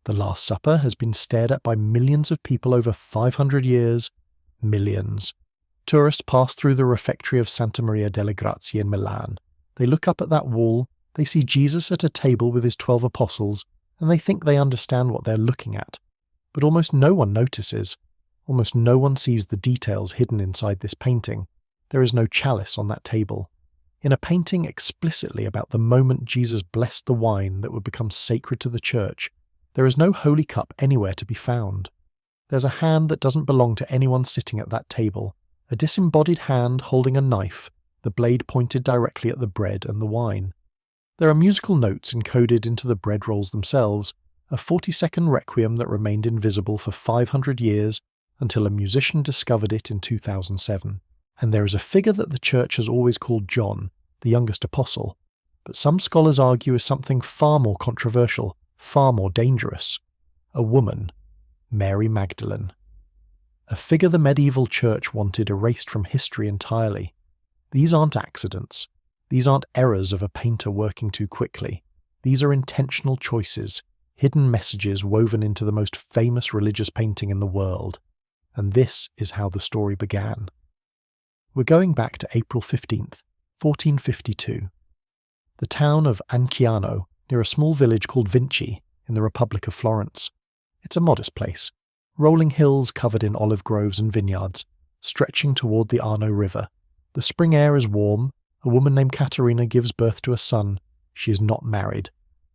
The Last Supper has been stared at by millions of people over 500 years. Millions. Tourists pass through the refectory of Santa Maria delle Grazie in Milan. They look up at that wall, they see Jesus at a table with his 12 apostles, and they think they understand what they're looking at. But almost no one notices. Almost no one sees the details hidden inside this painting. There is no chalice on that table. In a painting explicitly about the moment Jesus blessed the wine that would become sacred to the church, there is no holy cup anywhere to be found. There's a hand that doesn't belong to anyone sitting at that table, a disembodied hand holding a knife, the blade pointed directly at the bread and the wine. There are musical notes encoded into the bread rolls themselves, a 40-second requiem that remained invisible for 500 years until a musician discovered it in 2007. And there is a figure that the church has always called John, the youngest apostle, but some scholars argue is something far more controversial, far more dangerous. A woman, Mary Magdalene. A figure the medieval church wanted erased from history entirely. These aren't accidents. These aren't errors of a painter working too quickly. These are intentional choices, hidden messages woven into the most famous religious painting in the world. And this is how the story began. We're going back to April 15th, 1452. The town of Anciano, near a small village called Vinci, in the Republic of Florence. It's a modest place. Rolling hills covered in olive groves and vineyards, stretching toward the Arno River. The spring air is warm. A woman named Caterina gives birth to a son. She is not married.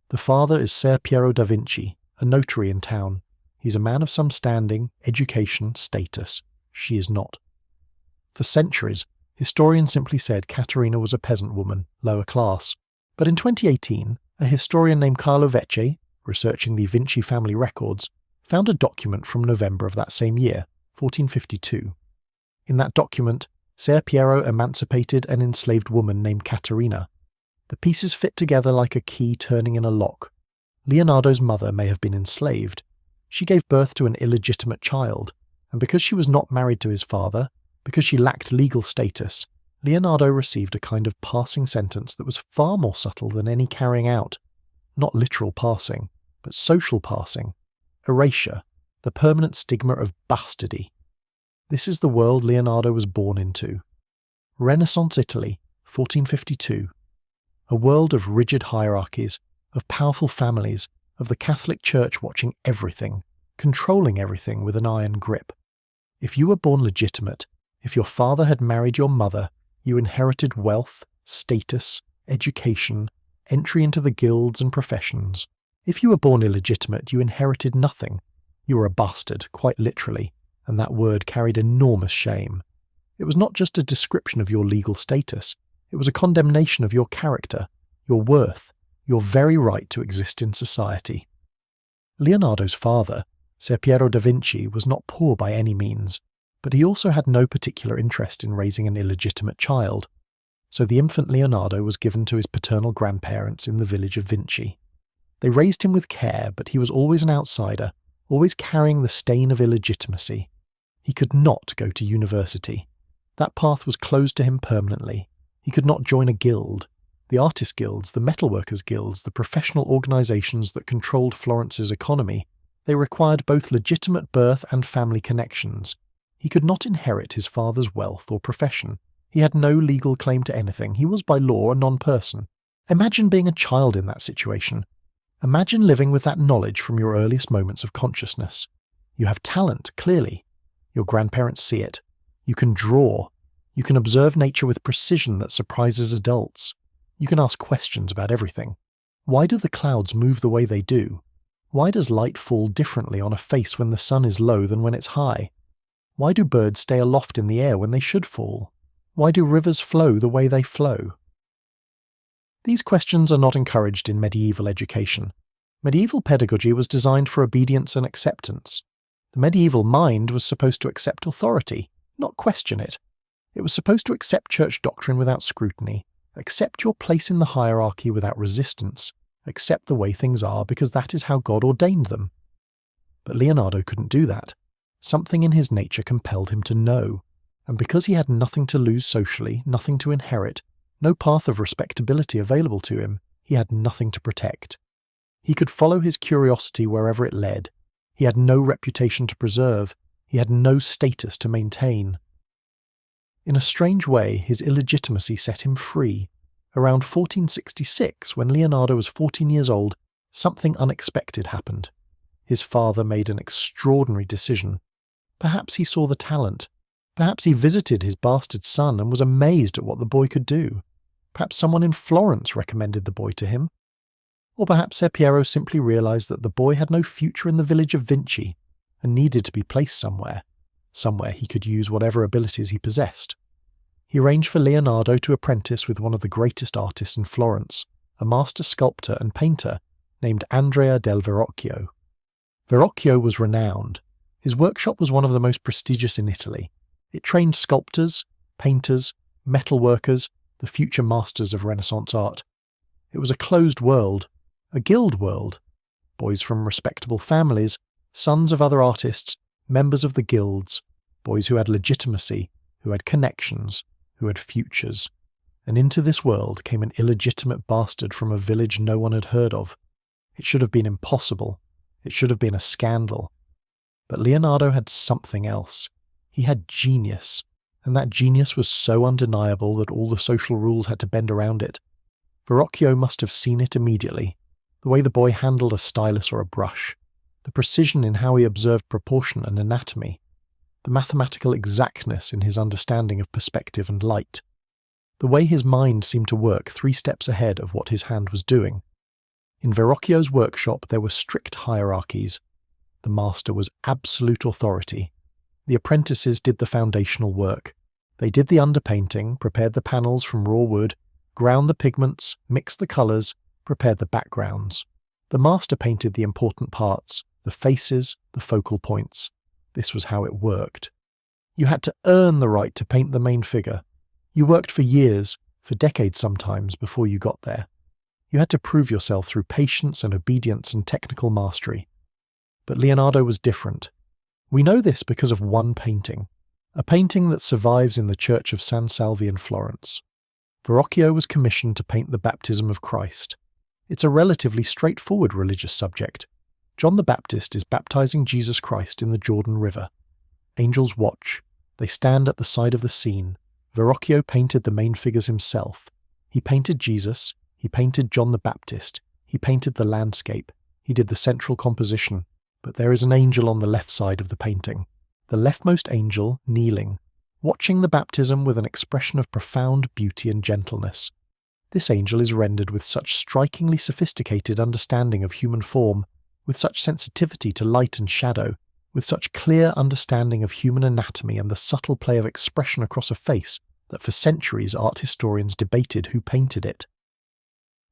The father is Ser Piero da Vinci, a notary in town. He's a man of some standing, education, status. She is not. For centuries, historians simply said Caterina was a peasant woman, lower class. But in 2018, a historian named Carlo Vecchi, researching the Vinci family records, found a document from November of that same year, 1452. In that document, Ser Piero emancipated an enslaved woman named Caterina. The pieces fit together like a key turning in a lock. Leonardo's mother may have been enslaved. She gave birth to an illegitimate child, and because she was not married to his father, because she lacked legal status, Leonardo received a kind of passing sentence that was far more subtle than any carrying out. Not literal passing, but social passing. Erasure, the permanent stigma of bastardy. This is the world Leonardo was born into. Renaissance Italy, 1452. A world of rigid hierarchies, of powerful families, of the Catholic Church watching everything, controlling everything with an iron grip. If you were born legitimate, if your father had married your mother, you inherited wealth, status, education, entry into the guilds and professions. If you were born illegitimate, you inherited nothing. You were a bastard, quite literally, and that word carried enormous shame. It was not just a description of your legal status, it was a condemnation of your character, your worth, your very right to exist in society. Leonardo's father, Ser Piero da Vinci, was not poor by any means, but he also had no particular interest in raising an illegitimate child, so the infant Leonardo was given to his paternal grandparents in the village of Vinci. They raised him with care, but he was always an outsider, always carrying the stain of illegitimacy. He could not go to university. That path was closed to him permanently. He could not join a guild. The artist guilds, the metalworkers guilds, the professional organisations that controlled Florence's economy, they required both legitimate birth and family connections. He could not inherit his father's wealth or profession. He had no legal claim to anything. He was by law a non-person. Imagine being a child in that situation. Imagine living with that knowledge from your earliest moments of consciousness. You have talent, clearly. Your grandparents see it. You can draw. You can observe nature with precision that surprises adults. You can ask questions about everything. Why do the clouds move the way they do? Why does light fall differently on a face when the sun is low than when it's high? Why do birds stay aloft in the air when they should fall? Why do rivers flow the way they flow? These questions are not encouraged in medieval education. Medieval pedagogy was designed for obedience and acceptance. The medieval mind was supposed to accept authority, not question it. It was supposed to accept church doctrine without scrutiny, accept your place in the hierarchy without resistance, accept the way things are because that is how God ordained them. But Leonardo couldn't do that. Something in his nature compelled him to know, and because he had nothing to lose socially, nothing to inherit, no path of respectability available to him, he had nothing to protect. He could follow his curiosity wherever it led. He had no reputation to preserve. He had no status to maintain. In a strange way, his illegitimacy set him free. Around 1466, when Leonardo was 14 years old, something unexpected happened. His father made an extraordinary decision. Perhaps he saw the talent. Perhaps he visited his bastard son and was amazed at what the boy could do. Perhaps someone in Florence recommended the boy to him. Or perhaps Ser Piero simply realized that the boy had no future in the village of Vinci and needed to be placed somewhere he could use whatever abilities he possessed. He arranged for Leonardo to apprentice with one of the greatest artists in Florence, a master sculptor and painter named Andrea del Verrocchio. Verrocchio was renowned. His workshop was one of the most prestigious in Italy. It trained sculptors, painters, metalworkers, the future masters of Renaissance art. It was a closed world, a guild world. Boys from respectable families, sons of other artists, members of the guilds, boys who had legitimacy, who had connections, who had futures. And into this world came an illegitimate bastard from a village no one had heard of. It should have been impossible. It should have been a scandal. But Leonardo had something else. He had genius, and that genius was so undeniable that all the social rules had to bend around it. Verrocchio must have seen it immediately, the way the boy handled a stylus or a brush, the precision in how he observed proportion and anatomy, the mathematical exactness in his understanding of perspective and light, the way his mind seemed to work 3 steps ahead of what his hand was doing. In Verrocchio's workshop there were strict hierarchies. The master was absolute authority. The apprentices did the foundational work. They did the underpainting, prepared the panels from raw wood, ground the pigments, mixed the colours, prepared the backgrounds. The master painted the important parts, the faces, the focal points. This was how it worked. You had to earn the right to paint the main figure. You worked for years, for decades sometimes, before you got there. You had to prove yourself through patience and obedience and technical mastery. But Leonardo was different. We know this because of one painting, a painting that survives in the church of San Salvi in Florence. Verrocchio was commissioned to paint the baptism of Christ. It's a relatively straightforward religious subject. John the Baptist is baptizing Jesus Christ in the Jordan River. Angels watch. They stand at the side of the scene. Verrocchio painted the main figures himself. He painted Jesus. He painted John the Baptist. He painted the landscape. He did the central composition. But there is an angel on the left side of the painting. The leftmost angel, kneeling, watching the baptism with an expression of profound beauty and gentleness. This angel is rendered with such strikingly sophisticated understanding of human form, with such sensitivity to light and shadow, with such clear understanding of human anatomy and the subtle play of expression across a face, that for centuries art historians debated who painted it.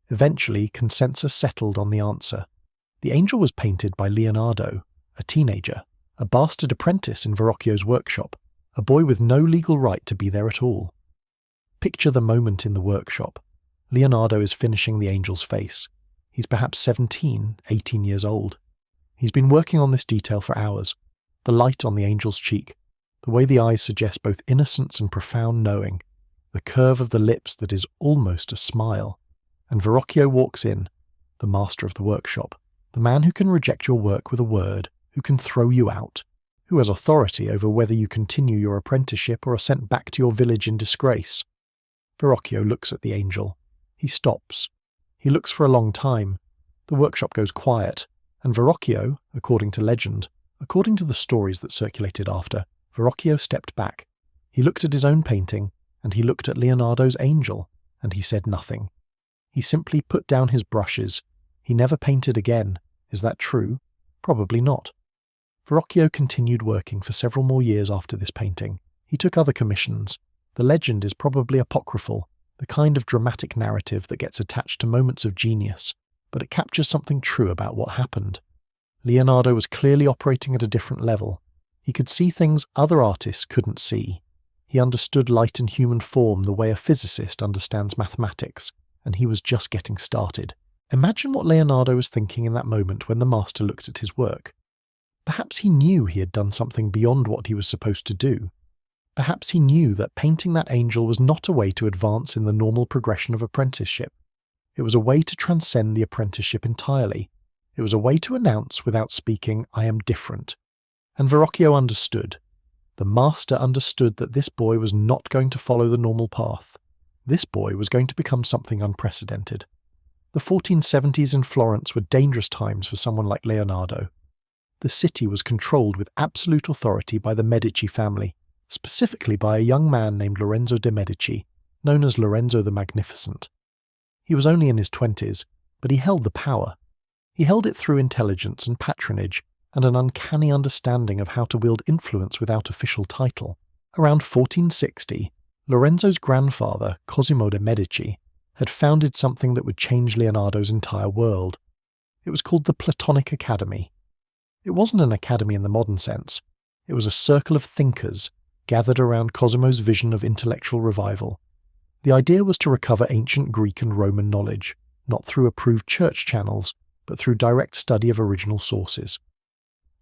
Eventually, consensus settled on the answer. The angel was painted by Leonardo, a teenager, a bastard apprentice in Verrocchio's workshop, a boy with no legal right to be there at all. Picture the moment in the workshop. Leonardo is finishing the angel's face. He's perhaps 17, 18 years old. He's been working on this detail for hours. The light on the angel's cheek, the way the eyes suggest both innocence and profound knowing, the curve of the lips that is almost a smile. And Verrocchio walks in, the master of the workshop, the man who can reject your work with a word, who can throw you out, who has authority over whether you continue your apprenticeship or are sent back to your village in disgrace. Verrocchio looks at the angel. He stops. He looks for a long time. The workshop goes quiet, and Verrocchio, according to legend, according to the stories that circulated after, Verrocchio stepped back. He looked at his own painting, and he looked at Leonardo's angel, and he said nothing. He simply put down his brushes. He never painted again. Is that true? Probably not. Verrocchio continued working for several more years after this painting. He took other commissions. The legend is probably apocryphal, the kind of dramatic narrative that gets attached to moments of genius, but it captures something true about what happened. Leonardo was clearly operating at a different level. He could see things other artists couldn't see. He understood light and human form the way a physicist understands mathematics, and he was just getting started. Imagine what Leonardo was thinking in that moment when the master looked at his work. Perhaps he knew he had done something beyond what he was supposed to do. Perhaps he knew that painting that angel was not a way to advance in the normal progression of apprenticeship. It was a way to transcend the apprenticeship entirely, It was a way to announce without speaking, "I am different." And Verrocchio understood. The master understood that this boy was not going to follow the normal path. This boy was going to become something unprecedented. The 1470s in Florence were dangerous times for someone like Leonardo. The city was controlled with absolute authority by the Medici family, specifically by a young man named Lorenzo de' Medici, known as Lorenzo the Magnificent. He was only in his 20s, but he held the power. He held it through intelligence and patronage, and an uncanny understanding of how to wield influence without official title. Around 1460, Lorenzo's grandfather, Cosimo de' Medici, had founded something that would change Leonardo's entire world. It was called the Platonic Academy. It wasn't an academy in the modern sense. It was a circle of thinkers gathered around Cosimo's vision of intellectual revival. The idea was to recover ancient Greek and Roman knowledge, not through approved church channels, but through direct study of original sources.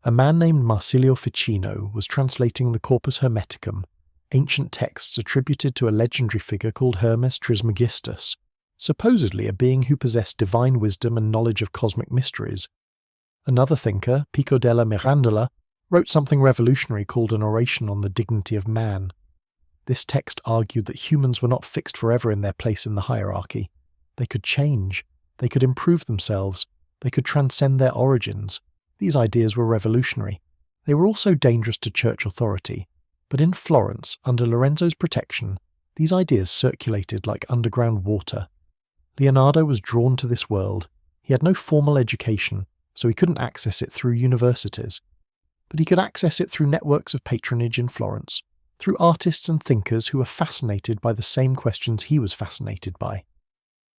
A man named Marsilio Ficino was translating the Corpus Hermeticum, ancient texts attributed to a legendary figure called Hermes Trismegistus, supposedly a being who possessed divine wisdom and knowledge of cosmic mysteries. Another thinker, Pico della Mirandola, wrote something revolutionary called an oration on the dignity of man. This text argued that humans were not fixed forever in their place in the hierarchy. They could change, they could improve themselves, they could transcend their origins. These ideas were revolutionary. They were also dangerous to church authority, but in Florence, under Lorenzo's protection, these ideas circulated like underground water. Leonardo was drawn to this world. He had no formal education, so he couldn't access it through universities. But he could access it through networks of patronage in Florence, through artists and thinkers who were fascinated by the same questions he was fascinated by.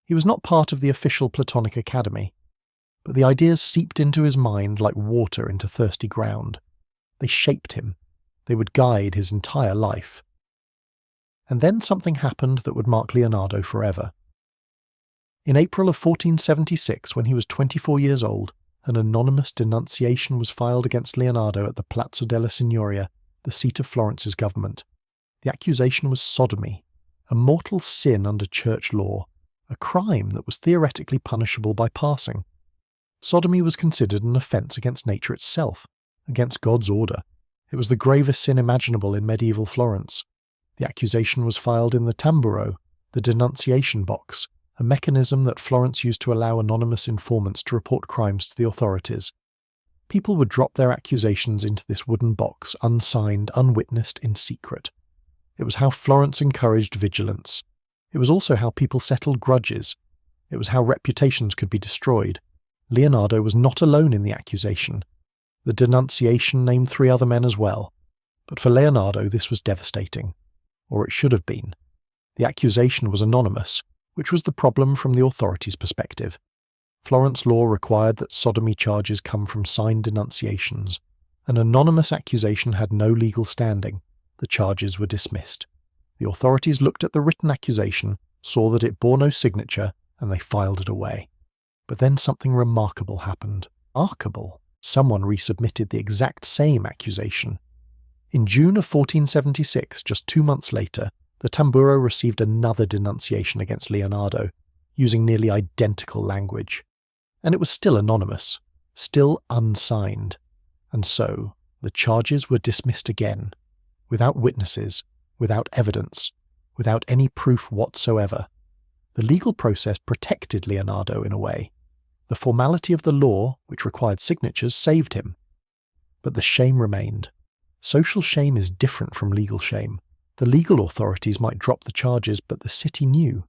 He was not part of the official Platonic Academy, but the ideas seeped into his mind like water into thirsty ground. They shaped him. They would guide his entire life. And then something happened that would mark Leonardo forever. In April of 1476, when he was 24 years old, an anonymous denunciation was filed against Leonardo at the Palazzo della Signoria, the seat of Florence's government. The accusation was sodomy, a mortal sin under church law, a crime that was theoretically punishable by passing. Sodomy was considered an offence against nature itself, against God's order. It was the gravest sin imaginable in medieval Florence. The accusation was filed in the tamburo, the denunciation box, a mechanism that Florence used to allow anonymous informants to report crimes to the authorities. People would drop their accusations into this wooden box, unsigned, unwitnessed, in secret. It was how Florence encouraged vigilance. It was also how people settled grudges. It was how reputations could be destroyed. Leonardo was not alone in the accusation. The denunciation named 3 other men as well. But for Leonardo this was devastating. Or it should have been. The accusation was anonymous, which was the problem from the authorities' perspective. Florence law required that sodomy charges come from signed denunciations. An anonymous accusation had no legal standing. The charges were dismissed. The authorities looked at the written accusation, saw that it bore no signature, and they filed it away. But then something remarkable happened. Remarkable. Someone resubmitted the exact same accusation. In June of 1476, just 2 months later, the tamburo received another denunciation against Leonardo, using nearly identical language. And it was still anonymous, still unsigned. And so, the charges were dismissed again, without witnesses, without evidence, without any proof whatsoever. The legal process protected Leonardo in a way. The formality of the law, which required signatures, saved him. But the shame remained. Social shame is different from legal shame. The legal authorities might drop the charges, but the city knew.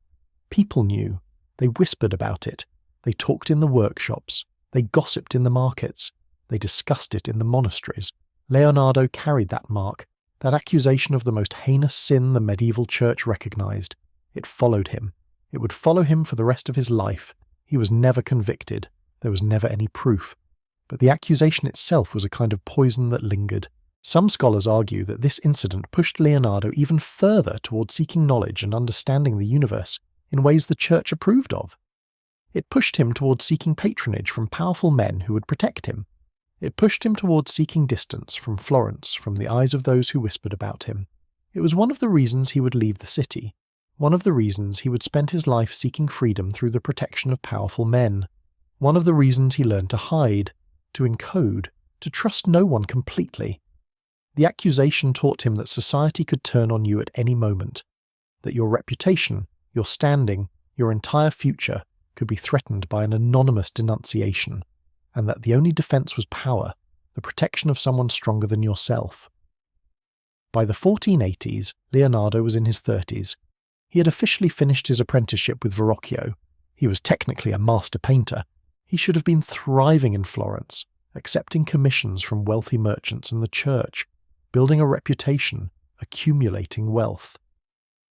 People knew. They whispered about it. They talked in the workshops. They gossiped in the markets. They discussed it in the monasteries. Leonardo carried that mark, that accusation of the most heinous sin the medieval church recognized. It followed him. It would follow him for the rest of his life. He was never convicted. There was never any proof. But the accusation itself was a kind of poison that lingered. Some scholars argue that this incident pushed Leonardo even further toward seeking knowledge and understanding the universe in ways the church approved of. It pushed him toward seeking patronage from powerful men who would protect him. It pushed him toward seeking distance from Florence, from the eyes of those who whispered about him. It was one of the reasons he would leave the city, one of the reasons he would spend his life seeking freedom through the protection of powerful men, One of the reasons he learned to hide, to encode, to trust no one completely. The accusation taught him that society could turn on you at any moment, that your reputation, your standing, your entire future could be threatened by an anonymous denunciation, and that the only defense was power, the protection of someone stronger than yourself. By the 1480s, Leonardo was in his 30s. He had officially finished his apprenticeship with Verrocchio. He was technically a master painter. He should have been thriving in Florence, accepting commissions from wealthy merchants and the church, building a reputation, accumulating wealth.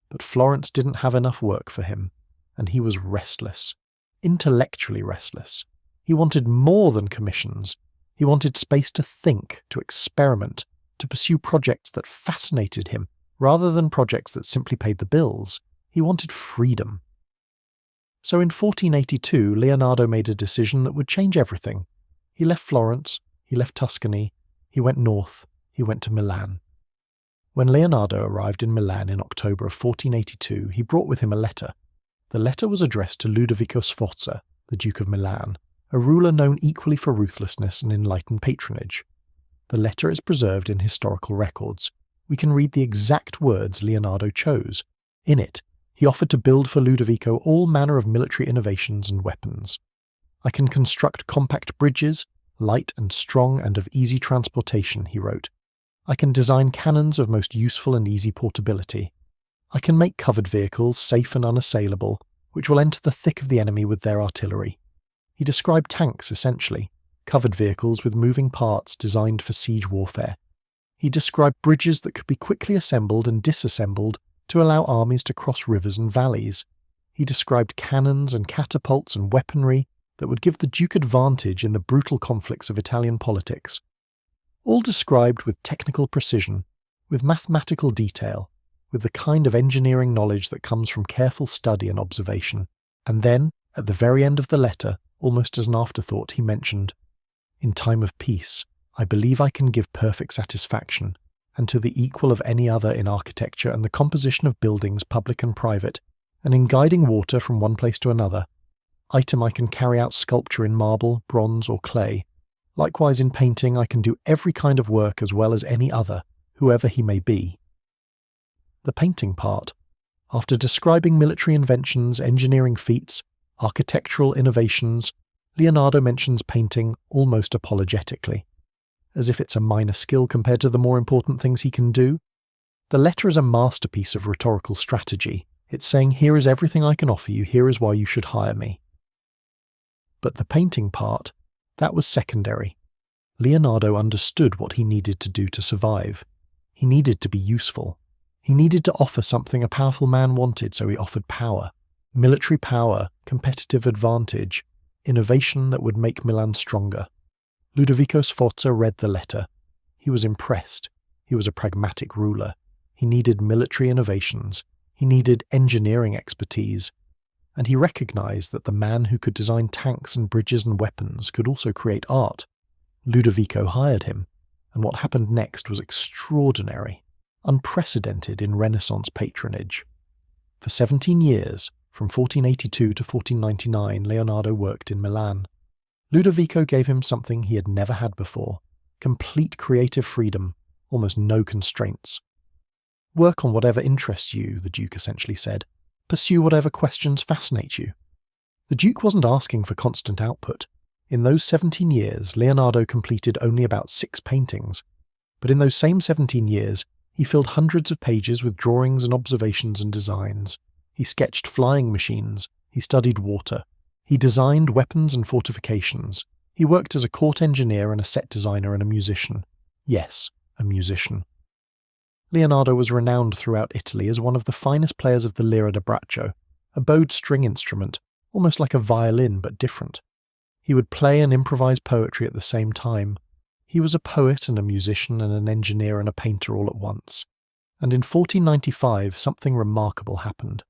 But Florence didn't have enough work for him, and he was restless, intellectually restless. He wanted more than commissions. He wanted space to think, to experiment, to pursue projects that fascinated him, rather than projects that simply paid the bills. He wanted freedom. So in 1482, Leonardo made a decision that would change everything. He left Florence, he left Tuscany, he went north, he went to Milan. When Leonardo arrived in Milan in October of 1482, he brought with him a letter. The letter was addressed to Ludovico Sforza, the Duke of Milan, a ruler known equally for ruthlessness and enlightened patronage. The letter is preserved in historical records. We can read the exact words Leonardo chose. In it, he offered to build for Ludovico all manner of military innovations and weapons. "I can construct compact bridges, light and strong and of easy transportation," he wrote. "I can design cannons of most useful and easy portability. I can make covered vehicles safe and unassailable, which will enter the thick of the enemy with their artillery." He described tanks essentially, covered vehicles with moving parts designed for siege warfare. He described bridges that could be quickly assembled and disassembled to allow armies to cross rivers and valleys. He described cannons and catapults and weaponry that would give the Duke advantage in the brutal conflicts of Italian politics. All described with technical precision, with mathematical detail, with the kind of engineering knowledge that comes from careful study and observation. And then, at the very end of the letter, almost as an afterthought, he mentioned, "In time of peace, I believe I can give perfect satisfaction, and to the equal of any other in architecture and the composition of buildings public and private, and in guiding water from one place to another. Item, I can carry out sculpture in marble, bronze, or clay. Likewise in painting I can do every kind of work as well as any other, whoever he may be." The painting part. After describing military inventions, engineering feats, architectural innovations, Leonardo mentions painting almost apologetically, as if it's a minor skill compared to the more important things he can do. The letter is a masterpiece of rhetorical strategy. It's saying, here is everything I can offer you, here is why you should hire me. But the painting part, that was secondary. Leonardo understood what he needed to do to survive. He needed to be useful. He needed to offer something a powerful man wanted, so he offered power. Military power, competitive advantage, innovation that would make Milan stronger. Ludovico Sforza read the letter. He was impressed. He was a pragmatic ruler. He needed military innovations. He needed engineering expertise. And he recognized that the man who could design tanks and bridges and weapons could also create art. Ludovico hired him, and what happened next was extraordinary, unprecedented in Renaissance patronage. For 17 years, from 1482 to 1499, Leonardo worked in Milan. Ludovico gave him something he had never had before, complete creative freedom, almost no constraints. "Work on whatever interests you," the Duke essentially said. "Pursue whatever questions fascinate you." The Duke wasn't asking for constant output. In those 17 years, Leonardo completed only about 6 paintings. But in those same 17 years, he filled hundreds of pages with drawings and observations and designs. He sketched flying machines. He studied water. He designed weapons and fortifications. He worked as a court engineer and a set designer and a musician. Yes, a musician. Leonardo was renowned throughout Italy as one of the finest players of the lira da braccio, a bowed string instrument, almost like a violin but different. He would play and improvise poetry at the same time. He was a poet and a musician and an engineer and a painter all at once. And in 1495 something remarkable happened.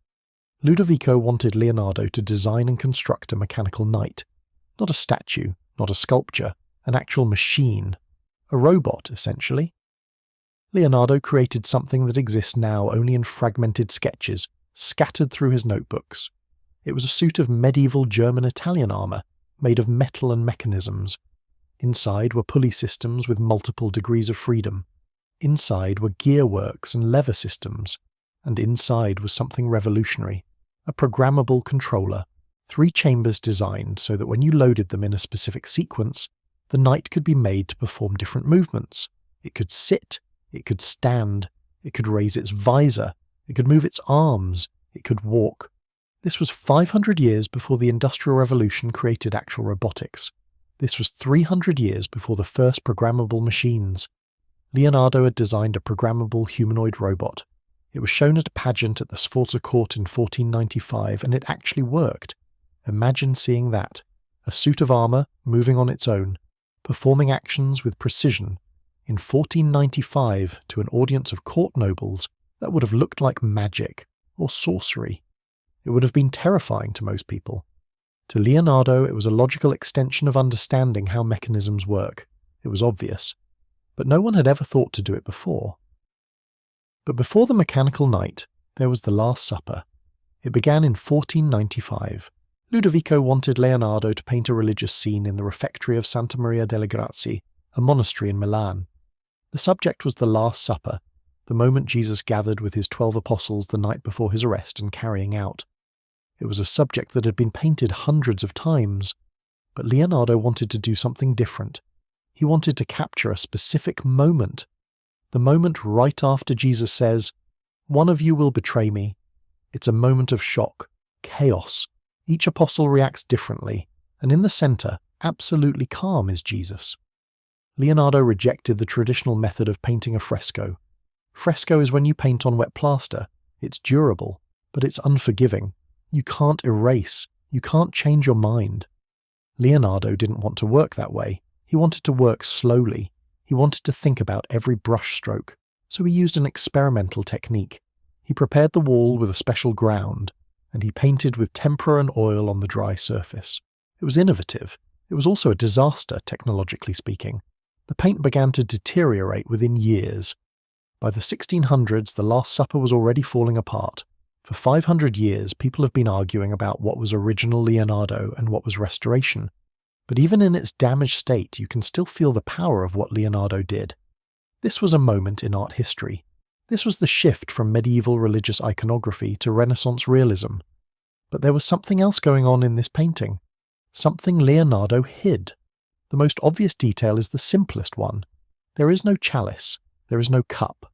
Ludovico wanted Leonardo to design and construct a mechanical knight. Not a statue, not a sculpture, an actual machine. A robot, essentially. Leonardo created something that exists now only in fragmented sketches, scattered through his notebooks. It was a suit of medieval German-Italian armour, made of metal and mechanisms. Inside were pulley systems with multiple degrees of freedom. Inside were gearworks and lever systems. And inside was something revolutionary, a programmable controller, 3 chambers designed so that when you loaded them in a specific sequence, the knight could be made to perform different movements. It could sit, it could stand, it could raise its visor, it could move its arms, it could walk. This was 500 years before the Industrial Revolution created actual robotics. This was 300 years before the first programmable machines. Leonardo had designed a programmable humanoid robot. It was shown at a pageant at the Sforza court in 1495, and it actually worked. Imagine seeing that. A suit of armour, moving on its own, performing actions with precision. In 1495, to an audience of court nobles, that would have looked like magic, or sorcery. It would have been terrifying to most people. To Leonardo, it was a logical extension of understanding how mechanisms work. It was obvious. But no one had ever thought to do it before. But before the mechanical knight, there was the Last Supper. It began in 1495. Ludovico wanted Leonardo to paint a religious scene in the refectory of Santa Maria delle Grazie, a monastery in Milan. The subject was the Last Supper, the moment Jesus gathered with his 12 apostles the night before his arrest and carrying out. It was a subject that had been painted hundreds of times, but Leonardo wanted to do something different. He wanted to capture a specific moment. The moment right after Jesus says, "One of you will betray me." It's a moment of shock, chaos. Each apostle reacts differently, and in the center, absolutely calm, is Jesus. Leonardo rejected the traditional method of painting a fresco. Fresco is when you paint on wet plaster. It's durable, but it's unforgiving. You can't erase. You can't change your mind. Leonardo didn't want to work that way. He wanted to work slowly. He wanted to think about every brush stroke, so he used an experimental technique. He prepared the wall with a special ground, and he painted with tempera and oil on the dry surface. It was innovative. It was also a disaster, technologically speaking. The paint began to deteriorate within years. By the 1600s, the Last Supper was already falling apart. For 500 years, people have been arguing about what was original Leonardo and what was restoration. But even in its damaged state, you can still feel the power of what Leonardo did. This was a moment in art history. This was the shift from medieval religious iconography to Renaissance realism. But there was something else going on in this painting. Something Leonardo hid. The most obvious detail is the simplest one. There is no chalice. There is no cup.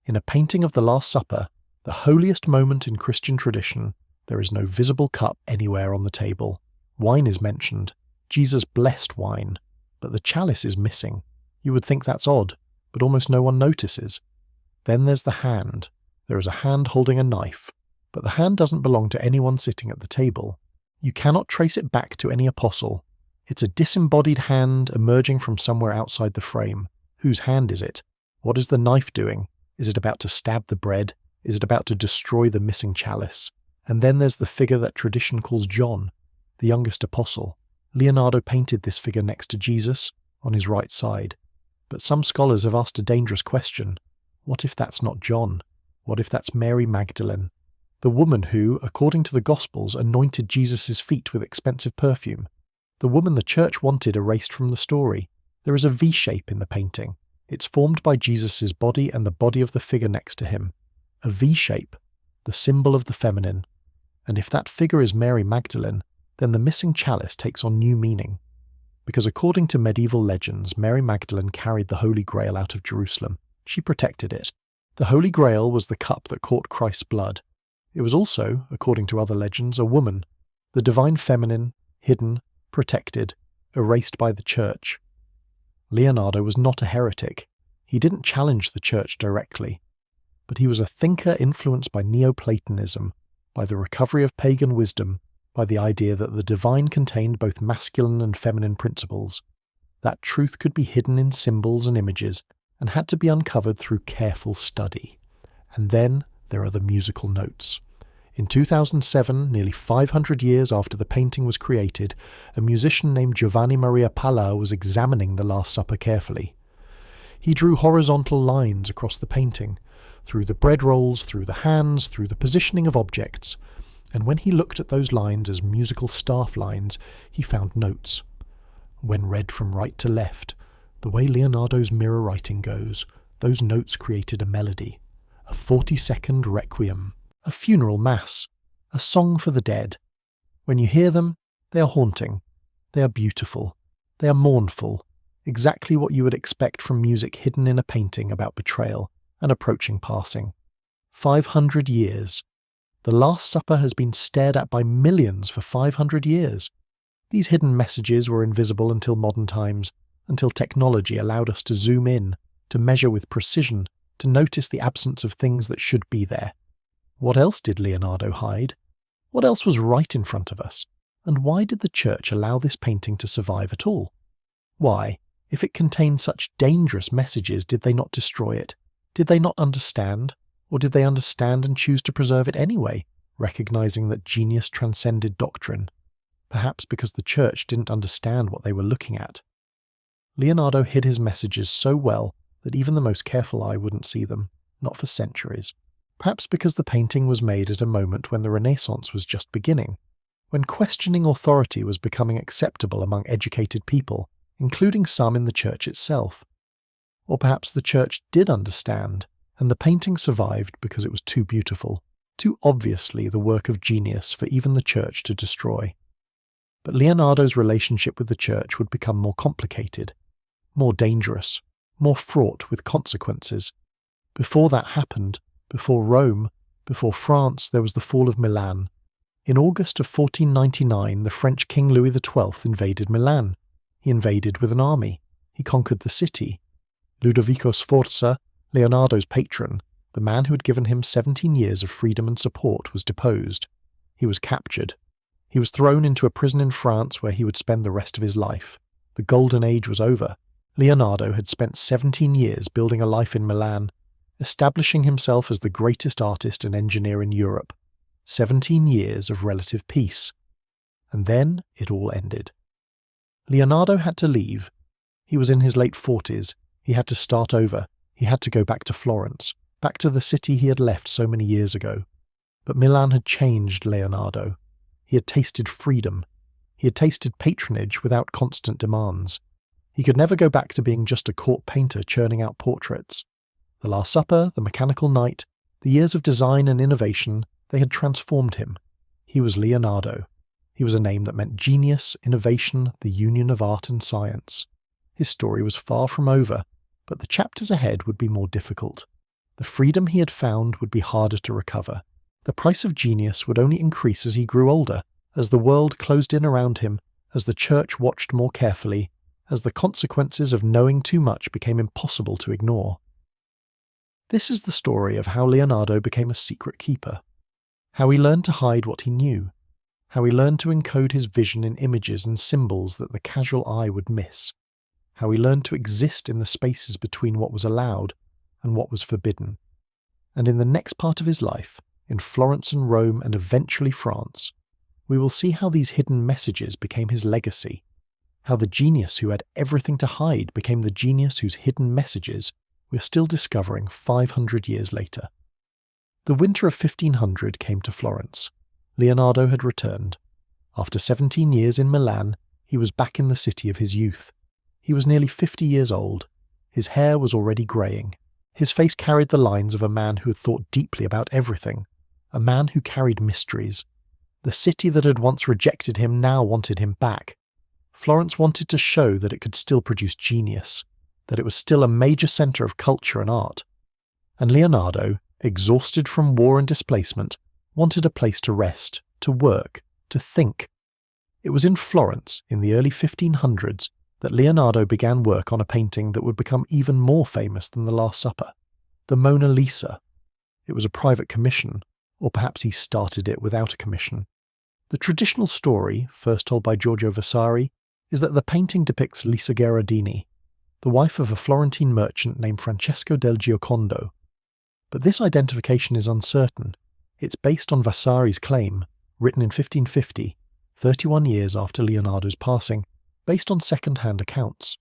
In a painting of the Last Supper, the holiest moment in Christian tradition, there is no visible cup anywhere on the table. Wine is mentioned. Jesus blessed wine, but the chalice is missing. You would think that's odd, but almost no one notices. Then there's the hand. There is a hand holding a knife, but the hand doesn't belong to anyone sitting at the table. You cannot trace it back to any apostle. It's a disembodied hand emerging from somewhere outside the frame. Whose hand is it? What is the knife doing? Is it about to stab the bread? Is it about to destroy the missing chalice? And then there's the figure that tradition calls John, the youngest apostle. Leonardo painted this figure next to Jesus, on his right side. But some scholars have asked a dangerous question. What if that's not John? What if that's Mary Magdalene? The woman who, according to the Gospels, anointed Jesus' feet with expensive perfume. The woman the church wanted erased from the story. There is a V-shape in the painting. It's formed by Jesus' body and the body of the figure next to him. A V-shape, the symbol of the feminine. And if that figure is Mary Magdalene, then the missing chalice takes on new meaning. Because according to medieval legends, Mary Magdalene carried the Holy Grail out of Jerusalem. She protected it. The Holy Grail was the cup that caught Christ's blood. It was also, according to other legends, a woman, the divine feminine, hidden, protected, erased by the church. Leonardo was not a heretic. He didn't challenge the church directly. But he was a thinker influenced by Neoplatonism, by the recovery of pagan wisdom, by the idea that the divine contained both masculine and feminine principles. That truth could be hidden in symbols and images, and had to be uncovered through careful study. And then there are the musical notes. In 2007, nearly 500 years after the painting was created, a musician named Giovanni Maria Palla was examining the Last Supper carefully. He drew horizontal lines across the painting, through the bread rolls, through the hands, through the positioning of objects. And when he looked at those lines as musical staff lines, he found notes. When read from right to left, the way Leonardo's mirror writing goes, those notes created a melody, a 40-second requiem, a funeral mass, a song for the dead. When you hear them, they are haunting, they are beautiful, they are mournful, exactly what you would expect from music hidden in a painting about betrayal and approaching passing. 500 years. The Last Supper has been stared at by millions for 500 years. These hidden messages were invisible until modern times, until technology allowed us to zoom in, to measure with precision, to notice the absence of things that should be there. What else did Leonardo hide? What else was right in front of us? And why did the church allow this painting to survive at all? Why, if it contained such dangerous messages, did they not destroy it? Did they not understand? Or did they understand and choose to preserve it anyway, recognizing that genius transcended doctrine? Perhaps because the church didn't understand what they were looking at. Leonardo hid his messages so well that even the most careful eye wouldn't see them, not for centuries. Perhaps because the painting was made at a moment when the Renaissance was just beginning, when questioning authority was becoming acceptable among educated people, including some in the church itself. Or perhaps the church did understand, and the painting survived because it was too beautiful, too obviously the work of genius for even the church to destroy. But Leonardo's relationship with the church would become more complicated, more dangerous, more fraught with consequences. Before that happened, before Rome, before France, there was the fall of Milan. In August of 1499, the French King Louis XII invaded Milan. He invaded with an army. He conquered the city. Ludovico Sforza, Leonardo's patron, the man who had given him 17 years of freedom and support, was deposed. He was captured. He was thrown into a prison in France where he would spend the rest of his life. The golden age was over. Leonardo had spent 17 years building a life in Milan, establishing himself as the greatest artist and engineer in Europe. 17 years of relative peace. And then it all ended. Leonardo had to leave. He was in his late 40s. He had to start over. He had to go back to Florence, back to the city he had left so many years ago. But Milan had changed Leonardo. He had tasted freedom. He had tasted patronage without constant demands. He could never go back to being just a court painter churning out portraits. The Last Supper, the Mechanical Knight, the years of design and innovation, they had transformed him. He was Leonardo. He was a name that meant genius, innovation, the union of art and science. His story was far from over, but the chapters ahead would be more difficult. The freedom he had found would be harder to recover. The price of genius would only increase as he grew older, as the world closed in around him, as the church watched more carefully, as the consequences of knowing too much became impossible to ignore. This is the story of how Leonardo became a secret keeper, how he learned to hide what he knew, how he learned to encode his vision in images and symbols that the casual eye would miss, how he learned to exist in the spaces between what was allowed and what was forbidden. And in the next part of his life, in Florence and Rome and eventually France, we will see how these hidden messages became his legacy, how the genius who had everything to hide became the genius whose hidden messages we're still discovering 500 years later. The winter of 1500 came to Florence. Leonardo had returned. After 17 years in Milan, he was back in the city of his youth. He was nearly 50 years old. His hair was already greying. His face carried the lines of a man who had thought deeply about everything, a man who carried mysteries. The city that had once rejected him now wanted him back. Florence wanted to show that it could still produce genius, that it was still a major centre of culture and art. And Leonardo, exhausted from war and displacement, wanted a place to rest, to work, to think. It was in Florence, in the early 1500s, that Leonardo began work on a painting that would become even more famous than the Last Supper, the Mona Lisa. It was a private commission, or perhaps he started it without a commission. The traditional story, first told by Giorgio Vasari, is that the painting depicts Lisa Gherardini, the wife of a Florentine merchant named Francesco del Giocondo. But this identification is uncertain. It's based on Vasari's claim, written in 1550, 31 years after Leonardo's passing, based on second-hand accounts.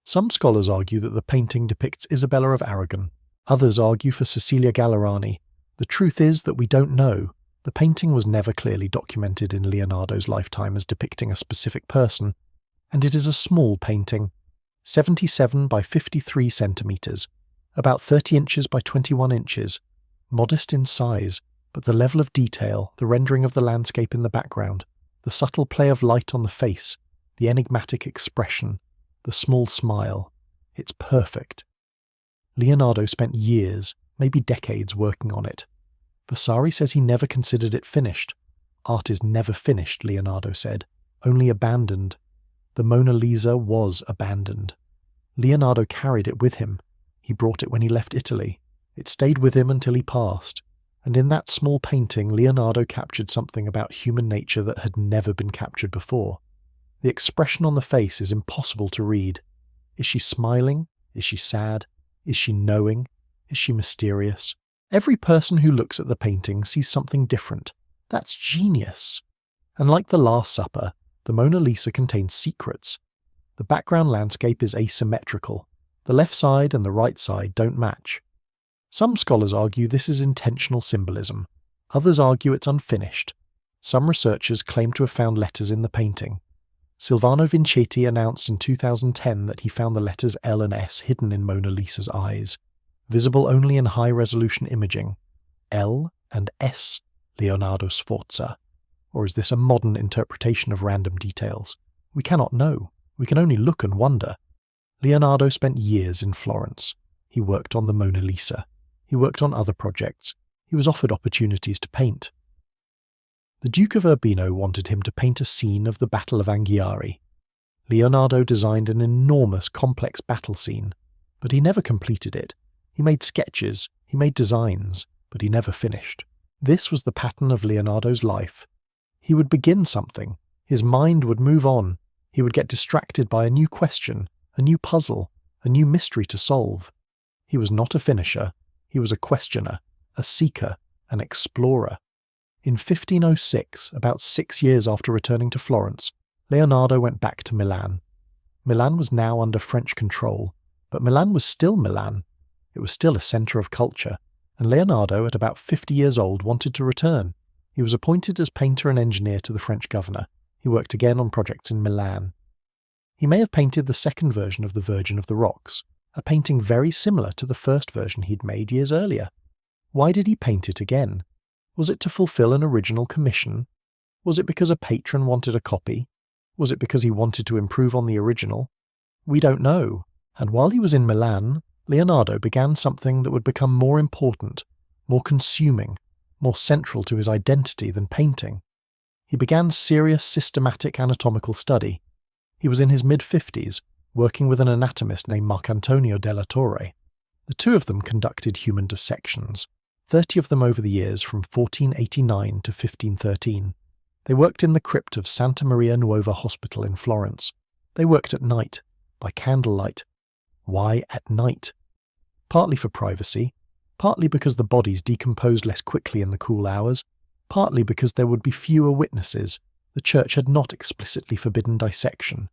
Some scholars argue that the painting depicts Isabella of Aragon. Others argue for Cecilia Gallerani. The truth is that we don't know. The painting was never clearly documented in Leonardo's lifetime as depicting a specific person, and it is a small painting, 77 by 53 centimetres, about 30 inches by 21 inches, modest in size, but the level of detail, the rendering of the landscape in the background, the subtle play of light on the face, the enigmatic expression, the small smile, it's perfect. Leonardo spent years, maybe decades, working on it. Vasari says he never considered it finished. Art is never finished, Leonardo said, only abandoned. The Mona Lisa was abandoned. Leonardo carried it with him. He brought it when he left Italy. It stayed with him until he passed. And in that small painting, Leonardo captured something about human nature that had never been captured before. The expression on the face is impossible to read. Is she smiling? Is she sad? Is she knowing? Is she mysterious? Every person who looks at the painting sees something different. That's genius. And like the Last Supper, the Mona Lisa contains secrets. The background landscape is asymmetrical. The left side and the right side don't match. Some scholars argue this is intentional symbolism. Others argue it's unfinished. Some researchers claim to have found letters in the painting. Silvano Vincetti announced in 2010 that he found the letters L and S hidden in Mona Lisa's eyes, visible only in high-resolution imaging. L and S, Leonardo Sforza. Or is this a modern interpretation of random details? We cannot know. We can only look and wonder. Leonardo spent years in Florence. He worked on the Mona Lisa. He worked on other projects. He was offered opportunities to paint. The Duke of Urbino wanted him to paint a scene of the Battle of Anghiari. Leonardo designed an enormous, complex battle scene, but he never completed it. He made sketches, he made designs, but he never finished. This was the pattern of Leonardo's life. He would begin something, his mind would move on, he would get distracted by a new question, a new puzzle, a new mystery to solve. He was not a finisher, he was a questioner, a seeker, an explorer. In 1506, about 6 years after returning to Florence, Leonardo went back to Milan. Milan was now under French control, but Milan was still Milan. It was still a centre of culture, and Leonardo, at about 50 years old, wanted to return. He was appointed as painter and engineer to the French governor. He worked again on projects in Milan. He may have painted the second version of the Virgin of the Rocks, a painting very similar to the first version he'd made years earlier. Why did he paint it again? Was it to fulfill an original commission? Was it because a patron wanted a copy? Was it because he wanted to improve on the original? We don't know. And while he was in Milan, Leonardo began something that would become more important, more consuming, more central to his identity than painting. He began serious systematic anatomical study. He was in his mid-50s, working with an anatomist named Marcantonio della Torre. The two of them conducted human dissections, 30 of them over the years from 1489 to 1513. They worked in the crypt of Santa Maria Nuova Hospital in Florence. They worked at night, by candlelight. Why at night? Partly for privacy, partly because the bodies decomposed less quickly in the cool hours, partly because there would be fewer witnesses. The church had not explicitly forbidden dissection.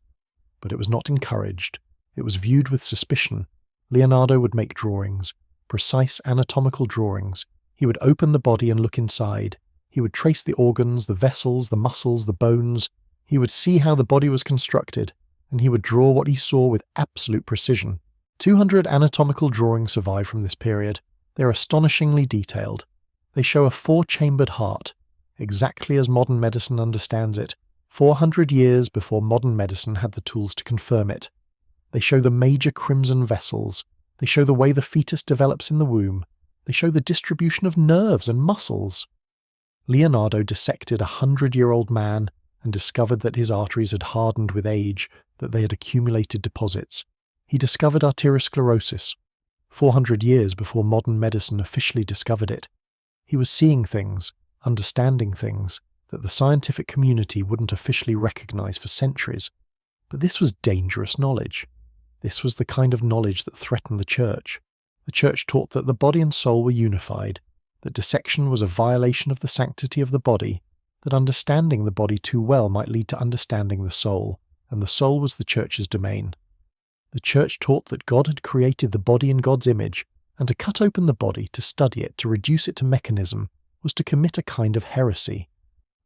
But it was not encouraged. It was viewed with suspicion. Leonardo would make drawings, precise anatomical drawings. He would open the body and look inside. He would trace the organs, the vessels, the muscles, the bones. He would see how the body was constructed, and he would draw what he saw with absolute precision. 200 anatomical drawings survive from this period. They are astonishingly detailed. They show a 4-chambered heart, exactly as modern medicine understands it, 400 years before modern medicine had the tools to confirm it. They show the major crimson vessels. They show the way the fetus develops in the womb. They show the distribution of nerves and muscles. Leonardo dissected a 100-year-old man and discovered that his arteries had hardened with age, that they had accumulated deposits. He discovered arteriosclerosis, 400 years before modern medicine officially discovered it. He was seeing things, understanding things, that the scientific community wouldn't officially recognize for centuries. But this was dangerous knowledge. This was the kind of knowledge that threatened the church. The church taught that the body and soul were unified, that dissection was a violation of the sanctity of the body, that understanding the body too well might lead to understanding the soul, and the soul was the church's domain. The church taught that God had created the body in God's image, and to cut open the body, to study it, to reduce it to mechanism, was to commit a kind of heresy.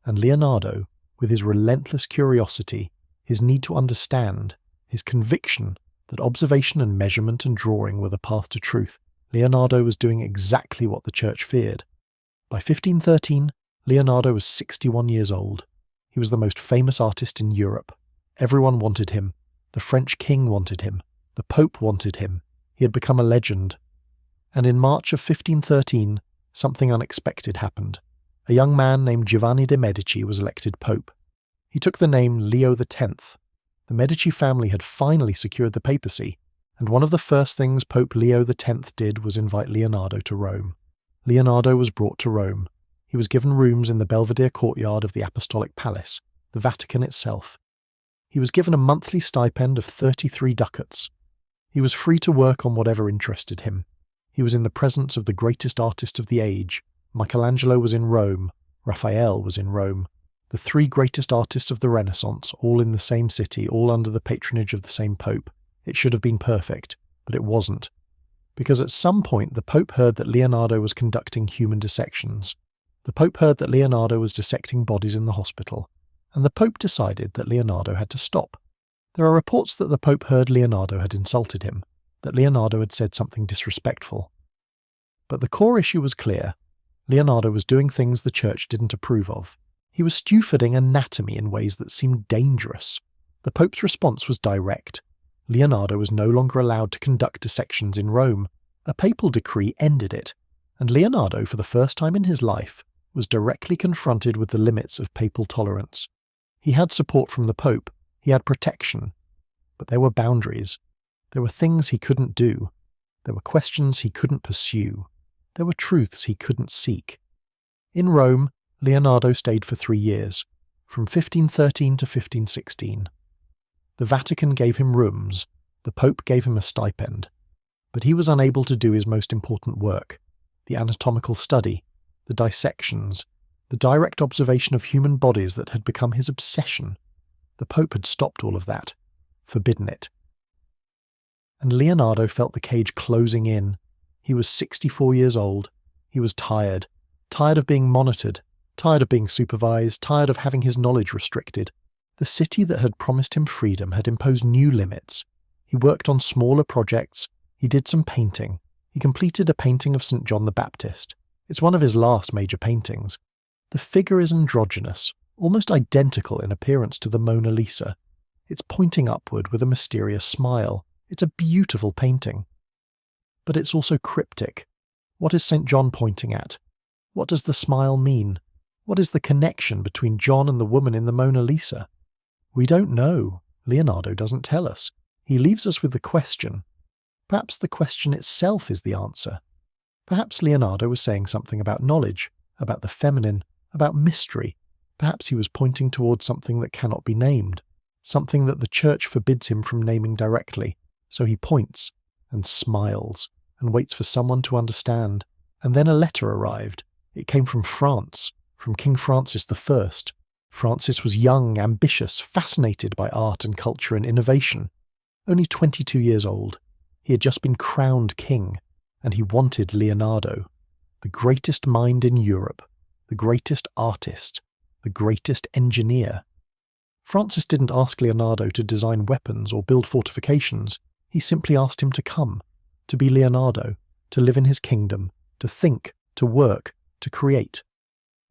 And Leonardo, with his relentless curiosity, his need to understand, his conviction that observation and measurement and drawing were the path to truth, Leonardo was doing exactly what the Church feared. By 1513, Leonardo was 61 years old. He was the most famous artist in Europe. Everyone wanted him. The French king wanted him. The Pope wanted him. He had become a legend. And in March of 1513, something unexpected happened. A young man named Giovanni de' Medici was elected Pope. He took the name Leo X. The Medici family had finally secured the papacy, and one of the first things Pope Leo X did was invite Leonardo to Rome. Leonardo was brought to Rome. He was given rooms in the Belvedere courtyard of the Apostolic Palace, the Vatican itself. He was given a monthly stipend of 33 ducats. He was free to work on whatever interested him. He was in the presence of the greatest artist of the age. Michelangelo was in Rome. Raphael was in Rome. The three greatest artists of the Renaissance, all in the same city, all under the patronage of the same Pope. It should have been perfect, but it wasn't. Because at some point the Pope heard that Leonardo was conducting human dissections. The Pope heard that Leonardo was dissecting bodies in the hospital, and the Pope decided that Leonardo had to stop. There are reports that the Pope heard Leonardo had insulted him, that Leonardo had said something disrespectful. But the core issue was clear. Leonardo was doing things the Church didn't approve of. He was stewarding anatomy in ways that seemed dangerous. The Pope's response was direct. Leonardo was no longer allowed to conduct dissections in Rome. A papal decree ended it, and Leonardo, for the first time in his life, was directly confronted with the limits of papal tolerance. He had support from the Pope, he had protection, but there were boundaries. There were things he couldn't do. There were questions he couldn't pursue. There were truths he couldn't seek. In Rome, Leonardo stayed for 3 years, from 1513 to 1516. The Vatican gave him rooms, the Pope gave him a stipend, but he was unable to do his most important work, the anatomical study, the dissections, the direct observation of human bodies that had become his obsession. The Pope had stopped all of that, forbidden it. And Leonardo felt the cage closing in. He was 64 years old. He was tired of being monitored, tired of being supervised, tired of having his knowledge restricted. The city that had promised him freedom had imposed new limits. He worked on smaller projects. He did some painting. He completed a painting of St. John the Baptist. It's one of his last major paintings. The figure is androgynous, almost identical in appearance to the Mona Lisa. It's pointing upward with a mysterious smile. It's a beautiful painting. But it's also cryptic. What is St. John pointing at? What does the smile mean? What is the connection between John and the woman in the Mona Lisa? We don't know. Leonardo doesn't tell us. He leaves us with the question. Perhaps the question itself is the answer. Perhaps Leonardo was saying something about knowledge, about the feminine, about mystery. Perhaps he was pointing towards something that cannot be named, something that the Church forbids him from naming directly. So he points and smiles and waits for someone to understand. And then a letter arrived. It came from France, from King Francis I. Francis was young, ambitious, fascinated by art and culture and innovation. Only 22 years old. He had just been crowned king, and he wanted Leonardo, the greatest mind in Europe, the greatest artist, the greatest engineer. Francis didn't ask Leonardo to design weapons or build fortifications. He simply asked him to come, to be Leonardo, to live in his kingdom, to think, to work, to create.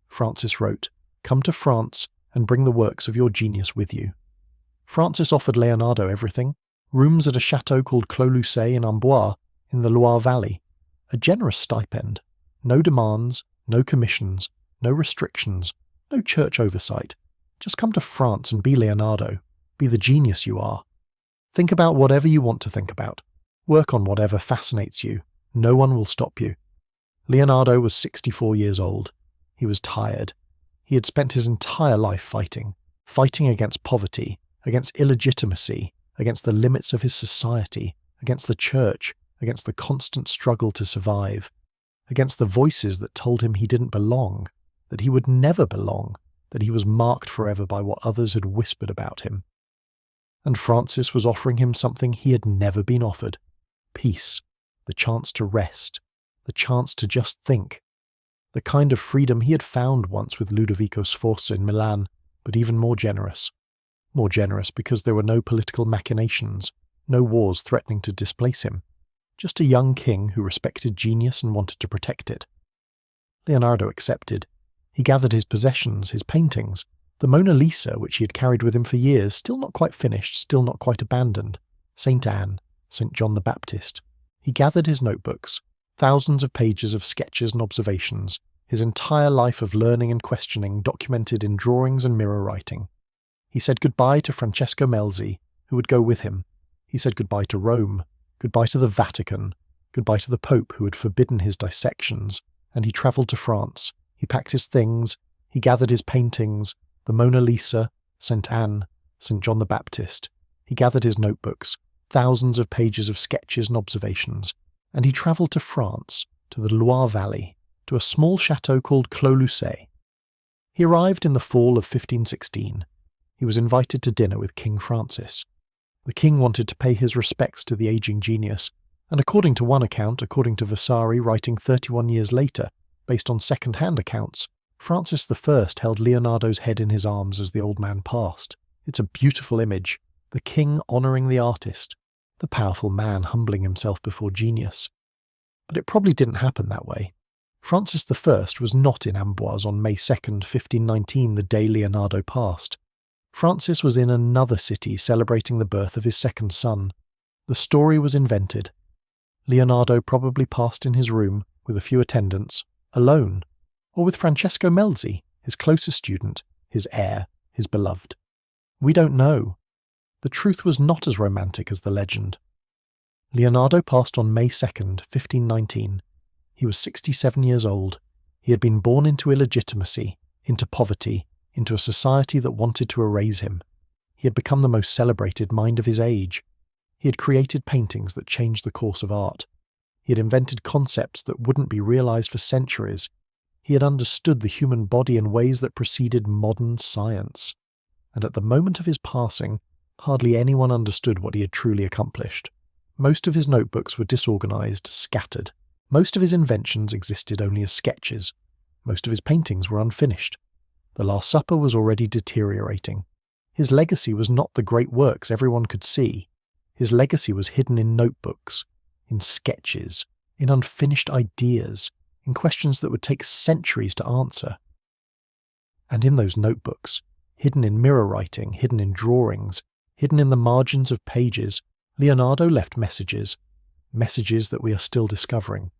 Francis wrote, "Come to France and bring the works of your genius with you." Francis offered Leonardo everything: rooms at a chateau called Clos-Lucé in Amboise, in the Loire Valley, a generous stipend, no demands, no commissions, no restrictions, no church oversight. Just come to France and be Leonardo, be the genius you are. Think about whatever you want to think about. Work on whatever fascinates you. No one will stop you. Leonardo was 64 years old. He was tired. He had spent his entire life fighting against poverty, against illegitimacy, against the limits of his society, against the church, against the constant struggle to survive, against the voices that told him he didn't belong, that he would never belong, that he was marked forever by what others had whispered about him. And Francis was offering him something he had never been offered: peace, the chance to rest, the chance to just think. The kind of freedom he had found once with Ludovico Sforza in Milan, but even more generous. More generous because there were no political machinations, no wars threatening to displace him. Just a young king who respected genius and wanted to protect it. Leonardo accepted. He gathered his possessions, his paintings, the Mona Lisa, which he had carried with him for years, still not quite finished, still not quite abandoned, St. Anne, St. John the Baptist. He gathered his notebooks, thousands of pages of sketches and observations, his entire life of learning and questioning documented in drawings and mirror writing. He said goodbye to Francesco Melzi, who would go with him. He said goodbye to Rome, goodbye to the Vatican, goodbye to the Pope who had forbidden his dissections, and he travelled to France. He packed his things, he gathered his paintings, the Mona Lisa, St. Anne, St. John the Baptist. He gathered his notebooks, thousands of pages of sketches and observations, and he travelled to France, to the Loire Valley, to a small chateau called Clos-Lucé. He arrived in the fall of 1516. He was invited to dinner with King Francis. The king wanted to pay his respects to the aging genius, and according to one account, according to Vasari writing 31 years later, based on second-hand accounts, Francis I held Leonardo's head in his arms as the old man passed. It's a beautiful image, the king honouring the artist, the powerful man humbling himself before genius. But it probably didn't happen that way. Francis I was not in Amboise on May 2nd, 1519, the day Leonardo passed. Francis was in another city celebrating the birth of his second son. The story was invented. Leonardo probably passed in his room, with a few attendants, alone, or with Francesco Melzi, his closest student, his heir, his beloved. We don't know. The truth was not as romantic as the legend. Leonardo passed on May 2nd, 1519. He was 67 years old. He had been born into illegitimacy, into poverty, into a society that wanted to erase him. He had become the most celebrated mind of his age. He had created paintings that changed the course of art. He had invented concepts that wouldn't be realized for centuries. He had understood the human body in ways that preceded modern science. And at the moment of his passing, hardly anyone understood what he had truly accomplished. Most of his notebooks were disorganized, scattered. Most of his inventions existed only as sketches. Most of his paintings were unfinished. The Last Supper was already deteriorating. His legacy was not the great works everyone could see. His legacy was hidden in notebooks, in sketches, in unfinished ideas, in questions that would take centuries to answer. And in those notebooks, hidden in mirror writing, hidden in drawings, hidden in the margins of pages, Leonardo left messages, messages that we are still discovering,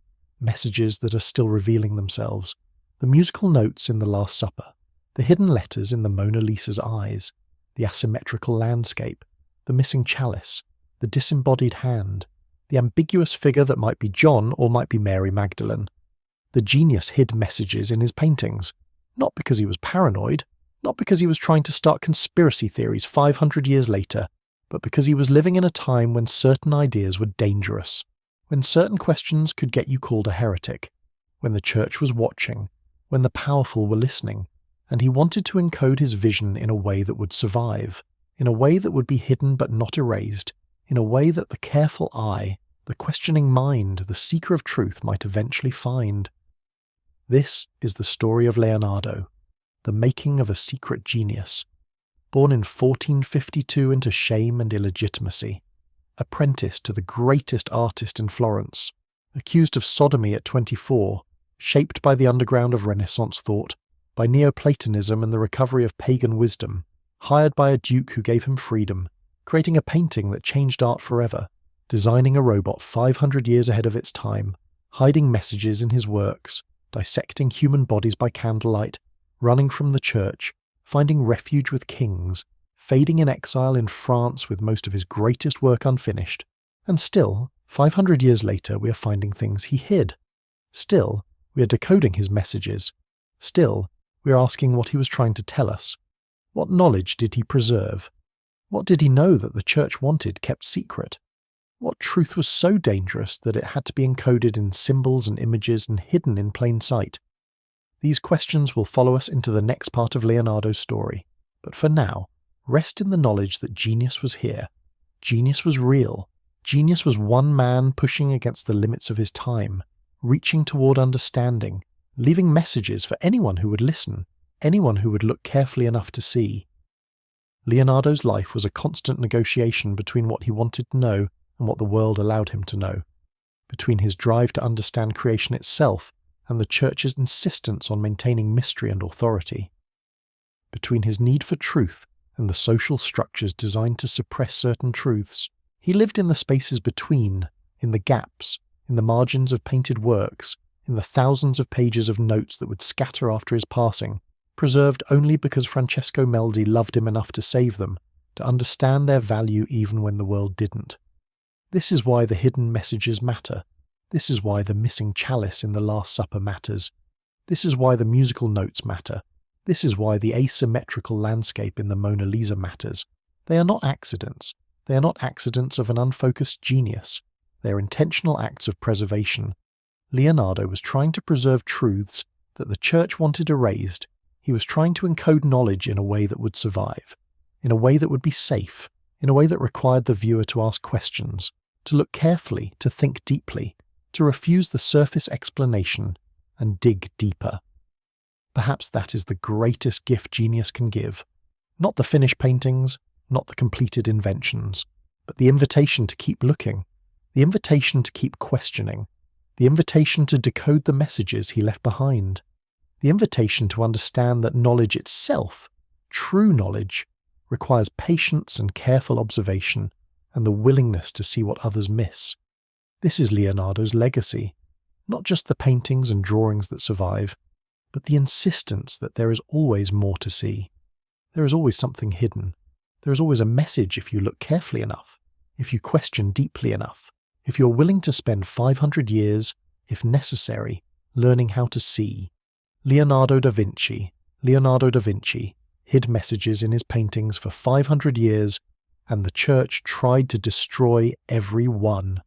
messages that are still revealing themselves, the musical notes in the Last Supper, the hidden letters in the Mona Lisa's eyes, the asymmetrical landscape, the missing chalice, the disembodied hand, the ambiguous figure that might be John or might be Mary Magdalene. The genius hid messages in his paintings, not because he was paranoid, not because he was trying to start conspiracy theories 500 years later, but because he was living in a time when certain ideas were dangerous, when certain questions could get you called a heretic, when the church was watching, when the powerful were listening, and he wanted to encode his vision in a way that would survive, in a way that would be hidden but not erased, in a way that the careful eye, the questioning mind, the seeker of truth might eventually find. This is the story of Leonardo, the making of a secret genius, born in 1452 into shame and illegitimacy, apprenticed to the greatest artist in Florence, accused of sodomy at 24, shaped by the underground of Renaissance thought, by Neoplatonism and the recovery of pagan wisdom, hired by a duke who gave him freedom, creating a painting that changed art forever, designing a robot 500 years ahead of its time, hiding messages in his works, dissecting human bodies by candlelight, running from the church, finding refuge with kings, fading in exile in France with most of his greatest work unfinished, and still, 500 years later, we are finding things he hid. Still, we are decoding his messages. Still, we are asking what he was trying to tell us. What knowledge did he preserve? What did he know that the church wanted kept secret? What truth was so dangerous that it had to be encoded in symbols and images and hidden in plain sight? These questions will follow us into the next part of Leonardo's story, but for now, rest in the knowledge that genius was here. Genius was real. Genius was one man pushing against the limits of his time, reaching toward understanding, leaving messages for anyone who would listen, anyone who would look carefully enough to see. Leonardo's life was a constant negotiation between what he wanted to know and what the world allowed him to know, between his drive to understand creation itself and the Church's insistence on maintaining mystery and authority, between his need for truth and the social structures designed to suppress certain truths. He lived in the spaces between, in the gaps, in the margins of painted works, in the thousands of pages of notes that would scatter after his passing, preserved only because Francesco Melzi loved him enough to save them, to understand their value even when the world didn't. This is why the hidden messages matter. This is why the missing chalice in the Last Supper matters. This is why the musical notes matter. This is why the asymmetrical landscape in the Mona Lisa matters. They are not accidents. They are not accidents of an unfocused genius. They are intentional acts of preservation. Leonardo was trying to preserve truths that the Church wanted erased. He was trying to encode knowledge in a way that would survive, in a way that would be safe, in a way that required the viewer to ask questions, to look carefully, to think deeply, to refuse the surface explanation and dig deeper. Perhaps that is the greatest gift genius can give. Not the finished paintings, not the completed inventions, but the invitation to keep looking, the invitation to keep questioning, the invitation to decode the messages he left behind, the invitation to understand that knowledge itself, true knowledge, requires patience and careful observation and the willingness to see what others miss. This is Leonardo's legacy, not just the paintings and drawings that survive, but the insistence that there is always more to see. There is always something hidden. There is always a message if you look carefully enough, if you question deeply enough, if you're willing to spend 500 years, if necessary, learning how to see. Leonardo da Vinci hid messages in his paintings for 500 years, and the Church tried to destroy every one.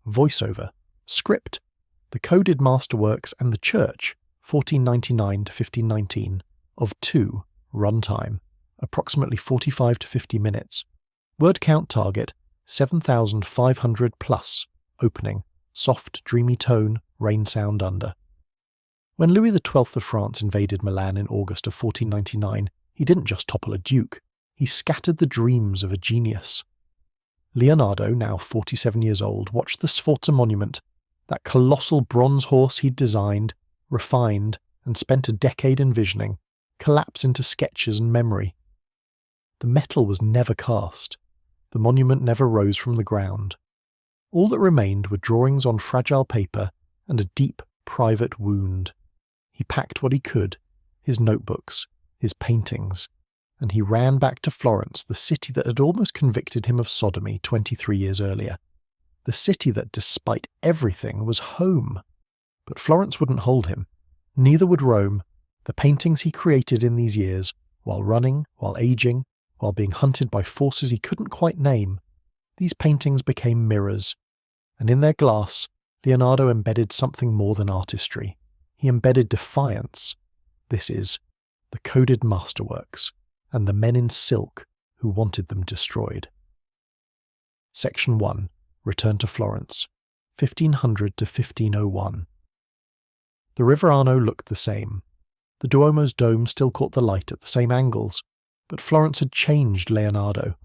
Voiceover, script, the coded masterworks and the Church, 1499 to 1519, of 2, runtime, approximately 45 to 50 minutes. Word count target, 7,500 plus, opening, soft, dreamy tone, rain sound under. When Louis XII of France invaded Milan in August of 1499, he didn't just topple a duke, he scattered the dreams of a genius. Leonardo, now 47 years old, watched the Sforza monument, that colossal bronze horse he'd designed, refined, and spent a decade envisioning, collapse into sketches and memory. The metal was never cast. The monument never rose from the ground. All that remained were drawings on fragile paper and a deep, private wound. He packed what he could, his notebooks, his paintings, and he ran back to Florence, the city that had almost convicted him of sodomy 23 years earlier. The city that, despite everything, was home. But Florence wouldn't hold him. Neither would Rome. The paintings he created in these years, while running, while aging, while being hunted by forces he couldn't quite name, these paintings became mirrors. And in their glass, Leonardo embedded something more than artistry. He embedded defiance. This is the coded masterworks and the men in silk who wanted them destroyed. Section 1. Return to Florence, 1500 to 1501. The River Arno looked the same. The Duomo's dome still caught the light at the same angles, but Florence had changed Leonardo,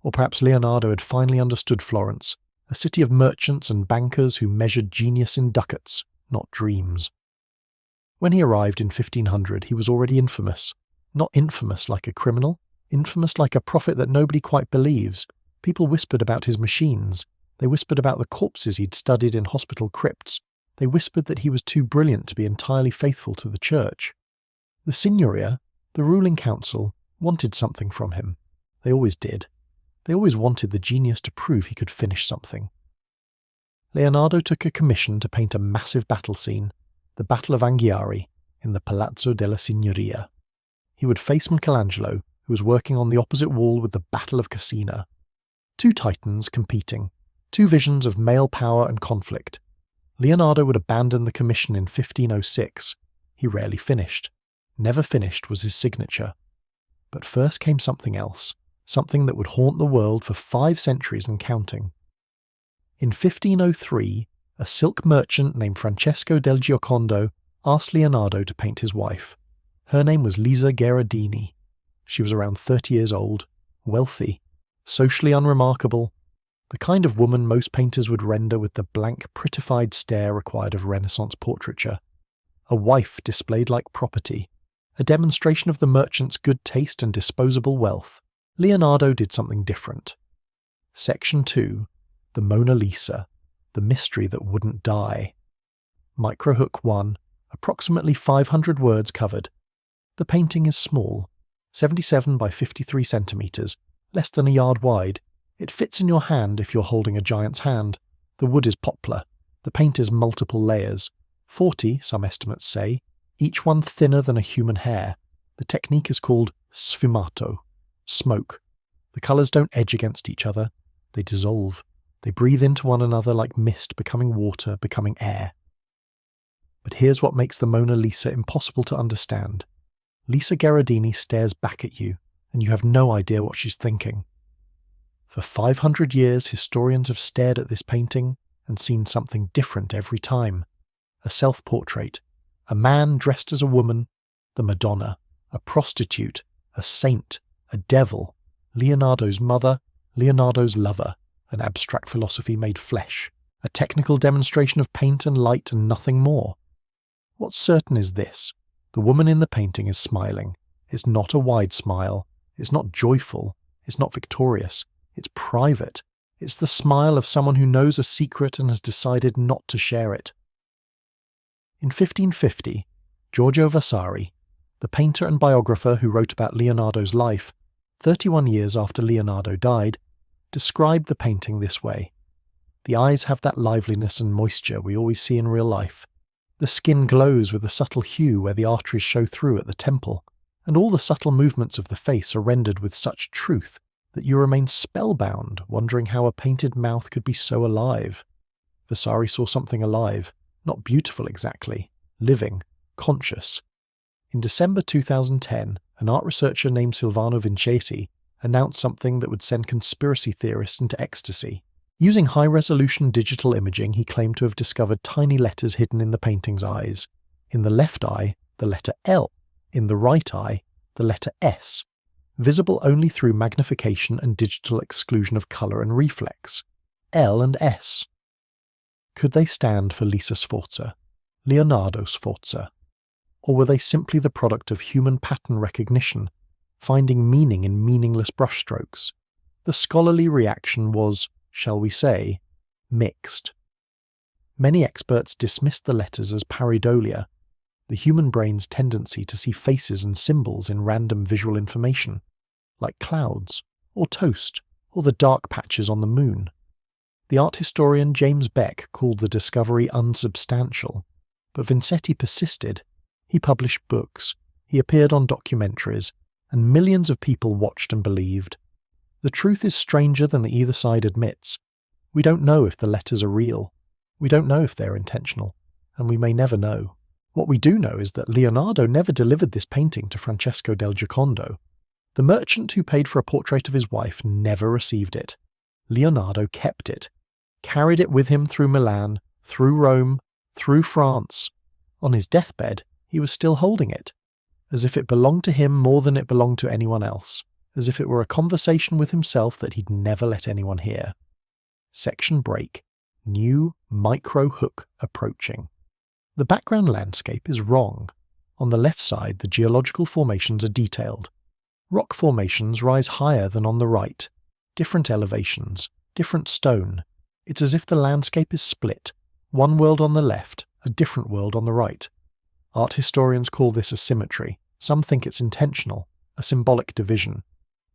or perhaps Leonardo had finally understood Florence, a city of merchants and bankers who measured genius in ducats, not dreams. When he arrived in 1500, he was already infamous. Not infamous like a criminal, infamous like a prophet that nobody quite believes. People whispered about his machines. They whispered about the corpses he'd studied in hospital crypts. They whispered that he was too brilliant to be entirely faithful to the Church. The Signoria, the ruling council, wanted something from him. They always did. They always wanted the genius to prove he could finish something. Leonardo took a commission to paint a massive battle scene, the Battle of Anghiari, in the Palazzo della Signoria. He would face Michelangelo, who was working on the opposite wall with the Battle of Cassina. Two titans competing, two visions of male power and conflict. Leonardo would abandon the commission in 1506. He rarely finished. Never finished was his signature. But first came something else, something that would haunt the world for 5 centuries and counting. In 1503, a silk merchant named Francesco del Giocondo asked Leonardo to paint his wife. Her name was Lisa Gherardini. She was around 30 years old, wealthy, socially unremarkable, the kind of woman most painters would render with the blank, prettified stare required of Renaissance portraiture. A wife displayed like property, a demonstration of the merchant's good taste and disposable wealth. Leonardo did something different. Section 2. The Mona Lisa, the mystery that wouldn't die. Microhook 1. Approximately 500 words covered. The painting is small, 77 by 53 centimeters, less than a yard wide. It fits in your hand if you're holding a giant's hand. The wood is poplar. The paint is multiple layers. 40, some estimates say, each one thinner than a human hair. The technique is called sfumato, smoke. The colours don't edge against each other. They dissolve. They breathe into one another like mist becoming water, becoming air. But here's what makes the Mona Lisa impossible to understand. Lisa Gherardini stares back at you, and you have no idea what she's thinking. For 500 years, historians have stared at this painting and seen something different every time. A self-portrait, a man dressed as a woman, the Madonna, a prostitute, a saint, a devil, Leonardo's mother, Leonardo's lover, an abstract philosophy made flesh, a technical demonstration of paint and light and nothing more. What's certain is this: the woman in the painting is smiling. It's not a wide smile. It's not joyful. It's not victorious. It's private. It's the smile of someone who knows a secret and has decided not to share it. In 1550, Giorgio Vasari, the painter and biographer who wrote about Leonardo's life, 31 years after Leonardo died, described the painting this way. The eyes have that liveliness and moisture we always see in real life. The skin glows with a subtle hue where the arteries show through at the temple, and all the subtle movements of the face are rendered with such truth that you remain spellbound, wondering how a painted mouth could be so alive. Vasari saw something alive, not beautiful exactly, living, conscious. In December 2010, an art researcher named Silvano Vinceti announced something that would send conspiracy theorists into ecstasy. Using high-resolution digital imaging, he claimed to have discovered tiny letters hidden in the painting's eyes. In the left eye, the letter L. In the right eye, the letter S. Visible only through magnification and digital exclusion of colour and reflex. L and S. Could they stand for Lisa Sforza, Leonardo Sforza? Or were they simply the product of human pattern recognition, finding meaning in meaningless brushstrokes? The scholarly reaction was, shall we say, mixed. Many experts dismissed the letters as pareidolia, the human brain's tendency to see faces and symbols in random visual information, like clouds, or toast, or the dark patches on the moon. The art historian James Beck called the discovery unsubstantial, but Vinceti persisted. He published books, he appeared on documentaries, and millions of people watched and believed. The truth is stranger than the either side admits. We don't know if the letters are real. We don't know if they're intentional, and we may never know. What we do know is that Leonardo never delivered this painting to Francesco del Giocondo. The merchant who paid for a portrait of his wife never received it. Leonardo kept it, carried it with him through Milan, through Rome, through France. On his deathbed, he was still holding it, as if it belonged to him more than it belonged to anyone else, as if it were a conversation with himself that he'd never let anyone hear. Section break. New micro hook approaching. The background landscape is wrong. On the left side, the geological formations are detailed. Rock formations rise higher than on the right. Different elevations, different stone. It's as if the landscape is split. One world on the left, a different world on the right. Art historians call this asymmetry. Some think it's intentional, a symbolic division.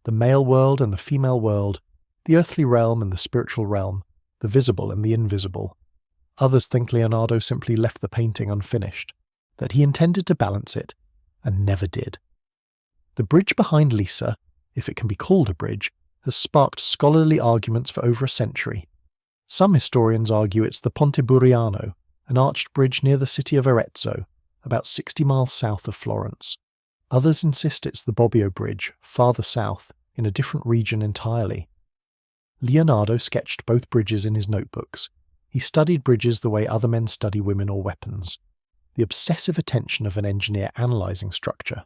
The male world and the female world, the earthly realm and the spiritual realm, the visible and the invisible. Others think Leonardo simply left the painting unfinished, that he intended to balance it, and never did. The bridge behind Lisa, if it can be called a bridge, has sparked scholarly arguments for over a century. Some historians argue it's the Ponte Buriano, an arched bridge near the city of Arezzo, about 60 miles south of Florence. Others insist it's the Bobbio Bridge, farther south, in a different region entirely. Leonardo sketched both bridges in his notebooks. He studied bridges the way other men study women or weapons. the obsessive attention of an engineer analysing structure.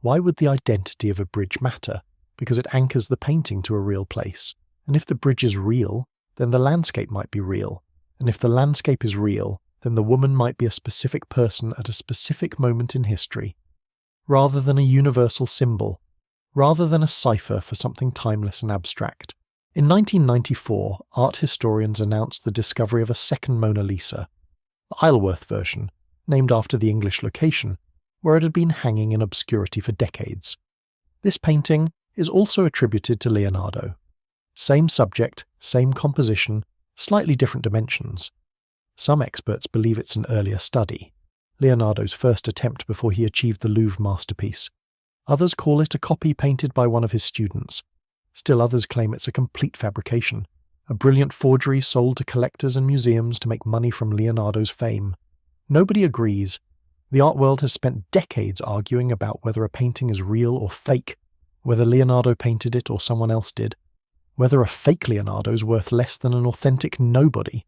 Why would the identity of a bridge matter? Because it anchors the painting to a real place. And if the bridge is real, then the landscape might be real. And if the landscape is real, then the woman might be a specific person at a specific moment in history, rather than a universal symbol, rather than a cipher for something timeless and abstract. In 1994, art historians announced the discovery of a second Mona Lisa, the Isleworth version, named after the English location, where it had been hanging in obscurity for decades. This painting is also attributed to Leonardo. Same subject, same composition, slightly different dimensions. Some experts believe it's an earlier study, Leonardo's first attempt before he achieved the Louvre masterpiece. Others call it a copy painted by one of his students. Still others claim it's a complete fabrication, a brilliant forgery sold to collectors and museums to make money from Leonardo's fame. Nobody agrees. The art world has spent decades arguing about whether a painting is real or fake, whether Leonardo painted it or someone else did, whether a fake Leonardo is worth less than an authentic nobody.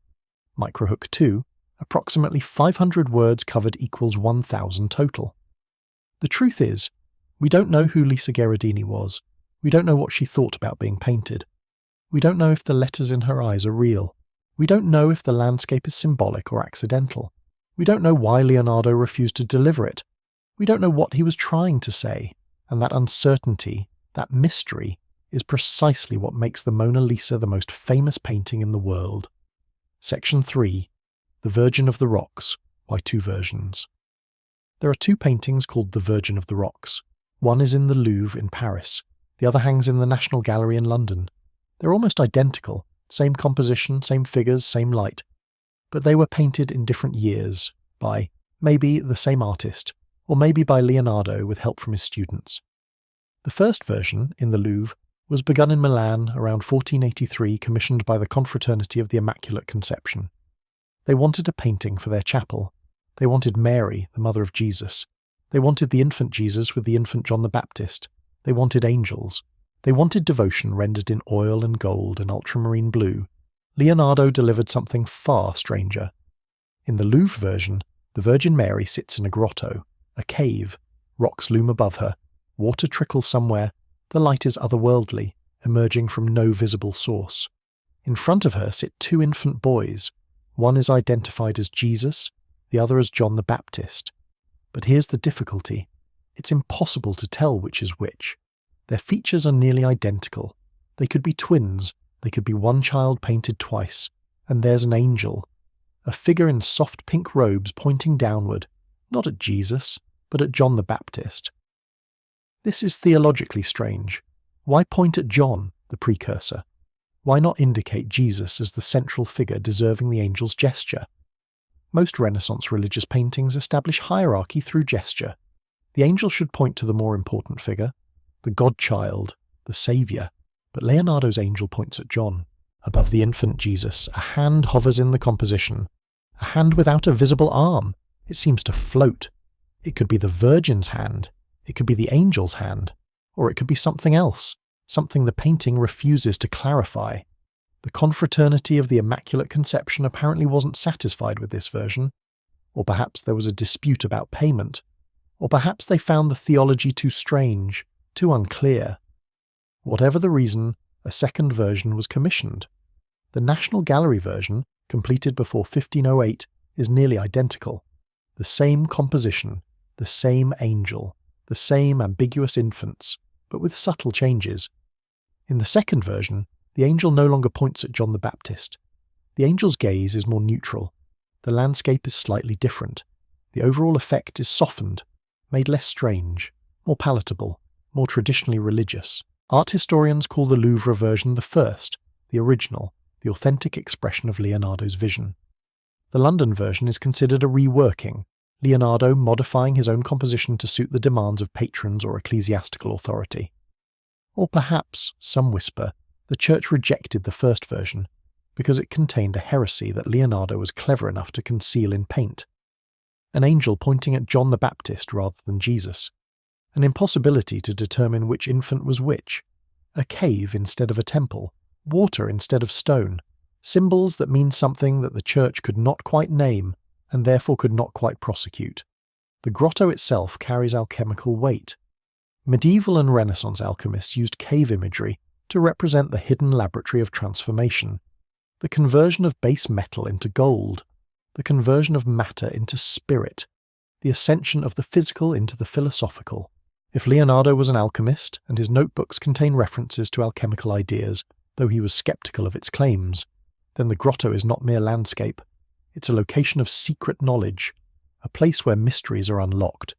Microhook 2, approximately 500 words covered equals 1,000 total. The truth is, we don't know who Lisa Gherardini was. We don't know what she thought about being painted. We don't know if the letters in her eyes are real. We don't know if the landscape is symbolic or accidental. We don't know why Leonardo refused to deliver it. We don't know what he was trying to say, and that uncertainty, that mystery, is precisely what makes the Mona Lisa the most famous painting in the world. Section 3. The Virgin of the Rocks. Why two versions? There are two paintings called The Virgin of the Rocks. One is in the Louvre in Paris. The other hangs in the National Gallery in London. They're almost identical, same composition, same figures, same light. But they were painted in different years, by maybe the same artist, or maybe by Leonardo with help from his students. The first version, in the Louvre, was begun in Milan around 1483, commissioned by the Confraternity of the Immaculate Conception. They wanted a painting for their chapel. They wanted Mary, the mother of Jesus. They wanted the infant Jesus with the infant John the Baptist. They wanted angels. They wanted devotion rendered in oil and gold and ultramarine blue. Leonardo delivered something far stranger. In the Louvre version, the Virgin Mary sits in a grotto, a cave, rocks loom above her, water trickles somewhere, the light is otherworldly, emerging from no visible source. In front of her sit two infant boys. One is identified as Jesus, the other as John the Baptist. But here's the difficulty. It's impossible to tell which is which. Their features are nearly identical. They could be twins, they could be one child painted twice, and there's an angel, a figure in soft pink robes pointing downward, not at Jesus, but at John the Baptist. This is theologically strange. Why point at John, the precursor? Why not indicate Jesus as the central figure deserving the angel's gesture? Most Renaissance religious paintings establish hierarchy through gesture. The angel should point to the more important figure, the God-child, the Saviour, but Leonardo's angel points at John. Above the infant Jesus, a hand hovers in the composition, a hand without a visible arm. It seems to float. It could be the Virgin's hand. It could be the angel's hand, or it could be something else, something the painting refuses to clarify. The Confraternity of the Immaculate Conception apparently wasn't satisfied with this version, or perhaps there was a dispute about payment, or perhaps they found the theology too strange, too unclear. Whatever the reason, a second version was commissioned. The National Gallery version, completed before 1508, is nearly identical. The same composition, the same angel, the same ambiguous infants, but with subtle changes. In the second version, the angel no longer points at John the Baptist. The angel's gaze is more neutral. The landscape is slightly different. The overall effect is softened, made less strange, more palatable, more traditionally religious. Art historians call the Louvre version the first, the original, the authentic expression of Leonardo's vision. The London version is considered a reworking, Leonardo modifying his own composition to suit the demands of patrons or ecclesiastical authority. Or perhaps, some whisper, the Church rejected the first version because it contained a heresy that Leonardo was clever enough to conceal in paint. An angel pointing at John the Baptist rather than Jesus. An impossibility to determine which infant was which. A cave instead of a temple. Water instead of stone. Symbols that mean something that the Church could not quite name, and therefore could not quite prosecute. The grotto itself carries alchemical weight. Medieval and Renaissance alchemists used cave imagery to represent the hidden laboratory of transformation, the conversion of base metal into gold, the conversion of matter into spirit, the ascension of the physical into the philosophical. If Leonardo was an alchemist, and his notebooks contain references to alchemical ideas, though he was skeptical of its claims, then the grotto is not mere landscape. It's a location of secret knowledge, a place where mysteries are unlocked.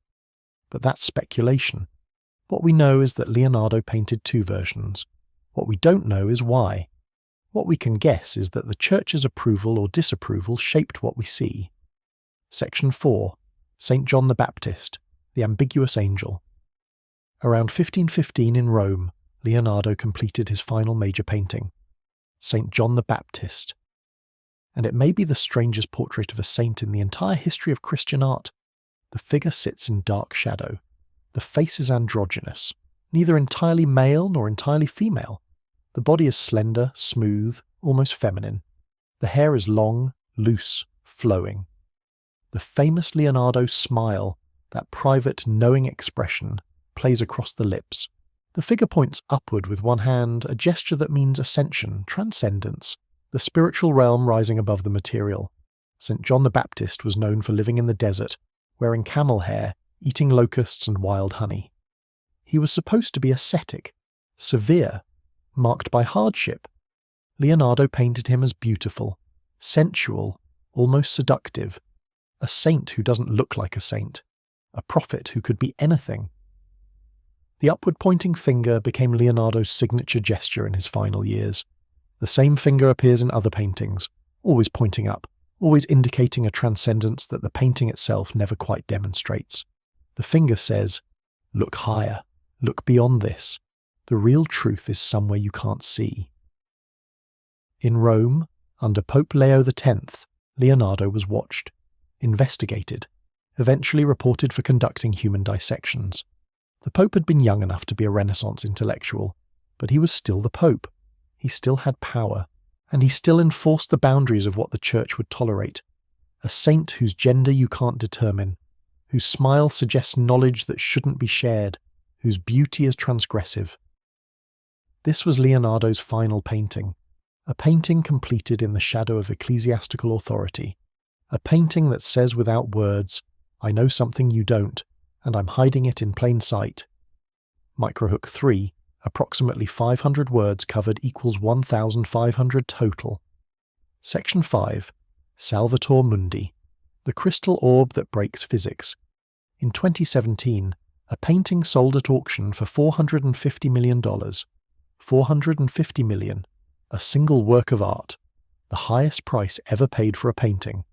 But that's speculation. What we know is that Leonardo painted two versions. What we don't know is why. What we can guess is that the Church's approval or disapproval shaped what we see. Section 4. St. John the Baptist, the ambiguous angel. Around 1515 in Rome, Leonardo completed his final major painting, St. John the Baptist. And it may be the strangest portrait of a saint in the entire history of Christian art. The figure sits in dark shadow. The face is androgynous, neither entirely male nor entirely female. The body is slender, smooth, almost feminine. The hair is long, loose, flowing. The famous Leonardo smile, that private, knowing expression, plays across the lips. The figure points upward with one hand, a gesture that means ascension, transcendence, the spiritual realm rising above the material. St. John the Baptist was known for living in the desert, wearing camel hair, eating locusts and wild honey. He was supposed to be ascetic, severe, marked by hardship. Leonardo painted him as beautiful, sensual, almost seductive, a saint who doesn't look like a saint, a prophet who could be anything. The upward-pointing finger became Leonardo's signature gesture in his final years. The same finger appears in other paintings, always pointing up, always indicating a transcendence that the painting itself never quite demonstrates. The finger says, "Look higher, look beyond this. The real truth is somewhere you can't see." In Rome, under Pope Leo X, Leonardo was watched, investigated, eventually reported for conducting human dissections. The Pope had been young enough to be a Renaissance intellectual, but he was still the Pope. He still had power, and he still enforced the boundaries of what the Church would tolerate. A saint whose gender you can't determine, whose smile suggests knowledge that shouldn't be shared, whose beauty is transgressive. This was Leonardo's final painting, a painting completed in the shadow of ecclesiastical authority, a painting that says without words, "I know something you don't, and I'm hiding it in plain sight." Microhook 3, approximately 500 words covered equals 1,500 total. Section 5. Salvator Mundi, the crystal orb that breaks physics. In 2017, a painting sold at auction for $450 million. $450 million, a single work of art, the highest price ever paid for a painting.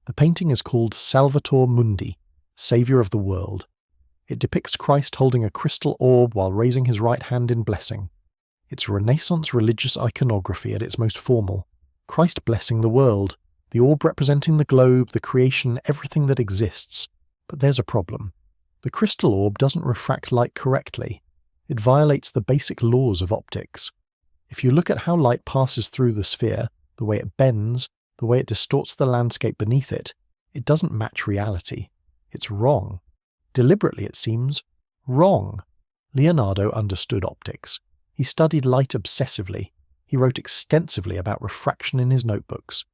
The painting is called Salvator Mundi, Saviour of the World. It depicts Christ holding a crystal orb while raising his right hand in blessing. It's Renaissance religious iconography at its most formal. Christ blessing the world, the orb representing the globe, the creation, everything that exists. But there's a problem. The crystal orb doesn't refract light correctly. It violates the basic laws of optics. If you look at how light passes through the sphere, the way it bends, the way it distorts the landscape beneath it, it doesn't match reality. It's wrong. Deliberately, it seems, wrong. Leonardo understood optics. He studied light obsessively. He wrote extensively about refraction in his notebooks.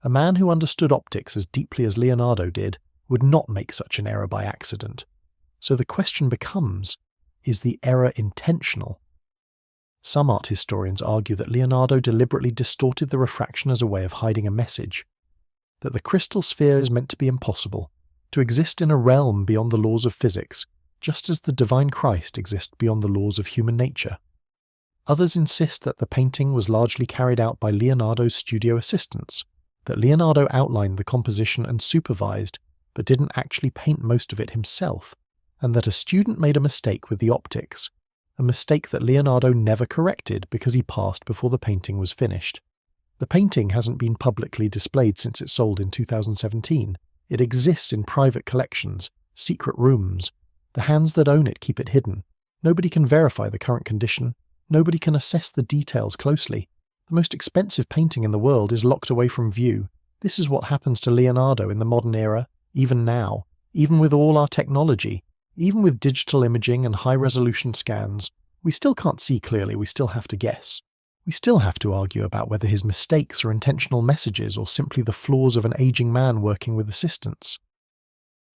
A man who understood optics as deeply as Leonardo did would not make such an error by accident. So the question becomes, is the error intentional? Some art historians argue that Leonardo deliberately distorted the refraction as a way of hiding a message, that the crystal sphere is meant to be impossible, to exist in a realm beyond the laws of physics, just as the divine Christ exists beyond the laws of human nature. Others insist that the painting was largely carried out by Leonardo's studio assistants, that Leonardo outlined the composition and supervised, but didn't actually paint most of it himself, and that a student made a mistake with the optics, a mistake that Leonardo never corrected because he passed before the painting was finished. The painting hasn't been publicly displayed since it sold in 2017. It exists in private collections, secret rooms. The hands that own it keep it hidden. Nobody can verify the current condition. Nobody can assess the details closely. The most expensive painting in the world is locked away from view. This is what happens to Leonardo in the modern era, even now, even with all our technology, even with digital imaging and high-resolution scans. We still can't see clearly, we still have to guess. We still have to argue about whether his mistakes are intentional messages or simply the flaws of an aging man working with assistants.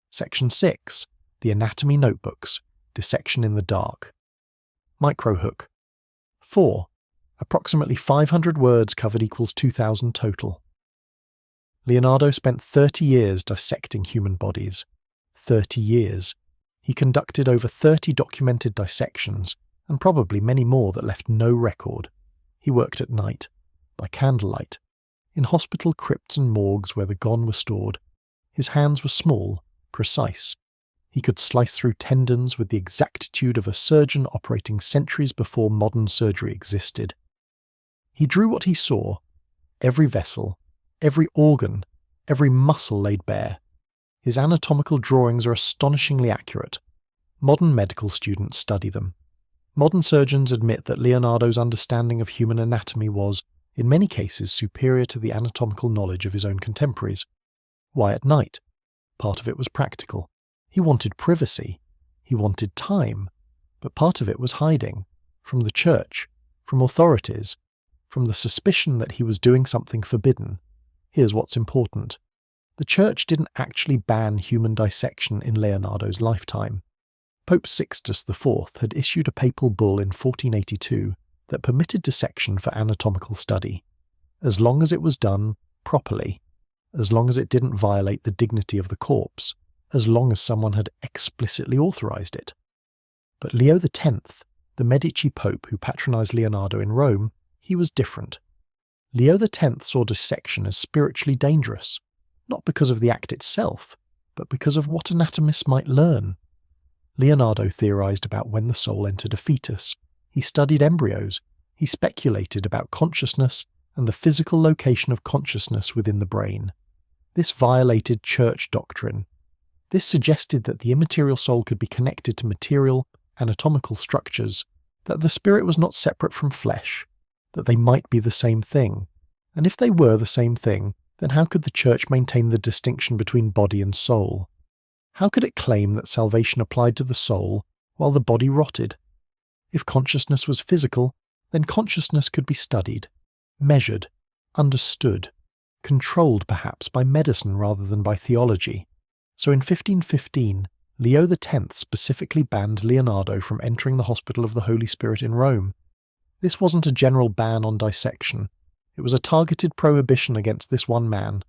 Section 6. The Anatomy Notebooks. Dissection in the Dark. Microhook. 4. Approximately 500 words covered equals 2,000 total. Leonardo spent 30 years dissecting human bodies. 30 years. He conducted over 30 documented dissections, and probably many more that left no record. He worked at night, by candlelight, in hospital crypts and morgues where the gone were stored. His hands were small, precise. He could slice through tendons with the exactitude of a surgeon operating centuries before modern surgery existed. He drew what he saw, every vessel, every organ, every muscle laid bare. His anatomical drawings are astonishingly accurate. Modern medical students study them. Modern surgeons admit that Leonardo's understanding of human anatomy was, in many cases, superior to the anatomical knowledge of his own contemporaries. Why at night? Part of it was practical. He wanted privacy. He wanted time. But part of it was hiding. From the church. From authorities. From the suspicion that he was doing something forbidden. Here's what's important. The church didn't actually ban human dissection in Leonardo's lifetime. Pope Sixtus IV had issued a papal bull in 1482 that permitted dissection for anatomical study, as long as it was done properly, as long as it didn't violate the dignity of the corpse, as long as someone had explicitly authorized it. But Leo X, the Medici Pope who patronized Leonardo in Rome, he was different. Leo X saw dissection as spiritually dangerous, not because of the act itself, but because of what anatomists might learn. Leonardo theorized about when the soul entered a fetus. He studied embryos. He speculated about consciousness and the physical location of consciousness within the brain. This violated church doctrine. This suggested that the immaterial soul could be connected to material, anatomical structures, that the spirit was not separate from flesh, that they might be the same thing. And if they were the same thing, then how could the church maintain the distinction between body and soul? How could it claim that salvation applied to the soul while the body rotted? If consciousness was physical, then consciousness could be studied, measured, understood, controlled perhaps by medicine rather than by theology. So in 1515, Leo X specifically banned Leonardo from entering the Hospital of the Holy Spirit in Rome. This wasn't a general ban on dissection. It was a targeted prohibition against this one man.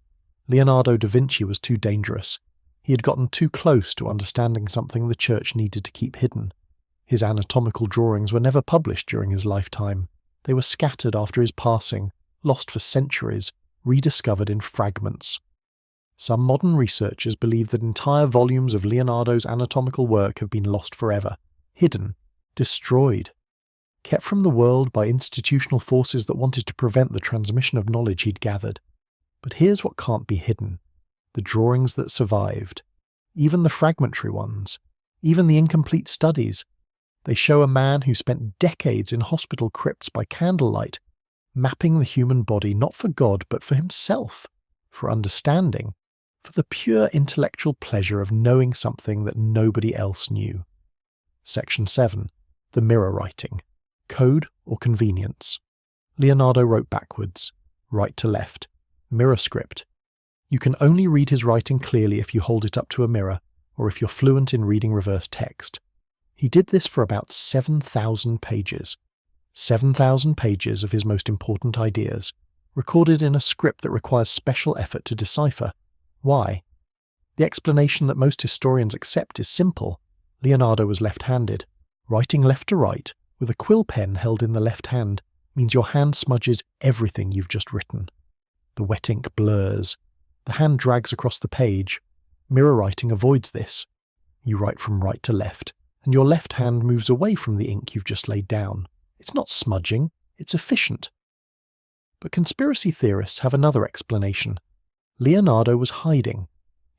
Leonardo da Vinci was too dangerous. He had gotten too close to understanding something the church needed to keep hidden. His anatomical drawings were never published during his lifetime. They were scattered after his passing, lost for centuries, rediscovered in fragments. Some modern researchers believe that entire volumes of Leonardo's anatomical work have been lost forever, hidden, destroyed, kept from the world by institutional forces that wanted to prevent the transmission of knowledge he'd gathered. But here's what can't be hidden. The drawings that survived, even the fragmentary ones, even the incomplete studies, they show a man who spent decades in hospital crypts by candlelight, mapping the human body not for God but for himself, for understanding, for the pure intellectual pleasure of knowing something that nobody else knew. Section 7. The mirror writing. Code or convenience. Leonardo wrote backwards, right to left, mirror script. You can only read his writing clearly if you hold it up to a mirror, or if you're fluent in reading reverse text. He did this for about 7,000 pages. 7,000 pages of his most important ideas, recorded in a script that requires special effort to decipher. Why? The explanation that most historians accept is simple. Leonardo was left-handed. Writing left to right, with a quill pen held in the left hand, means your hand smudges everything you've just written. The wet ink blurs. The hand drags across the page. Mirror writing avoids this. You write from right to left, and your left hand moves away from the ink you've just laid down. It's not smudging, it's efficient. But conspiracy theorists have another explanation. Leonardo was hiding,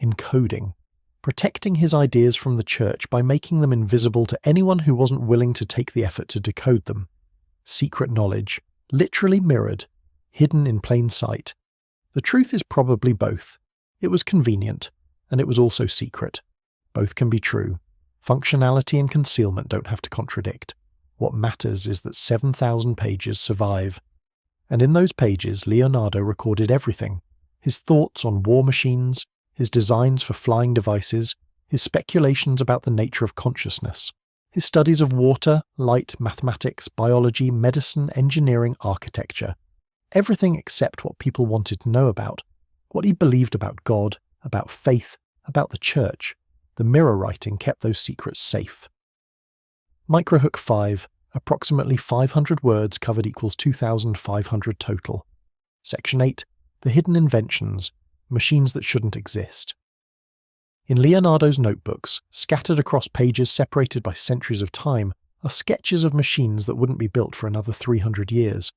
encoding, protecting his ideas from the church by making them invisible to anyone who wasn't willing to take the effort to decode them. Secret knowledge, literally mirrored, hidden in plain sight. The truth is probably both. It was convenient, and it was also secret. Both can be true. Functionality and concealment don't have to contradict. What matters is that 7,000 pages survive. And in those pages, Leonardo recorded everything. His thoughts on war machines, his designs for flying devices, his speculations about the nature of consciousness, his studies of water, light, mathematics, biology, medicine, engineering, architecture. Everything except what people wanted to know about. What he believed about God, about faith, about the church. The mirror writing kept those secrets safe. Microhook 5, approximately 500 words covered equals 2,500 total. Section 8, the hidden inventions, machines that shouldn't exist. In Leonardo's notebooks, scattered across pages separated by centuries of time, are sketches of machines that wouldn't be built for another 300 years.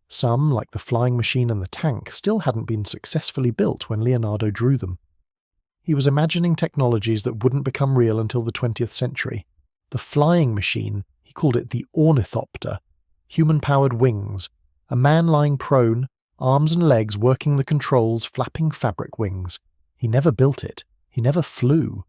Some, like the flying machine and the tank, still hadn't been successfully built when Leonardo drew them. He was imagining technologies that wouldn't become real until the 20th century. The flying machine, he called it the ornithopter, human-powered wings, a man lying prone, arms and legs working the controls, flapping fabric wings. He never built it. He never flew.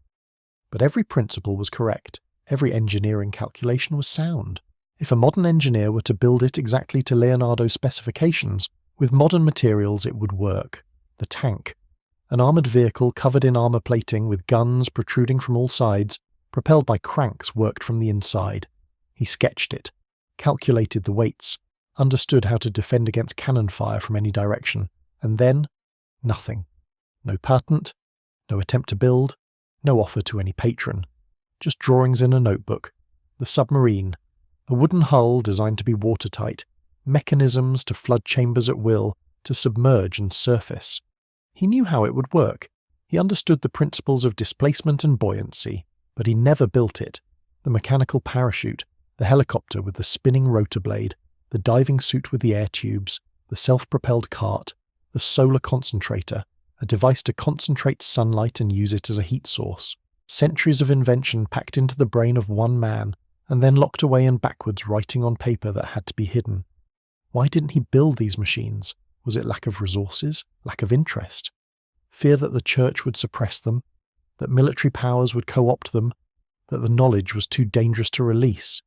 But every principle was correct. Every engineering calculation was sound. If a modern engineer were to build it exactly to Leonardo's specifications, with modern materials it would work. The tank. An armoured vehicle covered in armour plating with guns protruding from all sides, propelled by cranks worked from the inside. He sketched it, calculated the weights, understood how to defend against cannon fire from any direction, and then nothing. No patent, no attempt to build, no offer to any patron. Just drawings in a notebook. The submarine. A wooden hull designed to be watertight. Mechanisms to flood chambers at will, to submerge and surface. He knew how it would work. He understood the principles of displacement and buoyancy, but he never built it. The mechanical parachute, the helicopter with the spinning rotor blade, the diving suit with the air tubes, the self-propelled cart, the solar concentrator, a device to concentrate sunlight and use it as a heat source. Centuries of invention packed into the brain of one man, and then locked away and backwards writing on paper that had to be hidden. Why didn't he build these machines? Was it lack of resources? Lack of interest? Fear that the church would suppress them? That military powers would co-opt them? That the knowledge was too dangerous to release?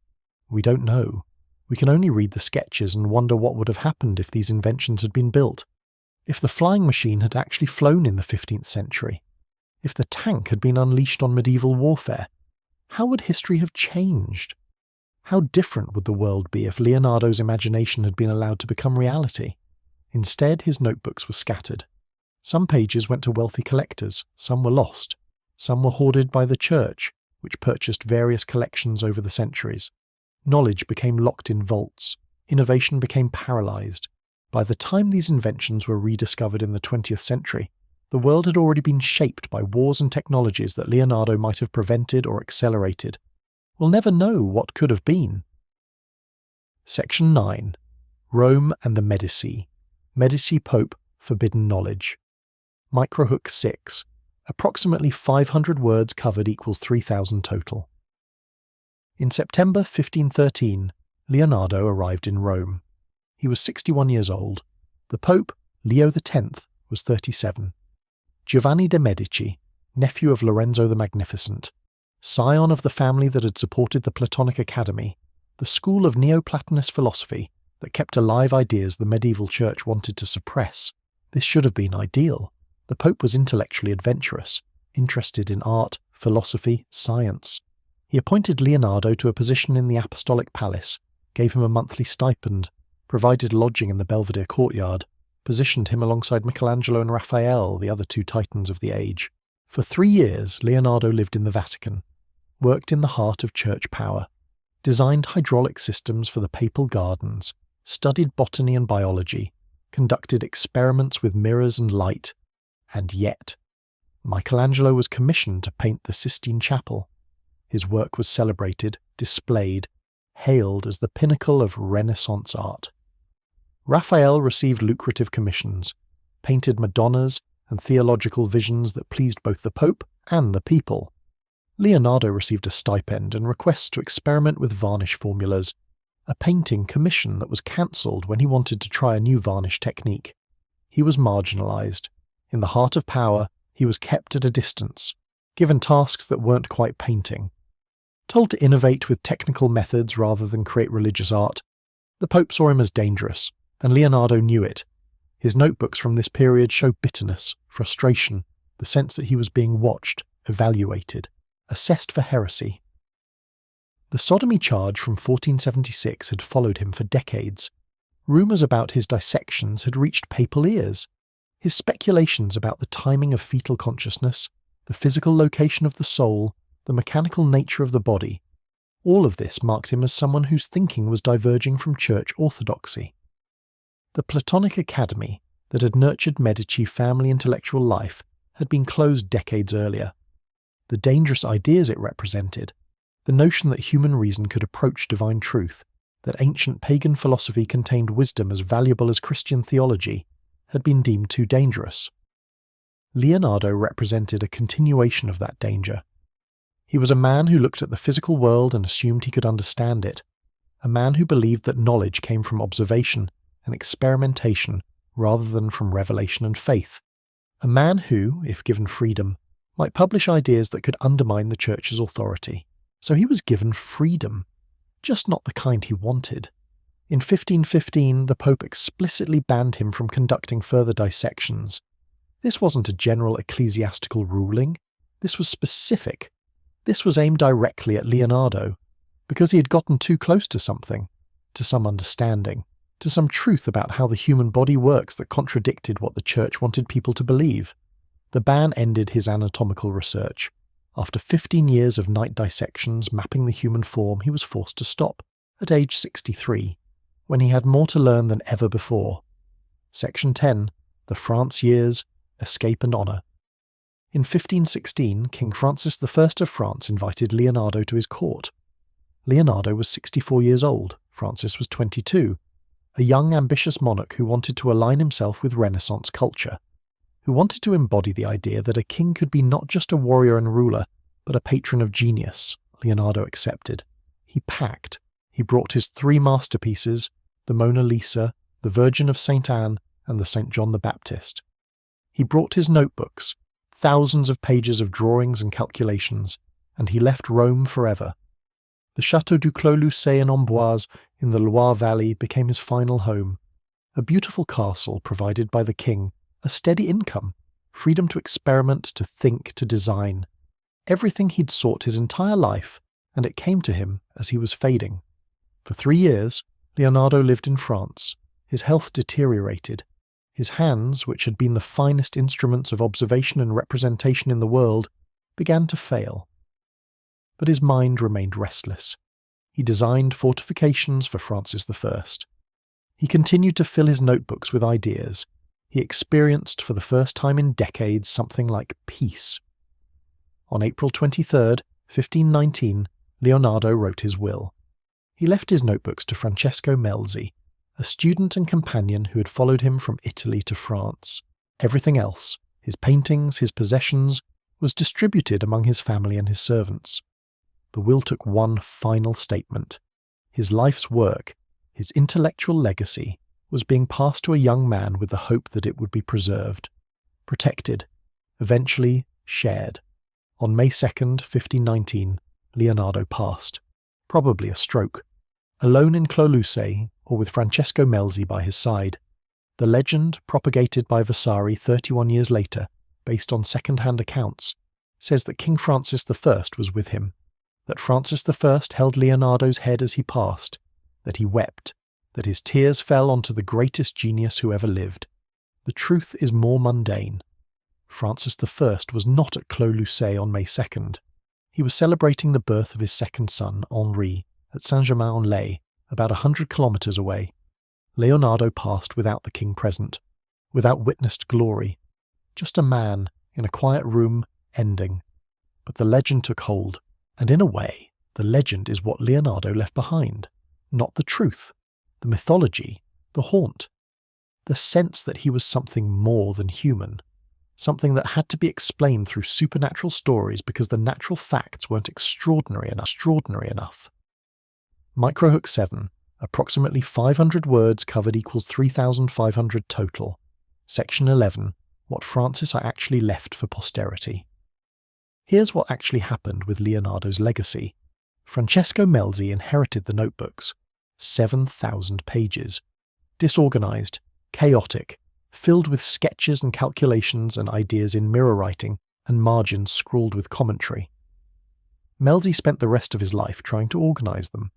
We don't know. We can only read the sketches and wonder what would have happened if these inventions had been built. If the flying machine had actually flown in the 15th century? If the tank had been unleashed on medieval warfare? How would history have changed? How different would the world be if Leonardo's imagination had been allowed to become reality? Instead, his notebooks were scattered. Some pages went to wealthy collectors, some were lost. Some were hoarded by the church, which purchased various collections over the centuries. Knowledge became locked in vaults. Innovation became paralyzed. By the time these inventions were rediscovered in the 20th century, the world had already been shaped by wars and technologies that Leonardo might have prevented or accelerated. We'll never know what could have been. Section 9. Rome and the Medici. Medici Pope, Forbidden Knowledge. Microhook 6. Approximately 500 words covered equals 3,000 total. In September 1513, Leonardo arrived in Rome. He was 61 years old. The Pope, Leo X, was 37. Giovanni de' Medici, nephew of Lorenzo the Magnificent, scion of the family that had supported the Platonic Academy, the school of Neoplatonist philosophy that kept alive ideas the medieval church wanted to suppress. This should have been ideal. The Pope was intellectually adventurous, interested in art, philosophy, science. He appointed Leonardo to a position in the Apostolic Palace, gave him a monthly stipend, provided lodging in the Belvedere courtyard, positioned him alongside Michelangelo and Raphael, the other two titans of the age. For 3 years, Leonardo lived in the Vatican, worked in the heart of church power, designed hydraulic systems for the papal gardens, studied botany and biology, conducted experiments with mirrors and light, and yet, Michelangelo was commissioned to paint the Sistine Chapel. His work was celebrated, displayed, hailed as the pinnacle of Renaissance art. Raphael received lucrative commissions, painted Madonnas and theological visions that pleased both the Pope and the people. Leonardo received a stipend and requests to experiment with varnish formulas, a painting commission that was cancelled when he wanted to try a new varnish technique. he was marginalized. In the heart of power, he was kept at a distance, given tasks that weren't quite painting. Told to innovate with technical methods rather than create religious art, the Pope saw him as dangerous, and Leonardo knew it. His notebooks from this period show bitterness, frustration, the sense that he was being watched, evaluated, assessed for heresy. The sodomy charge from 1476 had followed him for decades. Rumours about his dissections had reached papal ears. His speculations about the timing of fetal consciousness, the physical location of the soul, the mechanical nature of the body, all of this marked him as someone whose thinking was diverging from church orthodoxy. The Platonic Academy that had nurtured Medici family intellectual life had been closed decades earlier. The dangerous ideas it represented, the notion that human reason could approach divine truth, that ancient pagan philosophy contained wisdom as valuable as Christian theology, had been deemed too dangerous. Leonardo represented a continuation of that danger. He was a man who looked at the physical world and assumed he could understand it, a man who believed that knowledge came from observation and experimentation rather than from revelation and faith, a man who, if given freedom, might publish ideas that could undermine the Church's authority. So he was given freedom, just not the kind he wanted. In 1515, the Pope explicitly banned him from conducting further dissections. This wasn't a general ecclesiastical ruling. This was specific. This was aimed directly at Leonardo, because he had gotten too close to something, to some understanding, to some truth about how the human body works that contradicted what the Church wanted people to believe. The ban ended his anatomical research. After 15 years of night dissections mapping the human form, he was forced to stop, at age 63, when he had more to learn than ever before. Section 10, The France Years, Escape and Honour. In 1516, King Francis I of France invited Leonardo to his court. Leonardo was 64 years old, Francis was 22, a young ambitious monarch who wanted to align himself with Renaissance culture, who wanted to embody the idea that a king could be not just a warrior and ruler, but a patron of genius. Leonardo accepted. He packed. He brought his 3 masterpieces, the Mona Lisa, the Virgin of St. Anne, and the St. John the Baptist. He brought his notebooks, thousands of pages of drawings and calculations, and he left Rome forever. The Château du Clos-Lucé in Amboise in the Loire Valley became his final home, a beautiful castle provided by the king, a steady income, freedom to experiment, to think, to design. Everything he'd sought his entire life, and it came to him as he was fading. For 3 years, Leonardo lived in France. His health deteriorated. His hands, which had been the finest instruments of observation and representation in the world, began to fail. But his mind remained restless. He designed fortifications for Francis I. He continued to fill his notebooks with ideas. He experienced for the first time in decades something like peace. On April 23, 1519, Leonardo wrote his will. He left his notebooks to Francesco Melzi, a student and companion who had followed him from Italy to France. Everything else, his paintings, his possessions, was distributed among his family and his servants. The will took one final statement. His life's work, his intellectual legacy, was being passed to a young man with the hope that it would be preserved, protected, eventually shared. On May 2, 1519, Leonardo passed, probably a stroke, alone in Clos-Lucé or with Francesco Melzi by his side. The legend, propagated by Vasari 31 years later, based on second-hand accounts, says that King Francis I was with him, that Francis I held Leonardo's head as he passed, that he wept, that his tears fell onto the greatest genius who ever lived. The truth is more mundane. Francis I was not at Clos-Lucé on May 2nd. He was celebrating the birth of his second son, Henri, at Saint-Germain-en-Laye, about 100 kilometres away. Leonardo passed without the king present, without witnessed glory, just a man in a quiet room, ending. But the legend took hold, and in a way, the legend is what Leonardo left behind, not the truth, the mythology, the haunt, the sense that he was something more than human, something that had to be explained through supernatural stories because the natural facts weren't extraordinary enough. Microhook 7, approximately 500 words covered equals 3,500 total. Section 11. What Francis I actually left for posterity. Here's what actually happened with Leonardo's legacy. Francesco Melzi inherited the notebooks. 7,000 pages. Disorganized, chaotic, filled with sketches and calculations and ideas in mirror writing and margins scrawled with commentary. Melzi spent the rest of his life trying to organize them.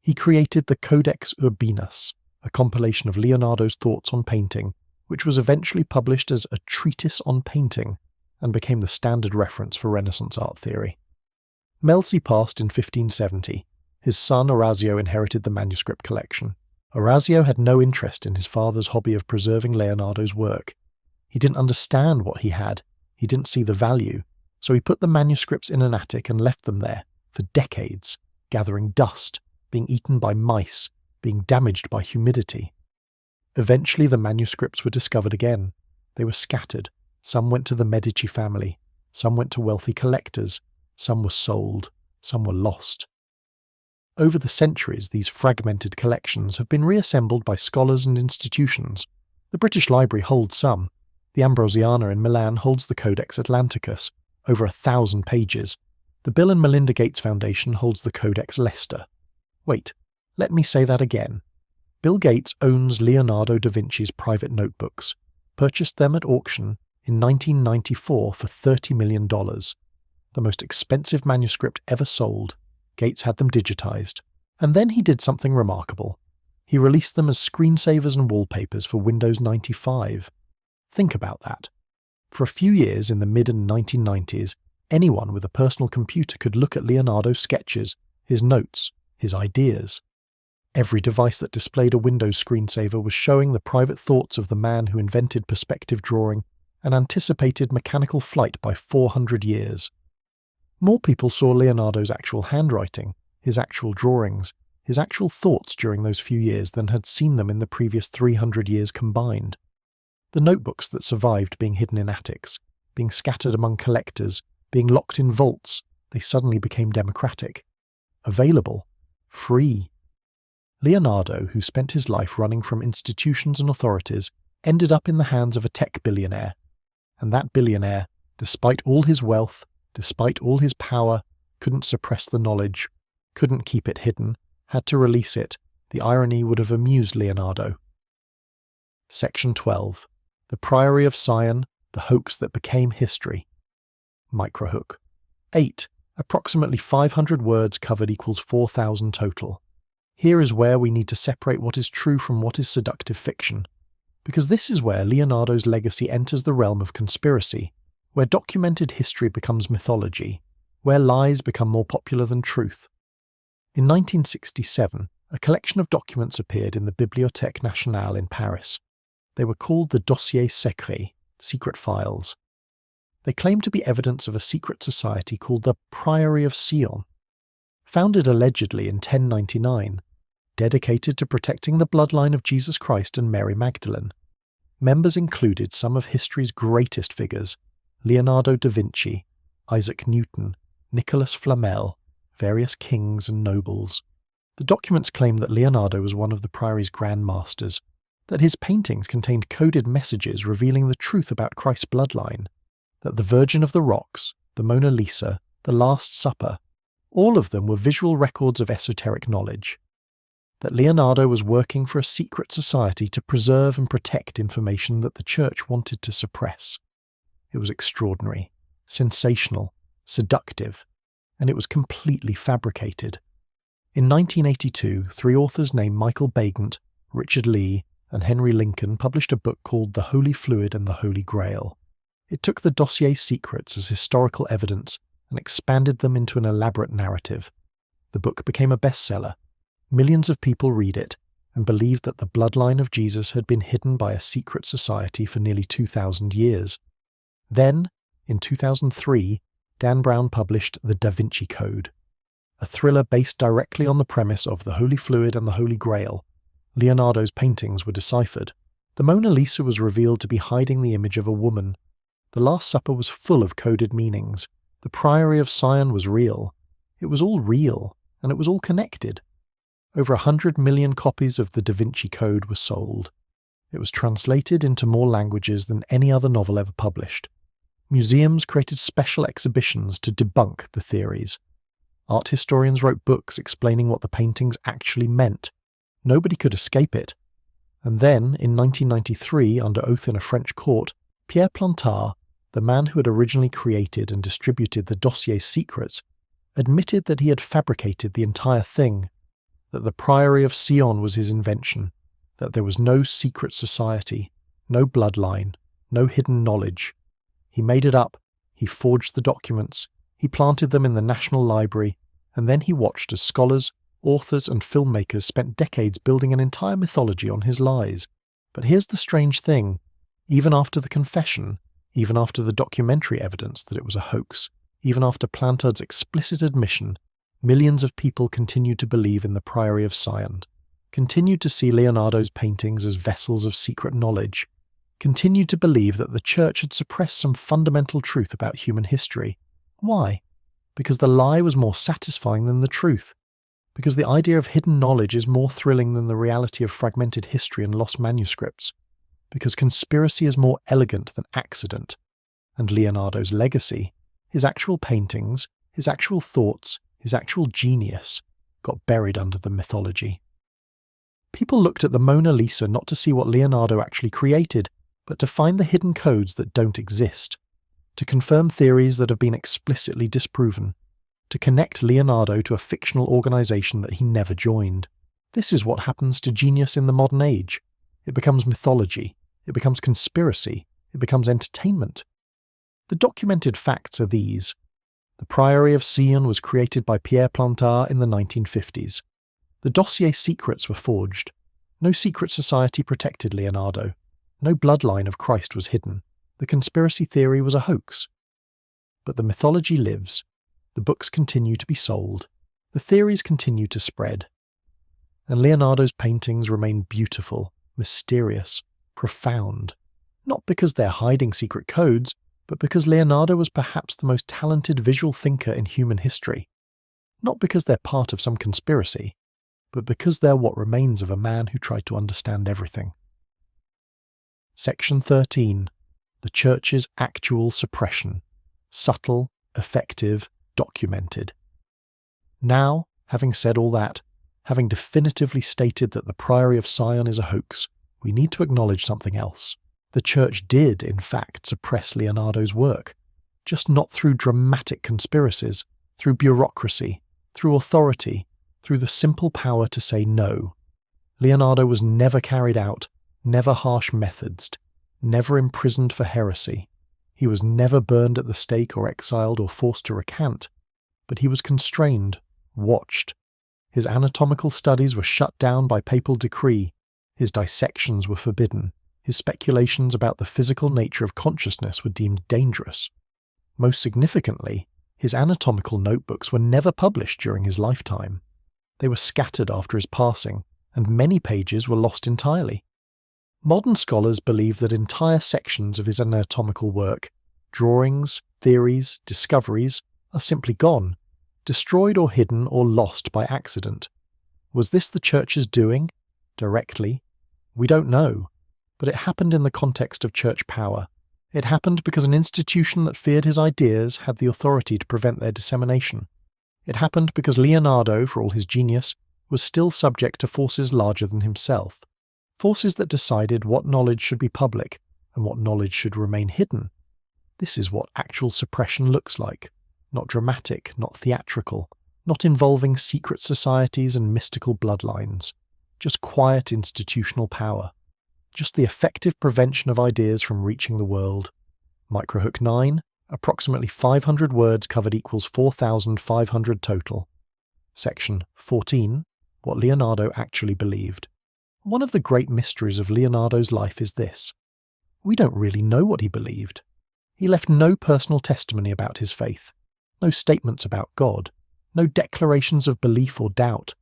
He created the Codex Urbanus, a compilation of Leonardo's thoughts on painting, which was eventually published as a treatise on painting and became the standard reference for Renaissance art theory. Melzi passed in 1570. His son Orazio inherited the manuscript collection. Orazio had no interest in his father's hobby of preserving Leonardo's work. He didn't understand what he had. He didn't see the value. So he put the manuscripts in an attic and left them there for decades, gathering dust, being eaten by mice, being damaged by humidity. Eventually the manuscripts were discovered again. They were scattered. Some went to the Medici family. Some went to wealthy collectors. Some were sold. Some were lost. Over the centuries, these fragmented collections have been reassembled by scholars and institutions. The British Library holds some. The Ambrosiana in Milan holds the Codex Atlanticus, over 1,000 pages. The Bill and Melinda Gates Foundation holds the Codex Leicester. Wait, let me say that again. Bill Gates owns Leonardo da Vinci's private notebooks, purchased them at auction in 1994 for $30 million. The most expensive manuscript ever sold. Gates had them digitized. And then he did something remarkable. He released them as screensavers and wallpapers for Windows 95. Think about that. For a few years in the mid and 1990s, anyone with a personal computer could look at Leonardo's sketches, his notes, his ideas. Every device that displayed a Windows screensaver was showing the private thoughts of the man who invented perspective drawing and anticipated mechanical flight by 400 years. More people saw Leonardo's actual handwriting, his actual drawings, his actual thoughts during those few years than had seen them in the previous 300 years combined. The notebooks that survived being hidden in attics, being scattered among collectors, being locked in vaults, they suddenly became democratic. Available. Free. Leonardo, who spent his life running from institutions and authorities, ended up in the hands of a tech billionaire. And that billionaire, despite all his wealth, despite all his power, couldn't suppress the knowledge, couldn't keep it hidden, had to release it. The irony would have amused Leonardo. Section 12. The Priory of Sion, the hoax that became history. Microhook. 8. Approximately 500 words covered equals 4,000 total. Here is where we need to separate what is true from what is seductive fiction, because this is where Leonardo's legacy enters the realm of conspiracy, where documented history becomes mythology, where lies become more popular than truth. In 1967, a collection of documents appeared in the Bibliothèque Nationale in Paris. They were called the Dossiers Secrets, secret files. They claimed to be evidence of a secret society called the Priory of Sion, founded allegedly in 1099, dedicated to protecting the bloodline of Jesus Christ and Mary Magdalene. Members included some of history's greatest figures: Leonardo da Vinci, Isaac Newton, Nicholas Flamel, various kings and nobles. The documents claim that Leonardo was one of the Priory's Grand Masters, that his paintings contained coded messages revealing the truth about Christ's bloodline, that the Virgin of the Rocks, the Mona Lisa, the Last Supper, all of them were visual records of esoteric knowledge, that Leonardo was working for a secret society to preserve and protect information that the Church wanted to suppress. It was extraordinary, sensational, seductive, and it was completely fabricated. In 1982, 3 authors named Michael Bagant, Richard Lee, and Henry Lincoln published a book called The Holy Fluid and the Holy Grail. It took the dossier secrets as historical evidence and expanded them into an elaborate narrative. The book became a bestseller. Millions of people read it and believed that the bloodline of Jesus had been hidden by a secret society for nearly 2,000 years. Then, in 2003, Dan Brown published The Da Vinci Code, a thriller based directly on the premise of The Holy Fluid and the Holy Grail. Leonardo's paintings were deciphered. The Mona Lisa was revealed to be hiding the image of a woman. The Last Supper was full of coded meanings. The Priory of Sion was real. It was all real, and it was all connected. Over 100 million copies of the Da Vinci Code were sold. It was translated into more languages than any other novel ever published. Museums created special exhibitions to debunk the theories. Art historians wrote books explaining what the paintings actually meant. Nobody could escape it. And then, in 1993, under oath in a French court, Pierre Plantard, the man who had originally created and distributed the dossier's secrets, admitted that he had fabricated the entire thing, that the Priory of Sion was his invention, that there was no secret society, no bloodline, no hidden knowledge. He made it up, he forged the documents, he planted them in the National Library, and then he watched as scholars, authors and filmmakers spent decades building an entire mythology on his lies. But here's the strange thing. Even after the confession, even after the documentary evidence that it was a hoax, even after Plantard's explicit admission, millions of people continued to believe in the Priory of Sion, continued to see Leonardo's paintings as vessels of secret knowledge, continued to believe that the Church had suppressed some fundamental truth about human history. Why? Because the lie was more satisfying than the truth. Because the idea of hidden knowledge is more thrilling than the reality of fragmented history and lost manuscripts. Because conspiracy is more elegant than accident. And Leonardo's legacy, his actual paintings, his actual thoughts, his actual genius, got buried under the mythology. People looked at the Mona Lisa not to see what Leonardo actually created, but to find the hidden codes that don't exist, to confirm theories that have been explicitly disproven, to connect Leonardo to a fictional organization that he never joined. This is what happens to genius in the modern age. It becomes mythology, it becomes conspiracy, it becomes entertainment. The documented facts are these. The Priory of Sion was created by Pierre Plantard in the 1950s. The dossier secrets were forged. No secret society protected Leonardo. No bloodline of Christ was hidden. The conspiracy theory was a hoax. But the mythology lives. The books continue to be sold. The theories continue to spread. And Leonardo's paintings remain beautiful, mysterious, profound. Not because they're hiding secret codes, but because Leonardo was perhaps the most talented visual thinker in human history. Not because they're part of some conspiracy, but because they're what remains of a man who tried to understand everything. Section 13. The Church's actual suppression. Subtle, effective, documented. Now, having said all that, having definitively stated that the Priory of Sion is a hoax, we need to acknowledge something else. The Church did, in fact, suppress Leonardo's work, just not through dramatic conspiracies, through bureaucracy, through authority, through the simple power to say no. Leonardo was never carried out, never harsh methods, never imprisoned for heresy. He was never burned at the stake or exiled or forced to recant, but he was constrained, watched. His anatomical studies were shut down by papal decree, his dissections were forbidden, his speculations about the physical nature of consciousness were deemed dangerous. Most significantly, his anatomical notebooks were never published during his lifetime. They were scattered after his passing, and many pages were lost entirely. Modern scholars believe that entire sections of his anatomical work, drawings, theories, discoveries, are simply gone, destroyed or hidden or lost by accident. Was this the Church's doing? Directly? We don't know, but it happened in the context of church power. It happened because an institution that feared his ideas had the authority to prevent their dissemination. It happened because Leonardo, for all his genius, was still subject to forces larger than himself. Forces that decided what knowledge should be public and what knowledge should remain hidden. This is what actual suppression looks like. Not dramatic, not theatrical, not involving secret societies and mystical bloodlines. Just quiet institutional power. Just the effective prevention of ideas from reaching the world. Microhook 9, approximately 500 words covered equals 4,500 total. Section 14, what Leonardo actually believed. One of the great mysteries of Leonardo's life is this. We don't really know what he believed. He left no personal testimony about his faith, no statements about God, no declarations of belief or doubt.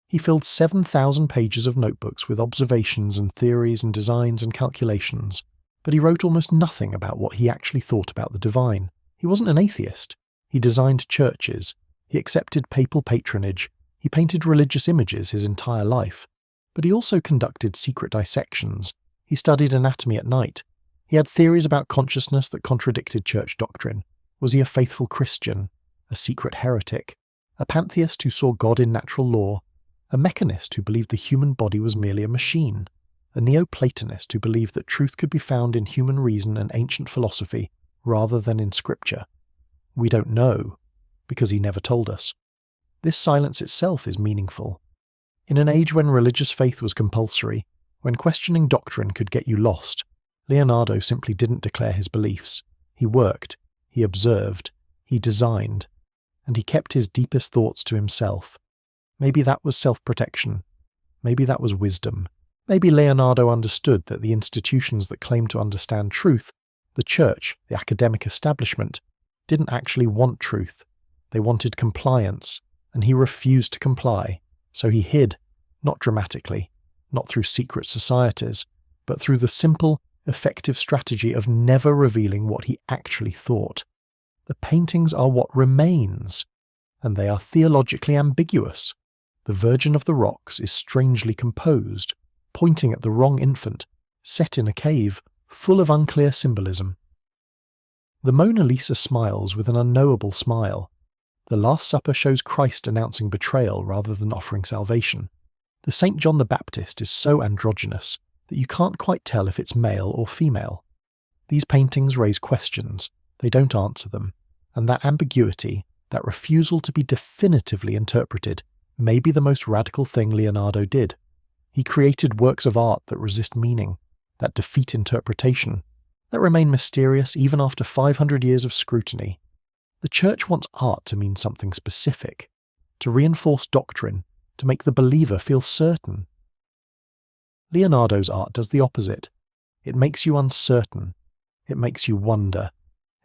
He filled 7,000 pages of notebooks with observations and theories and designs and calculations, but he wrote almost nothing about what he actually thought about the divine. He wasn't an atheist. He designed churches. He accepted papal patronage. He painted religious images his entire life. But he also conducted secret dissections. He studied anatomy at night. He had theories about consciousness that contradicted church doctrine. Was he a faithful Christian? A secret heretic? A pantheist who saw God in natural law? A mechanist who believed the human body was merely a machine? A Neoplatonist who believed that truth could be found in human reason and ancient philosophy rather than in scripture? We don't know, because he never told us. This silence itself is meaningful. In an age when religious faith was compulsory, when questioning doctrine could get you lost, Leonardo simply didn't declare his beliefs. He worked, he observed, he designed, and he kept his deepest thoughts to himself. Maybe that was self-protection. Maybe that was wisdom. Maybe Leonardo understood that the institutions that claimed to understand truth, the church, the academic establishment, didn't actually want truth. They wanted compliance, and he refused to comply. So he hid, not dramatically, not through secret societies, but through the simple, effective strategy of never revealing what he actually thought. The paintings are what remains, and they are theologically ambiguous. The Virgin of the Rocks is strangely composed, pointing at the wrong infant, set in a cave, full of unclear symbolism. The Mona Lisa smiles with an unknowable smile. The Last Supper shows Christ announcing betrayal rather than offering salvation. The St. John the Baptist is so androgynous that you can't quite tell if it's male or female. These paintings raise questions, they don't answer them, and that ambiguity, that refusal to be definitively interpreted, may be the most radical thing Leonardo did. He created works of art that resist meaning, that defeat interpretation, that remain mysterious even after 500 years of scrutiny. The Church wants art to mean something specific, to reinforce doctrine, to make the believer feel certain. Leonardo's art does the opposite. It makes you uncertain. It makes you wonder.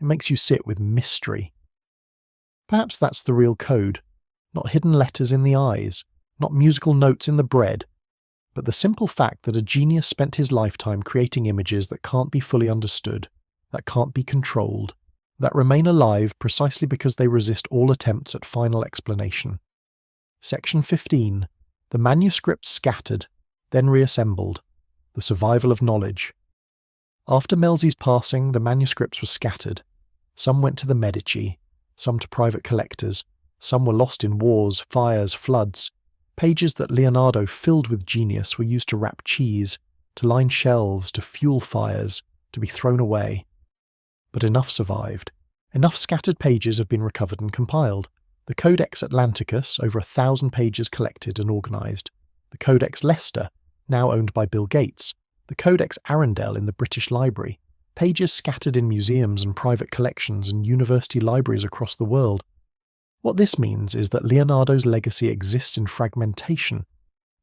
It makes you sit with mystery. Perhaps that's the real code. Not hidden letters in the eyes, not musical notes in the bread, but the simple fact that a genius spent his lifetime creating images that can't be fully understood, that can't be controlled, that remain alive precisely because they resist all attempts at final explanation. Section 15. The manuscripts scattered, then reassembled. The survival of knowledge. After Melzi's passing, the manuscripts were scattered. Some went to the Medici, some to private collectors, some were lost in wars, fires, floods. Pages that Leonardo filled with genius were used to wrap cheese, to line shelves, to fuel fires, to be thrown away. But enough survived. Enough scattered pages have been recovered and compiled. The Codex Atlanticus, over 1,000 pages collected and organised. The Codex Leicester, now owned by Bill Gates. The Codex Arundel in the British Library. Pages scattered in museums and private collections and university libraries across the world. What this means is that Leonardo's legacy exists in fragmentation.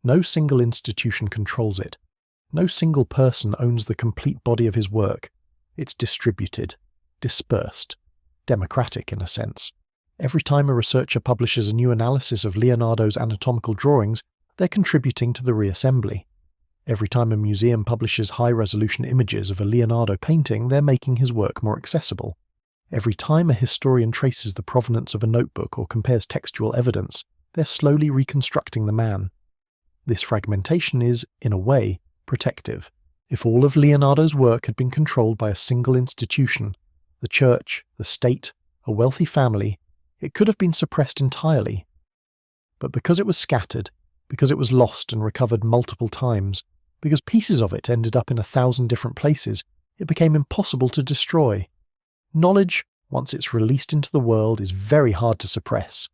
No single institution controls it. No single person owns the complete body of his work. It's distributed, dispersed, democratic in a sense. Every time a researcher publishes a new analysis of Leonardo's anatomical drawings, they're contributing to the reassembly. Every time a museum publishes high-resolution images of a Leonardo painting, they're making his work more accessible. Every time a historian traces the provenance of a notebook or compares textual evidence, they're slowly reconstructing the man. This fragmentation is, in a way, protective. If all of Leonardo's work had been controlled by a single institution, the church, the state, a wealthy family, it could have been suppressed entirely. But because it was scattered, because it was lost and recovered multiple times, because pieces of it ended up in 1,000 different places, it became impossible to destroy. Knowledge, once it's released into the world, is very hard to suppress.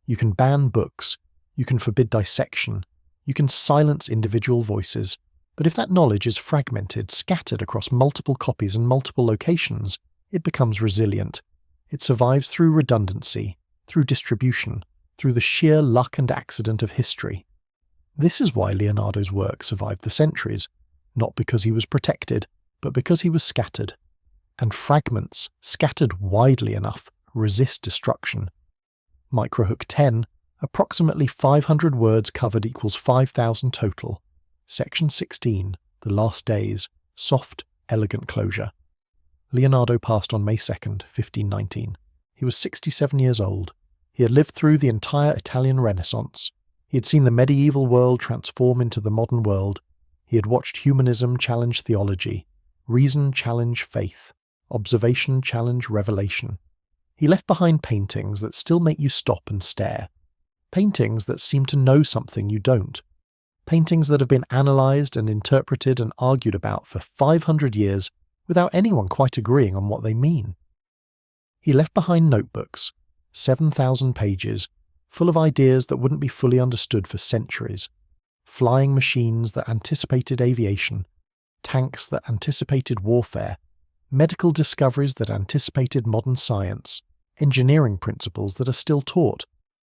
You can ban books, you can forbid dissection, you can silence individual voices, but if that knowledge is fragmented, scattered across multiple copies and multiple locations, it becomes resilient. It survives through redundancy, through distribution, through the sheer luck and accident of history. This is why Leonardo's work survived the centuries, not because he was protected, but because he was scattered. And fragments, scattered widely enough, resist destruction. Microhook 10, approximately 500 words covered equals 5,000 total. Section 16, The Last Days, soft, elegant closure. Leonardo passed on May 2nd, 1519. He was 67 years old. He had lived through the entire Italian Renaissance. He had seen the medieval world transform into the modern world. He had watched humanism challenge theology, reason challenge faith, observation challenge revelation. He left behind paintings that still make you stop and stare. Paintings that seem to know something you don't. Paintings that have been analysed and interpreted and argued about for 500 years without anyone quite agreeing on what they mean. He left behind notebooks, 7,000 pages, full of ideas that wouldn't be fully understood for centuries. Flying machines that anticipated aviation, tanks that anticipated warfare, medical discoveries that anticipated modern science, engineering principles that are still taught.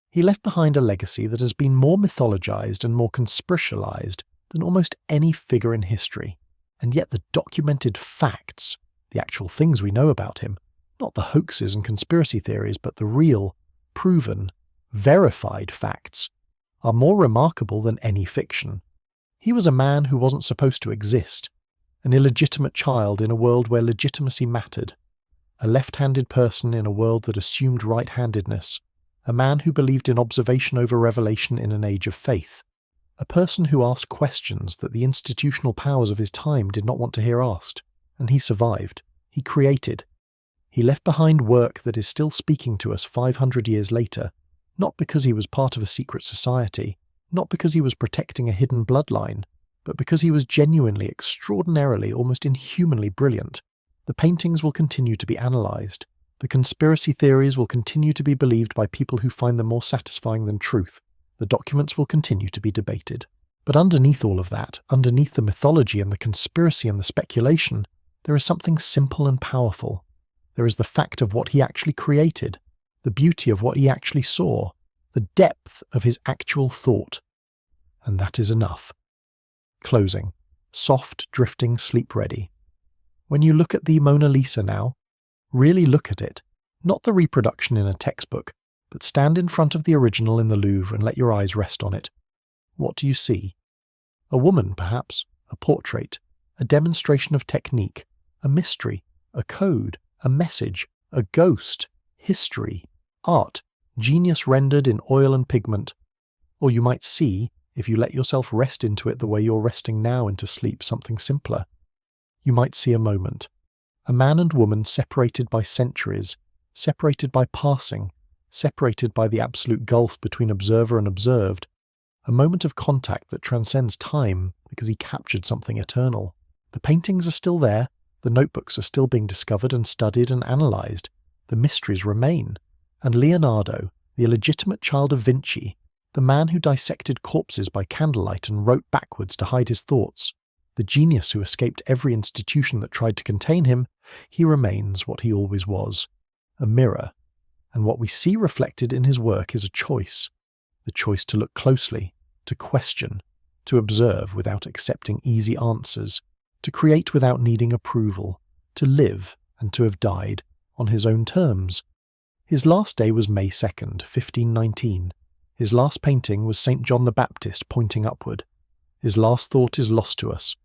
He left behind a legacy that has been more mythologized and more conspiritualized than almost any figure in history. And yet the documented facts, the actual things we know about him, not the hoaxes and conspiracy theories, but the real, proven, verified facts, are more remarkable than any fiction. He was a man who wasn't supposed to exist, an illegitimate child in a world where legitimacy mattered, a left-handed person in a world that assumed right-handedness, a man who believed in observation over revelation in an age of faith, a person who asked questions that the institutional powers of his time did not want to hear asked, and he survived. He created. He left behind work that is still speaking to us 500 years later, not because he was part of a secret society, not because he was protecting a hidden bloodline, but because he was genuinely, extraordinarily, almost inhumanly brilliant. The paintings will continue to be analysed. The conspiracy theories will continue to be believed by people who find them more satisfying than truth. The documents will continue to be debated. But underneath all of that, underneath the mythology and the conspiracy and the speculation, there is something simple and powerful. There is the fact of what he actually created, the beauty of what he actually saw, the depth of his actual thought. And that is enough. Closing. Soft, drifting, sleep-ready. When you look at the Mona Lisa now, really look at it, not the reproduction in a textbook, but stand in front of the original in the Louvre and let your eyes rest on it. What do you see? A woman, perhaps, a portrait, a demonstration of technique, a mystery, a code, a message, a ghost, history, art, genius rendered in oil and pigment. Or you might see, if you let yourself rest into it the way you're resting now into sleep, something simpler. You might see a moment. A man and woman separated by centuries, separated by passing, separated by the absolute gulf between observer and observed. A moment of contact that transcends time because he captured something eternal. The paintings are still there, the notebooks are still being discovered and studied and analysed. The mysteries remain. And Leonardo, the illegitimate child of Vinci, the man who dissected corpses by candlelight and wrote backwards to hide his thoughts, the genius who escaped every institution that tried to contain him, he remains what he always was, a mirror. And what we see reflected in his work is a choice. The choice to look closely, to question, to observe without accepting easy answers, to create without needing approval, to live and to have died on his own terms. His last day was May 2nd, 1519. His last painting was St. John the Baptist pointing upward. His last thought is lost to us,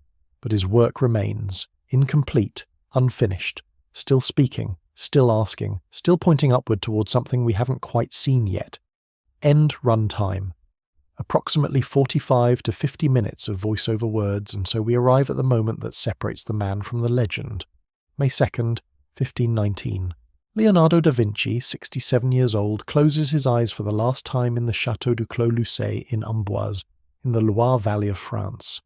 but his work remains, incomplete, unfinished, still speaking, still asking, still pointing upward towards something we haven't quite seen yet. End run time. Approximately 45 to 50 minutes of voiceover words, and so we arrive at the moment that separates the man from the legend. May 2nd, 1519. Leonardo da Vinci, 67 years old, closes his eyes for the last time in the Château du Clos-Lucé in Amboise, in the Loire Valley of France.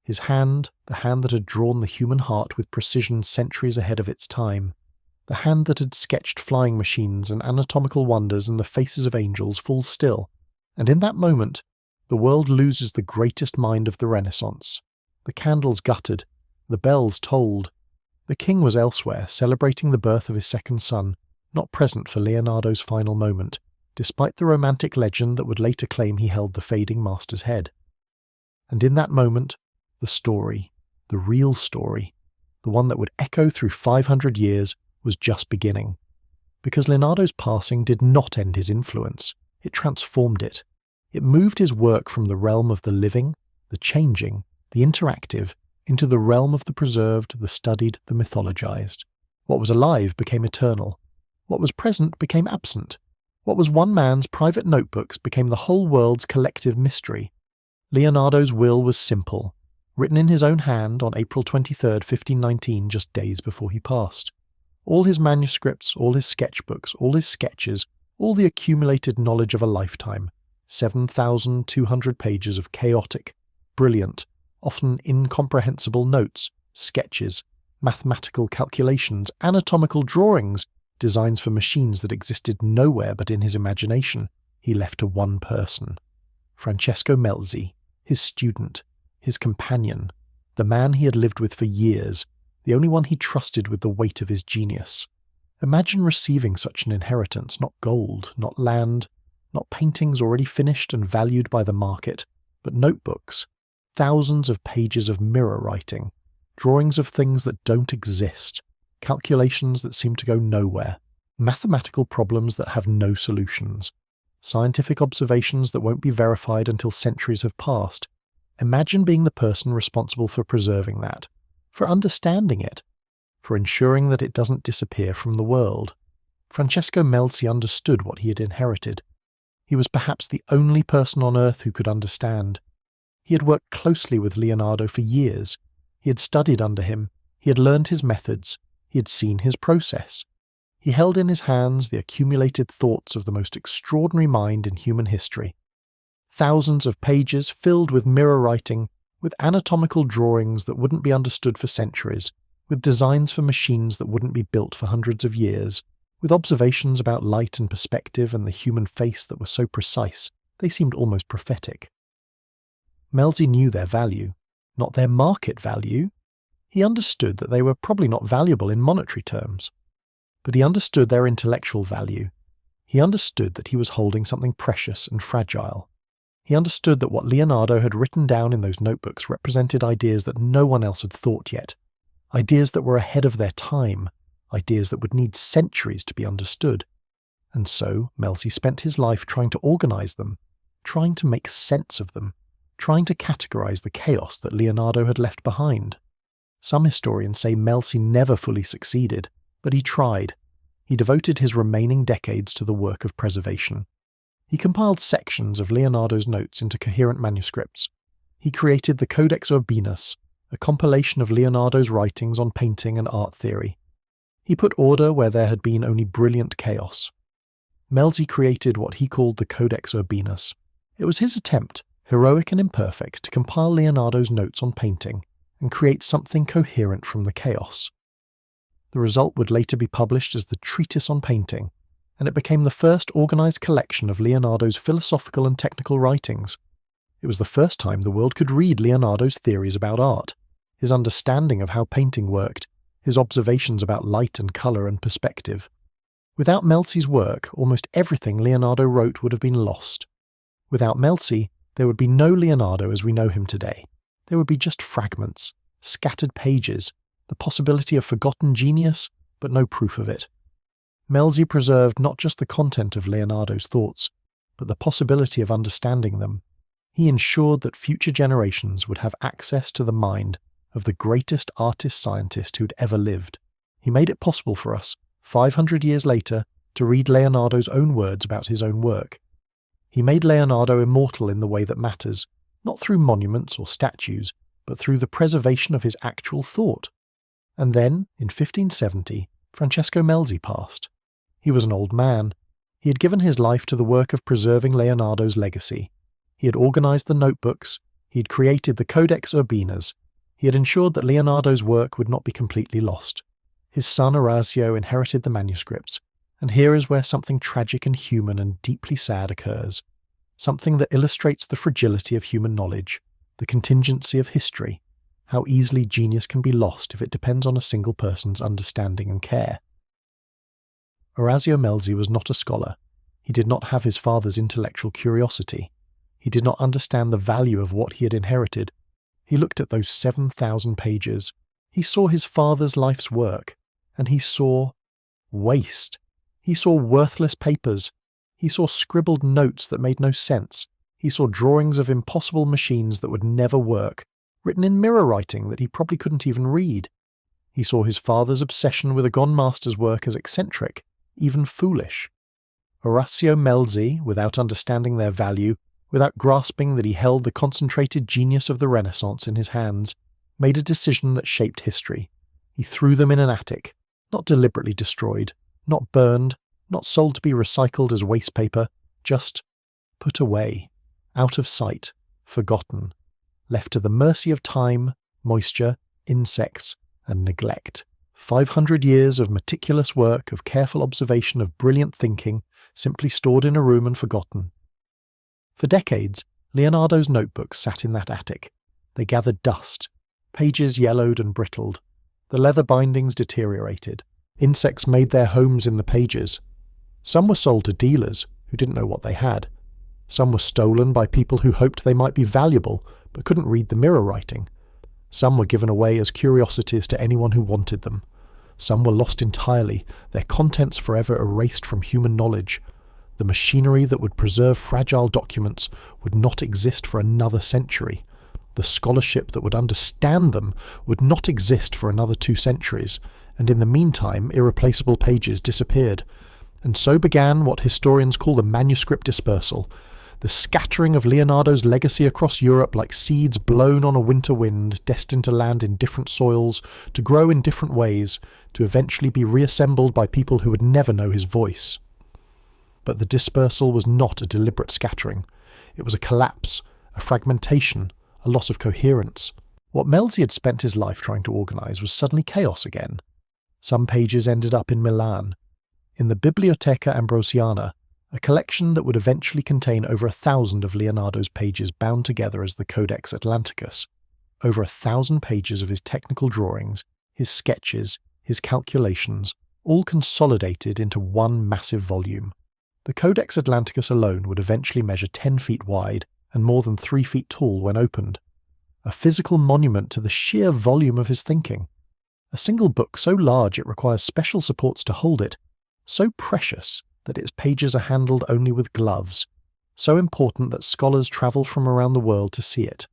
His hand, the hand that had drawn the human heart with precision centuries ahead of its time, the hand that had sketched flying machines and anatomical wonders and the faces of angels, falls still, and in that moment, the world loses the greatest mind of the Renaissance. The candles guttered, the bells tolled. The king was elsewhere, celebrating the birth of his second son, not present for Leonardo's final moment, despite the romantic legend that would later claim he held the fading master's head. And in that moment, the story, the real story, the one that would echo through 500 years, was just beginning. Because Leonardo's passing did not end his influence, it transformed it. It moved his work from the realm of the living, the changing, the interactive, into the realm of the preserved, the studied, the mythologized. What was alive became eternal. What was present became absent. What was one man's private notebooks became the whole world's collective mystery. Leonardo's will was simple: written in his own hand on April 23rd, 1519, just days before he passed. All his manuscripts, all his sketchbooks, all his sketches, all the accumulated knowledge of a lifetime, 7,200 pages of chaotic, brilliant, often incomprehensible notes, sketches, mathematical calculations, anatomical drawings, designs for machines that existed nowhere but in his imagination, he left to one person. Francesco Melzi, his student, his companion, the man he had lived with for years, the only one he trusted with the weight of his genius. Imagine receiving such an inheritance, not gold, not land, not paintings already finished and valued by the market, but notebooks, thousands of pages of mirror writing, drawings of things that don't exist, calculations that seem to go nowhere, mathematical problems that have no solutions, scientific observations that won't be verified until centuries have passed. Imagine being the person responsible for preserving that, for understanding it, for ensuring that it doesn't disappear from the world. Francesco Melzi understood what he had inherited. He was perhaps the only person on earth who could understand. He had worked closely with Leonardo for years. He had studied under him. He had learned his methods. He had seen his process. He held in his hands the accumulated thoughts of the most extraordinary mind in human history. Thousands of pages filled with mirror writing, with anatomical drawings that wouldn't be understood for centuries, with designs for machines that wouldn't be built for hundreds of years, with observations about light and perspective and the human face that were so precise, they seemed almost prophetic. Melzi knew their value, not their market value. He understood that they were probably not valuable in monetary terms. But he understood their intellectual value. He understood that he was holding something precious and fragile. He understood that what Leonardo had written down in those notebooks represented ideas that no one else had thought yet, ideas that were ahead of their time, ideas that would need centuries to be understood. And so Melzi spent his life trying to organize them, trying to make sense of them, trying to categorize the chaos that Leonardo had left behind. Some historians say Melzi never fully succeeded, but he tried. He devoted his remaining decades to the work of preservation. He compiled sections of Leonardo's notes into coherent manuscripts. He created the Codex Urbanus, a compilation of Leonardo's writings on painting and art theory. He put order where there had been only brilliant chaos. Melzi created what he called the Codex Urbanus. It was his attempt, heroic and imperfect, to compile Leonardo's notes on painting and create something coherent from the chaos. The result would later be published as the Treatise on Painting, and it became the first organized collection of Leonardo's philosophical and technical writings. It was the first time the world could read Leonardo's theories about art, his understanding of how painting worked, his observations about light and color and perspective. Without Melzi's work, almost everything Leonardo wrote would have been lost. Without Melzi, there would be no Leonardo as we know him today. There would be just fragments, scattered pages, the possibility of forgotten genius, but no proof of it. Melzi preserved not just the content of Leonardo's thoughts, but the possibility of understanding them. He ensured that future generations would have access to the mind of the greatest artist-scientist who'd ever lived. He made it possible for us, 500 years later, to read Leonardo's own words about his own work. He made Leonardo immortal in the way that matters, not through monuments or statues, but through the preservation of his actual thought. And then, in 1570, Francesco Melzi passed. He was an old man. He had given his life to the work of preserving Leonardo's legacy. He had organized the notebooks. He had created the Codex Urbanus. He had ensured that Leonardo's work would not be completely lost. His son Orazio inherited the manuscripts, and here is where something tragic and human and deeply sad occurs. Something that illustrates the fragility of human knowledge, the contingency of history, how easily genius can be lost if it depends on a single person's understanding and care. Orazio Melzi was not a scholar. He did not have his father's intellectual curiosity. He did not understand the value of what he had inherited. He looked at those 7,000 pages. He saw his father's life's work, and he saw waste. He saw worthless papers. He saw scribbled notes that made no sense. He saw drawings of impossible machines that would never work, written in mirror writing that he probably couldn't even read. He saw his father's obsession with a gone master's work as eccentric, even foolish. Orazio Melzi, without understanding their value, without grasping that he held the concentrated genius of the Renaissance in his hands, made a decision that shaped history. He threw them in an attic, not deliberately destroyed, not burned, not sold to be recycled as waste paper, just put away, out of sight, forgotten, left to the mercy of time, moisture, insects, and neglect. 500 years of meticulous work, of careful observation, of brilliant thinking, simply stored in a room and forgotten. For decades, Leonardo's notebooks sat in that attic. They gathered dust. Pages yellowed and brittled. The leather bindings deteriorated. Insects made their homes in the pages. Some were sold to dealers who didn't know what they had. Some were stolen by people who hoped they might be valuable but couldn't read the mirror writing. Some were given away as curiosities to anyone who wanted them. Some were lost entirely, their contents forever erased from human knowledge. The machinery that would preserve fragile documents would not exist for another century. The scholarship that would understand them would not exist for another 2 centuries, and in the meantime irreplaceable pages disappeared. And so began what historians call the manuscript dispersal, the scattering of Leonardo's legacy across Europe like seeds blown on a winter wind, destined to land in different soils, to grow in different ways, to eventually be reassembled by people who would never know his voice. But the dispersal was not a deliberate scattering. It was a collapse, a fragmentation, a loss of coherence. What Melzi had spent his life trying to organise was suddenly chaos again. Some pages ended up in Milan, in the Bibliotheca Ambrosiana, a collection that would eventually contain over 1,000 of Leonardo's pages bound together as the Codex Atlanticus, over 1,000 pages of his technical drawings, his sketches, his calculations, all consolidated into one massive volume. The Codex Atlanticus alone would eventually measure 10 feet wide and more than 3 feet tall when opened, a physical monument to the sheer volume of his thinking. A single book so large it requires special supports to hold it, so precious that its pages are handled only with gloves, so important that scholars travel from around the world to see it.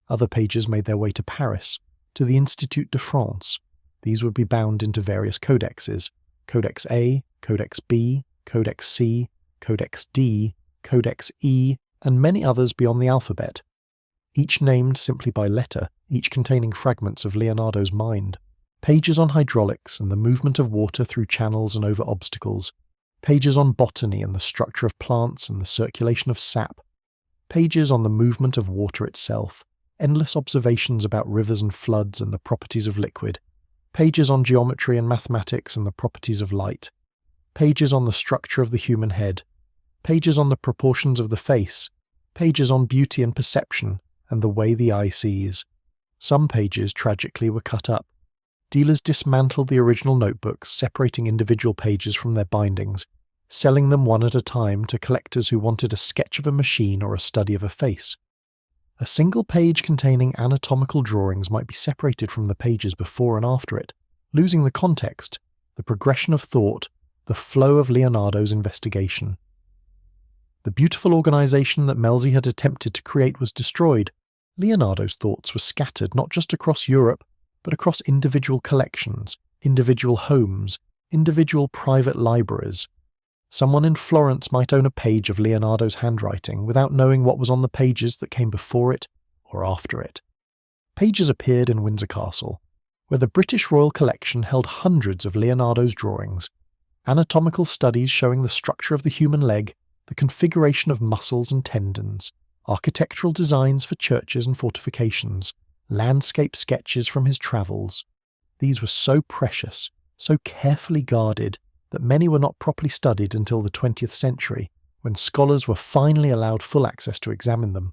Other pages made their way to Paris, to the Institut de France. These would be bound into various codexes: Codex A, Codex B, Codex C, Codex D, Codex E, and many others beyond the alphabet, each named simply by letter, each containing fragments of Leonardo's mind. Pages on hydraulics and the movement of water through channels and over obstacles, pages on botany and the structure of plants and the circulation of sap, pages on the movement of water itself, endless observations about rivers and floods and the properties of liquid, pages on geometry and mathematics and the properties of light, pages on the structure of the human head, pages on the proportions of the face, pages on beauty and perception and the way the eye sees. Some pages, tragically, were cut up. Dealers dismantled the original notebooks, separating individual pages from their bindings, selling them one at a time to collectors who wanted a sketch of a machine or a study of a face. A single page containing anatomical drawings might be separated from the pages before and after it, losing the context, the progression of thought, the flow of Leonardo's investigation. The beautiful organization that Melzi had attempted to create was destroyed. Leonardo's thoughts were scattered not just across Europe, but across individual collections, individual homes, individual private libraries. Someone in Florence might own a page of Leonardo's handwriting without knowing what was on the pages that came before it or after it. Pages appeared in Windsor Castle, where the British Royal Collection held hundreds of Leonardo's drawings, anatomical studies showing the structure of the human leg, the configuration of muscles and tendons, architectural designs for churches and fortifications, landscape sketches from his travels. These were so precious, so carefully guarded, that many were not properly studied until the 20th century, when scholars were finally allowed full access to examine them.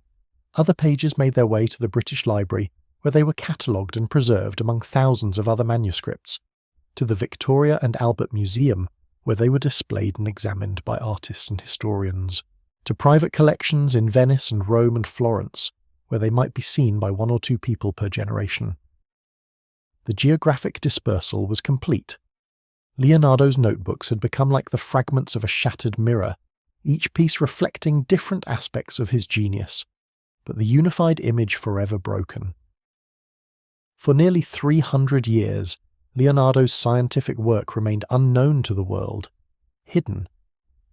Other pages made their way to the British Library, where they were catalogued and preserved among thousands of other manuscripts, to the Victoria and Albert Museum, where they were displayed and examined by artists and historians, to private collections in Venice and Rome and Florence, where they might be seen by 1 or 2 people per generation. The geographic dispersal was complete. Leonardo's notebooks had become like the fragments of a shattered mirror, each piece reflecting different aspects of his genius, but the unified image forever broken. For nearly 300 years, Leonardo's scientific work remained unknown to the world, hidden,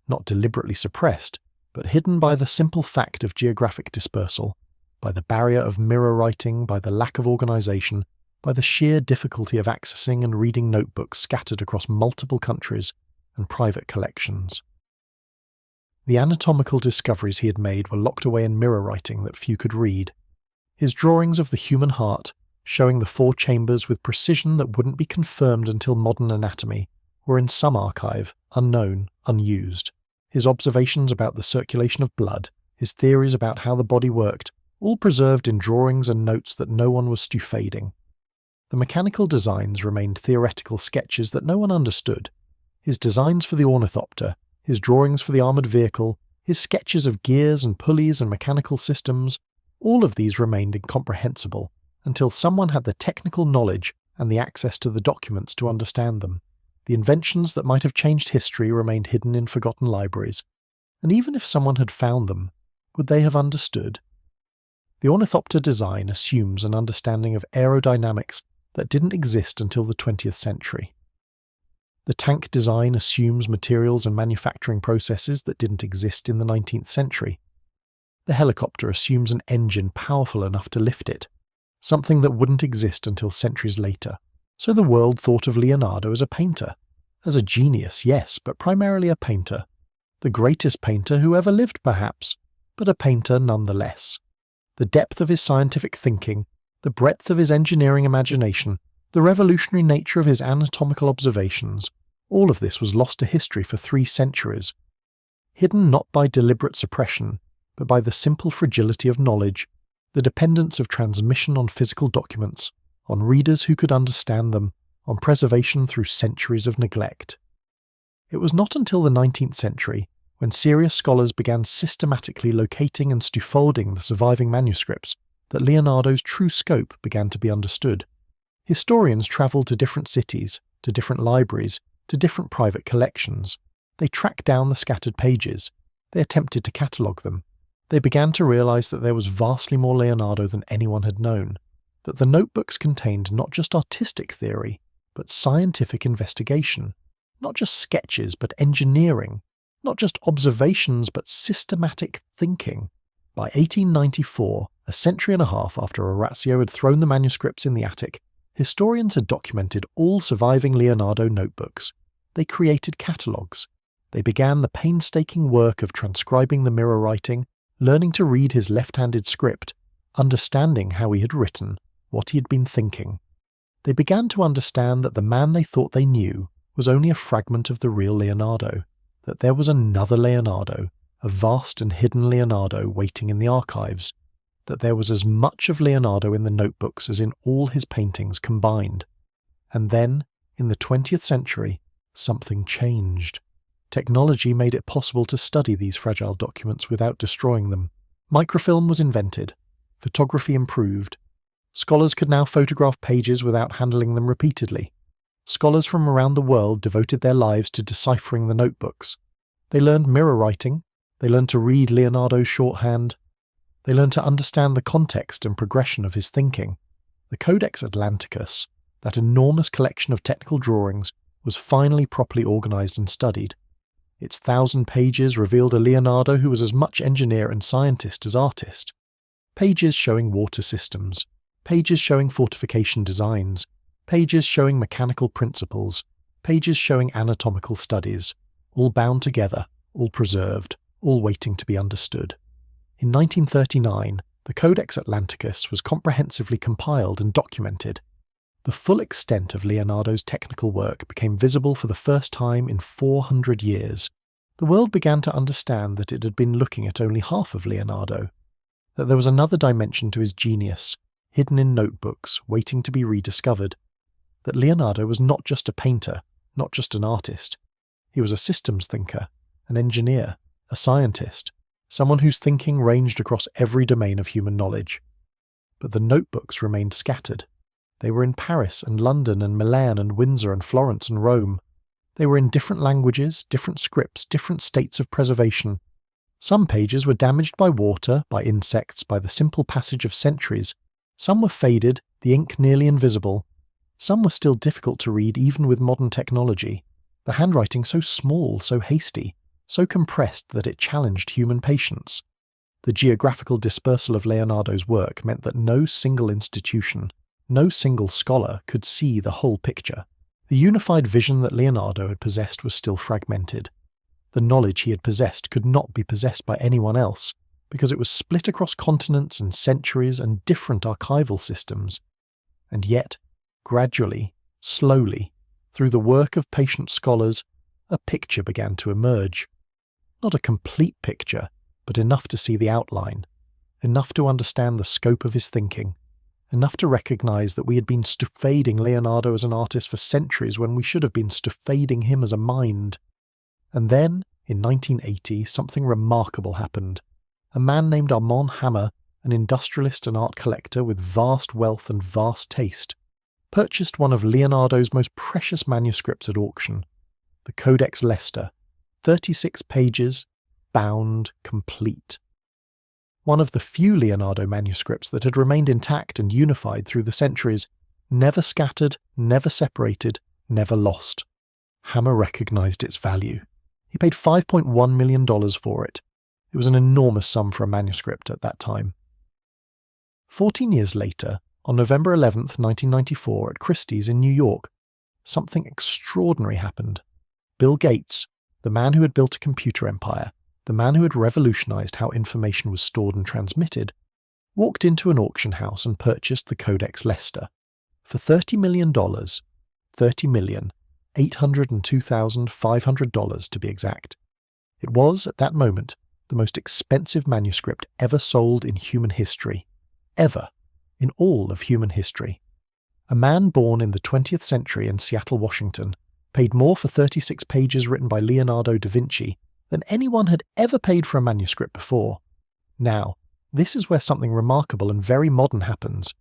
not deliberately suppressed, but hidden by the simple fact of geographic dispersal, by the barrier of mirror writing, by the lack of organisation, by the sheer difficulty of accessing and reading notebooks scattered across multiple countries and private collections. The anatomical discoveries he had made were locked away in mirror writing that few could read. His drawings of the human heart, showing the 4 chambers with precision that wouldn't be confirmed until modern anatomy, were in some archive, unknown, unused. His observations about the circulation of blood, his theories about how the body worked, all preserved in drawings and notes that no one was stufading. The mechanical designs remained theoretical sketches that no one understood. His designs for the ornithopter, his drawings for the armoured vehicle, his sketches of gears and pulleys and mechanical systems, all of these remained incomprehensible until someone had the technical knowledge and the access to the documents to understand them. The inventions that might have changed history remained hidden in forgotten libraries, and even if someone had found them, would they have understood? The ornithopter design assumes an understanding of aerodynamics that didn't exist until the 20th century. The tank design assumes materials and manufacturing processes that didn't exist in the 19th century. The helicopter assumes an engine powerful enough to lift it, something that wouldn't exist until centuries later. So the world thought of Leonardo as a painter. As a genius, yes, but primarily a painter. The greatest painter who ever lived, perhaps, but a painter nonetheless. The depth of his scientific thinking, the breadth of his engineering imagination, the revolutionary nature of his anatomical observations, all of this was lost to history for 3 centuries. Hidden not by deliberate suppression, but by the simple fragility of knowledge, the dependence of transmission on physical documents, on readers who could understand them, on preservation through centuries of neglect. It was not until the 19th century, when serious scholars began systematically locating and stufolding the surviving manuscripts, that Leonardo's true scope began to be understood. Historians travelled to different cities, to different libraries, to different private collections. They tracked down the scattered pages. They attempted to catalogue them. They began to realise that there was vastly more Leonardo than anyone had known, that the notebooks contained not just artistic theory, but scientific investigation, not just sketches, but engineering, not just observations, but systematic thinking. By 1894, a century and a half after Orazio had thrown the manuscripts in the attic, historians had documented all surviving Leonardo notebooks. They created catalogues. They began the painstaking work of transcribing the mirror writing, learning to read his left-handed script, understanding how he had written, what he had been thinking. They began to understand that the man they thought they knew was only a fragment of the real Leonardo, that there was another Leonardo, a vast and hidden Leonardo waiting in the archives, that there was as much of Leonardo in the notebooks as in all his paintings combined. And then, in the 20th century, something changed. Technology made it possible to study these fragile documents without destroying them. Microfilm was invented. Photography improved. Scholars could now photograph pages without handling them repeatedly. Scholars from around the world devoted their lives to deciphering the notebooks. They learned mirror writing. They learned to read Leonardo's shorthand. They learned to understand the context and progression of his thinking. The Codex Atlanticus, that enormous collection of technical drawings, was finally properly organised and studied. Its 1,000 pages revealed a Leonardo who was as much engineer and scientist as artist. Pages showing water systems, pages showing fortification designs, pages showing mechanical principles, pages showing anatomical studies, all bound together, all preserved, all waiting to be understood. In 1939, the Codex Atlanticus was comprehensively compiled and documented. The full extent of Leonardo's technical work became visible for the first time in 400 years. The world began to understand that it had been looking at only half of Leonardo, that there was another dimension to his genius, hidden in notebooks, waiting to be rediscovered, that Leonardo was not just a painter, not just an artist. He was a systems thinker, an engineer, a scientist, someone whose thinking ranged across every domain of human knowledge. But the notebooks remained scattered. They were in Paris and London and Milan and Windsor and Florence and Rome. They were in different languages, different scripts, different states of preservation. Some pages were damaged by water, by insects, by the simple passage of centuries. Some were faded, the ink nearly invisible. Some were still difficult to read even with modern technology, the handwriting so small, so hasty. so compressed that it challenged human patience. The geographical dispersal of Leonardo's work meant that no single institution, no single scholar could see the whole picture. The unified vision that Leonardo had possessed was still fragmented. The knowledge he had possessed could not be possessed by anyone else, because it was split across continents and centuries and different archival systems. And yet, gradually, slowly, through the work of patient scholars, a picture began to emerge. Not a complete picture, but enough to see the outline, enough to understand the scope of his thinking, enough to recognize that we had been stufading Leonardo as an artist for centuries when we should have been stufading him as a mind. And then, in 1980, something remarkable happened. A man named Armand Hammer, an industrialist and art collector with vast wealth and vast taste, purchased one of Leonardo's most precious manuscripts at auction, the Codex Leicester, 36 pages, bound, complete. One of the few Leonardo manuscripts that had remained intact and unified through the centuries, never scattered, never separated, never lost. Hammer recognized its value. He paid $5.1 million for it. It was an enormous sum for a manuscript at that time. 14 years later, on November 11th, 1994, at Christie's in New York, something extraordinary happened. Bill Gates, the man who had built a computer empire, the man who had revolutionized how information was stored and transmitted, walked into an auction house and purchased the Codex Leicester for $30 million, $30,802,500 to be exact. It was, at that moment, the most expensive manuscript ever sold in human history. Ever. In all of human history. A man born in the 20th century in Seattle, Washington, paid more for 36 pages written by Leonardo da Vinci than anyone had ever paid for a manuscript before. Now, this is where something remarkable and very modern happens.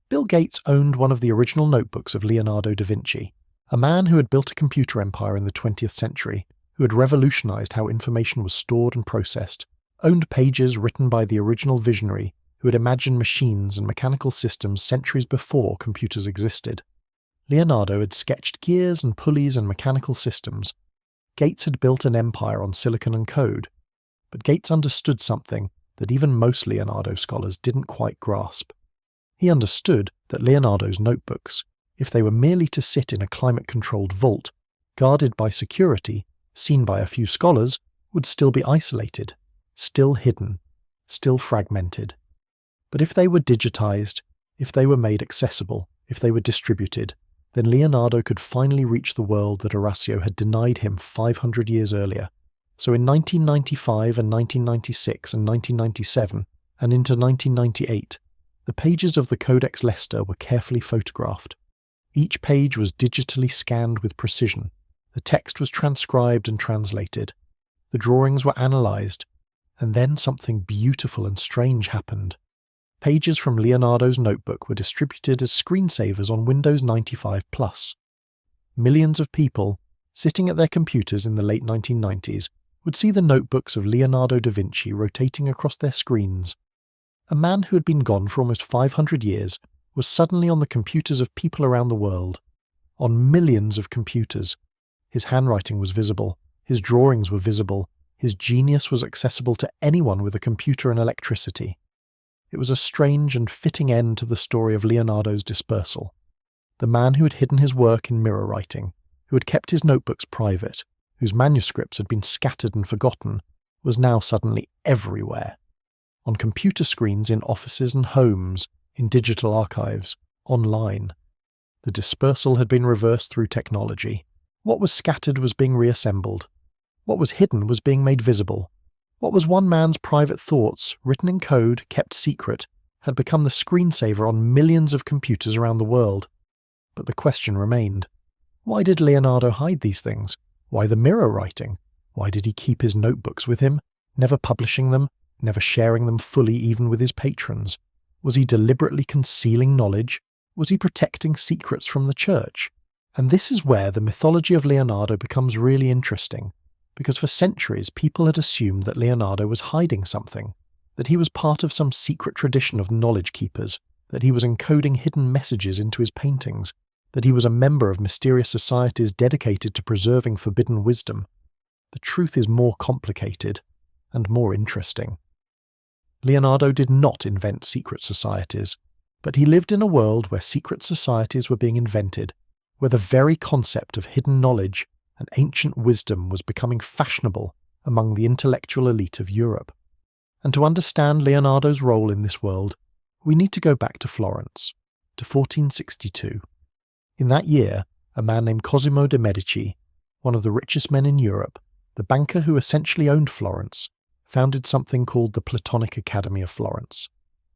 Bill Gates owned one of the original notebooks of Leonardo da Vinci, a man who had built a computer empire in the 20th century, who had revolutionized how information was stored and processed, owned pages written by the original visionary who had imagined machines and mechanical systems centuries before computers existed. Leonardo had sketched gears and pulleys and mechanical systems. Gates had built an empire on silicon and code. But Gates understood something that even most Leonardo scholars didn't quite grasp. He understood that Leonardo's notebooks, if they were merely to sit in a climate-controlled vault, guarded by security, seen by a few scholars, would still be isolated, still hidden, still fragmented. But if they were digitized, if they were made accessible, if they were distributed, then Leonardo could finally reach the world that Orazio had denied him 500 years earlier. So in 1995 and 1996 and 1997, and into 1998, the pages of the Codex Leicester were carefully photographed. Each page was digitally scanned with precision. The text was transcribed and translated. The drawings were analyzed. And then something beautiful and strange happened. Pages from Leonardo's notebook were distributed as screensavers on Windows 95+. Millions of people, sitting at their computers in the late 1990s, would see the notebooks of Leonardo da Vinci rotating across their screens. A man who had been gone for almost 500 years was suddenly on the computers of people around the world. On millions of computers. His handwriting was visible, his drawings were visible, his genius was accessible to anyone with a computer and electricity. It was a strange and fitting end to the story of Leonardo's dispersal. The man who had hidden his work in mirror writing, who had kept his notebooks private, whose manuscripts had been scattered and forgotten, was now suddenly everywhere. On computer screens in offices and homes, in digital archives, online. The dispersal had been reversed through technology. What was scattered was being reassembled. What was hidden was being made visible. What was one man's private thoughts, written in code, kept secret, had become the screensaver on millions of computers around the world. But the question remained. Why did Leonardo hide these things? Why the mirror writing? Why did he keep his notebooks with him, never publishing them, never sharing them fully even with his patrons? Was he deliberately concealing knowledge? Was he protecting secrets from the church? And this is where the mythology of Leonardo becomes really interesting. Because for centuries people had assumed that Leonardo was hiding something, that he was part of some secret tradition of knowledge keepers, that he was encoding hidden messages into his paintings, that he was a member of mysterious societies dedicated to preserving forbidden wisdom. the truth is more complicated and more interesting. Leonardo did not invent secret societies, but he lived in a world where secret societies were being invented, where the very concept of hidden knowledge and ancient wisdom was becoming fashionable among the intellectual elite of Europe. And to understand Leonardo's role in this world, we need to go back to Florence, to 1462. In that year, a man named Cosimo de' Medici, one of the richest men in Europe, the banker who essentially owned Florence, founded something called the Platonic Academy of Florence.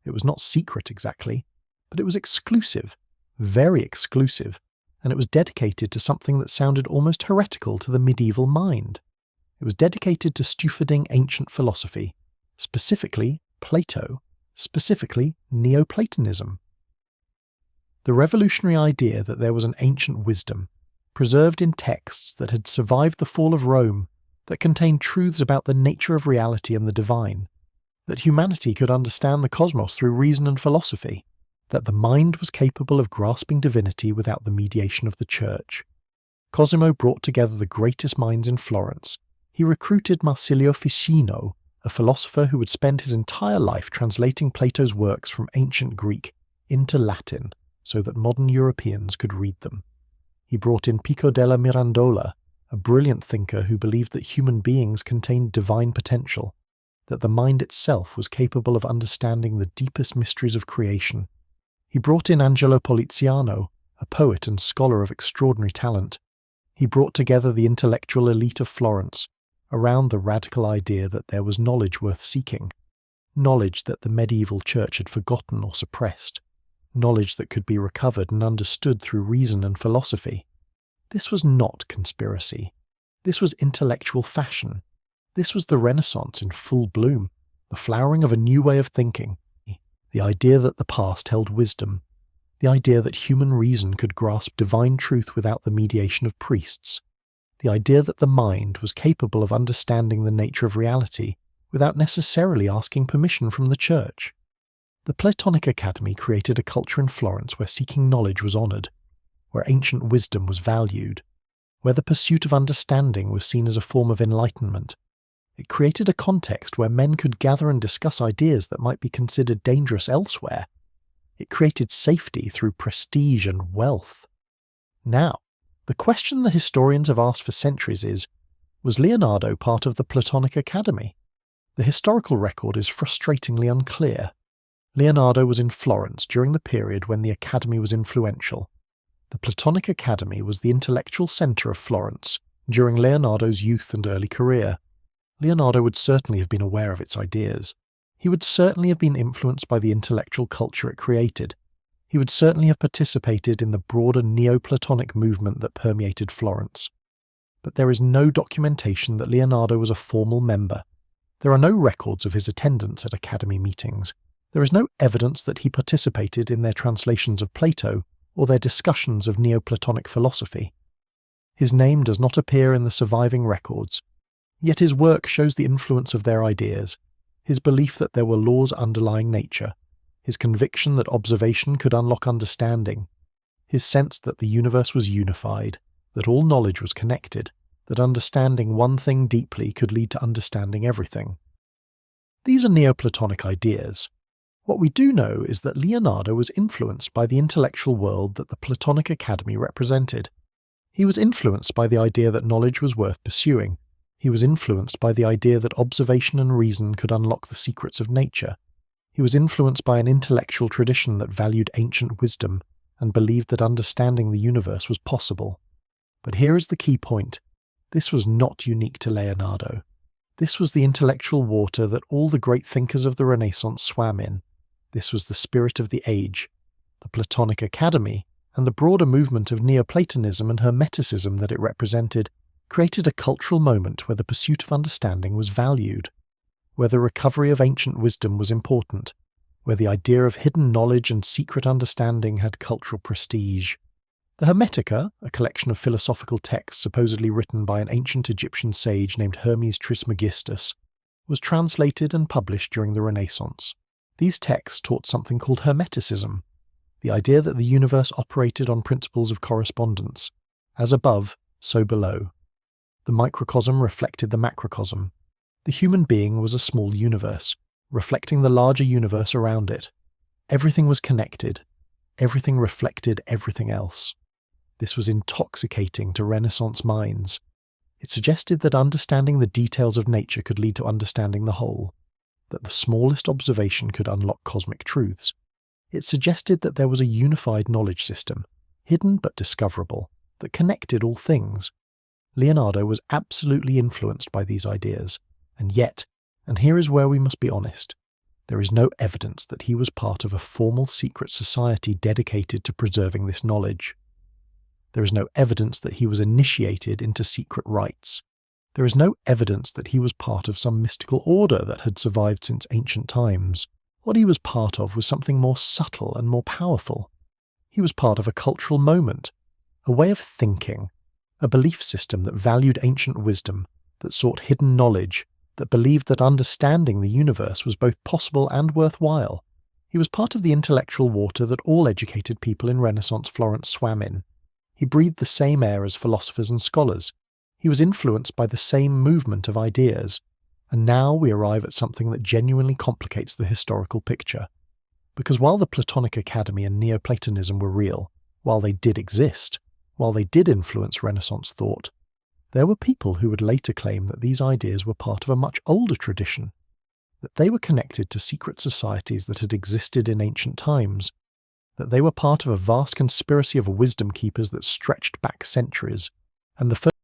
It was not secret exactly, but it was exclusive, very exclusive, and it was dedicated to something that sounded almost heretical to the medieval mind. It was dedicated to stupiding ancient philosophy, specifically Plato, specifically Neoplatonism. The revolutionary idea that there was an ancient wisdom, preserved in texts that had survived the fall of Rome, that contained truths about the nature of reality and the divine, that humanity could understand the cosmos through reason and philosophy, that the mind was capable of grasping divinity without the mediation of the church. Cosimo brought together the greatest minds in Florence. He recruited Marsilio Ficino, a philosopher who would spend his entire life translating Plato's works from ancient Greek into Latin so that modern Europeans could read them. He brought in Pico della Mirandola, a brilliant thinker who believed that human beings contained divine potential, that the mind itself was capable of understanding the deepest mysteries of creation. He brought in Angelo Poliziano, a poet and scholar of extraordinary talent. He brought together the intellectual elite of Florence around the radical idea that there was knowledge worth seeking, knowledge that the medieval church had forgotten or suppressed, knowledge that could be recovered and understood through reason and philosophy. This was not conspiracy. This was intellectual fashion. This was the Renaissance in full bloom, the flowering of a new way of thinking, the idea that the past held wisdom, the idea that human reason could grasp divine truth without the mediation of priests, the idea that the mind was capable of understanding the nature of reality without necessarily asking permission from the church. The Platonic Academy created a culture in Florence where seeking knowledge was honoured, where ancient wisdom was valued, where the pursuit of understanding was seen as a form of enlightenment. It created a context where men could gather and discuss ideas that might be considered dangerous elsewhere. It created safety through prestige and wealth. Now, the question the historians have asked for centuries is, was Leonardo part of the Platonic Academy? The historical record is frustratingly unclear. Leonardo was in Florence during the period when the Academy was influential. The Platonic Academy was the intellectual centre of Florence during Leonardo's youth and early career. Leonardo would certainly have been aware of its ideas. He would certainly have been influenced by the intellectual culture it created. He would certainly have participated in the broader Neoplatonic movement that permeated Florence. But there is no documentation that Leonardo was a formal member. There are no records of his attendance at Academy meetings. There is no evidence that he participated in their translations of Plato or their discussions of Neoplatonic philosophy. His name does not appear in the surviving records, yet his work shows the influence of their ideas, his belief that there were laws underlying nature, his conviction that observation could unlock understanding, his sense that the universe was unified, that all knowledge was connected, that understanding one thing deeply could lead to understanding everything. These are Neoplatonic ideas. What we do know is that Leonardo was influenced by the intellectual world that the Platonic Academy represented. He was influenced by the idea that knowledge was worth pursuing. He was influenced by the idea that observation and reason could unlock the secrets of nature. He was influenced by an intellectual tradition that valued ancient wisdom and believed that understanding the universe was possible. But here is the key point. This was not unique to Leonardo. This was the intellectual water that all the great thinkers of the Renaissance swam in. This was the spirit of the age. The Platonic Academy, and the broader movement of Neoplatonism and Hermeticism that it represented, created a cultural moment where the pursuit of understanding was valued, where the recovery of ancient wisdom was important, where the idea of hidden knowledge and secret understanding had cultural prestige. The Hermetica, a collection of philosophical texts supposedly written by an ancient Egyptian sage named Hermes Trismegistus, was translated and published during the Renaissance. These texts taught something called Hermeticism, the idea that the universe operated on principles of correspondence, as above, so below. The microcosm reflected the macrocosm. The human being was a small universe, reflecting the larger universe around it. Everything was connected. Everything reflected everything else. This was intoxicating to Renaissance minds. It suggested that understanding the details of nature could lead to understanding the whole, that the smallest observation could unlock cosmic truths. It suggested that there was a unified knowledge system, hidden but discoverable, that connected all things. Leonardo was absolutely influenced by these ideas, and yet, and here is where we must be honest, there is no evidence that he was part of a formal secret society dedicated to preserving this knowledge. There is no evidence that he was initiated into secret rites. There is no evidence that he was part of some mystical order that had survived since ancient times. What he was part of was something more subtle and more powerful. He was part of a cultural moment, a way of thinking, a belief system that valued ancient wisdom, that sought hidden knowledge, that believed that understanding the universe was both possible and worthwhile. He was part of the intellectual water that all educated people in Renaissance Florence swam in. He breathed the same air as philosophers and scholars. He was influenced by the same movement of ideas. And now we arrive at something that genuinely complicates the historical picture. Because while the Platonic Academy and Neoplatonism were real, while they did exist, while they did influence Renaissance thought, there were people who would later claim that these ideas were part of a much older tradition, that they were connected to secret societies that had existed in ancient times, that they were part of a vast conspiracy of wisdom keepers that stretched back centuries, and the first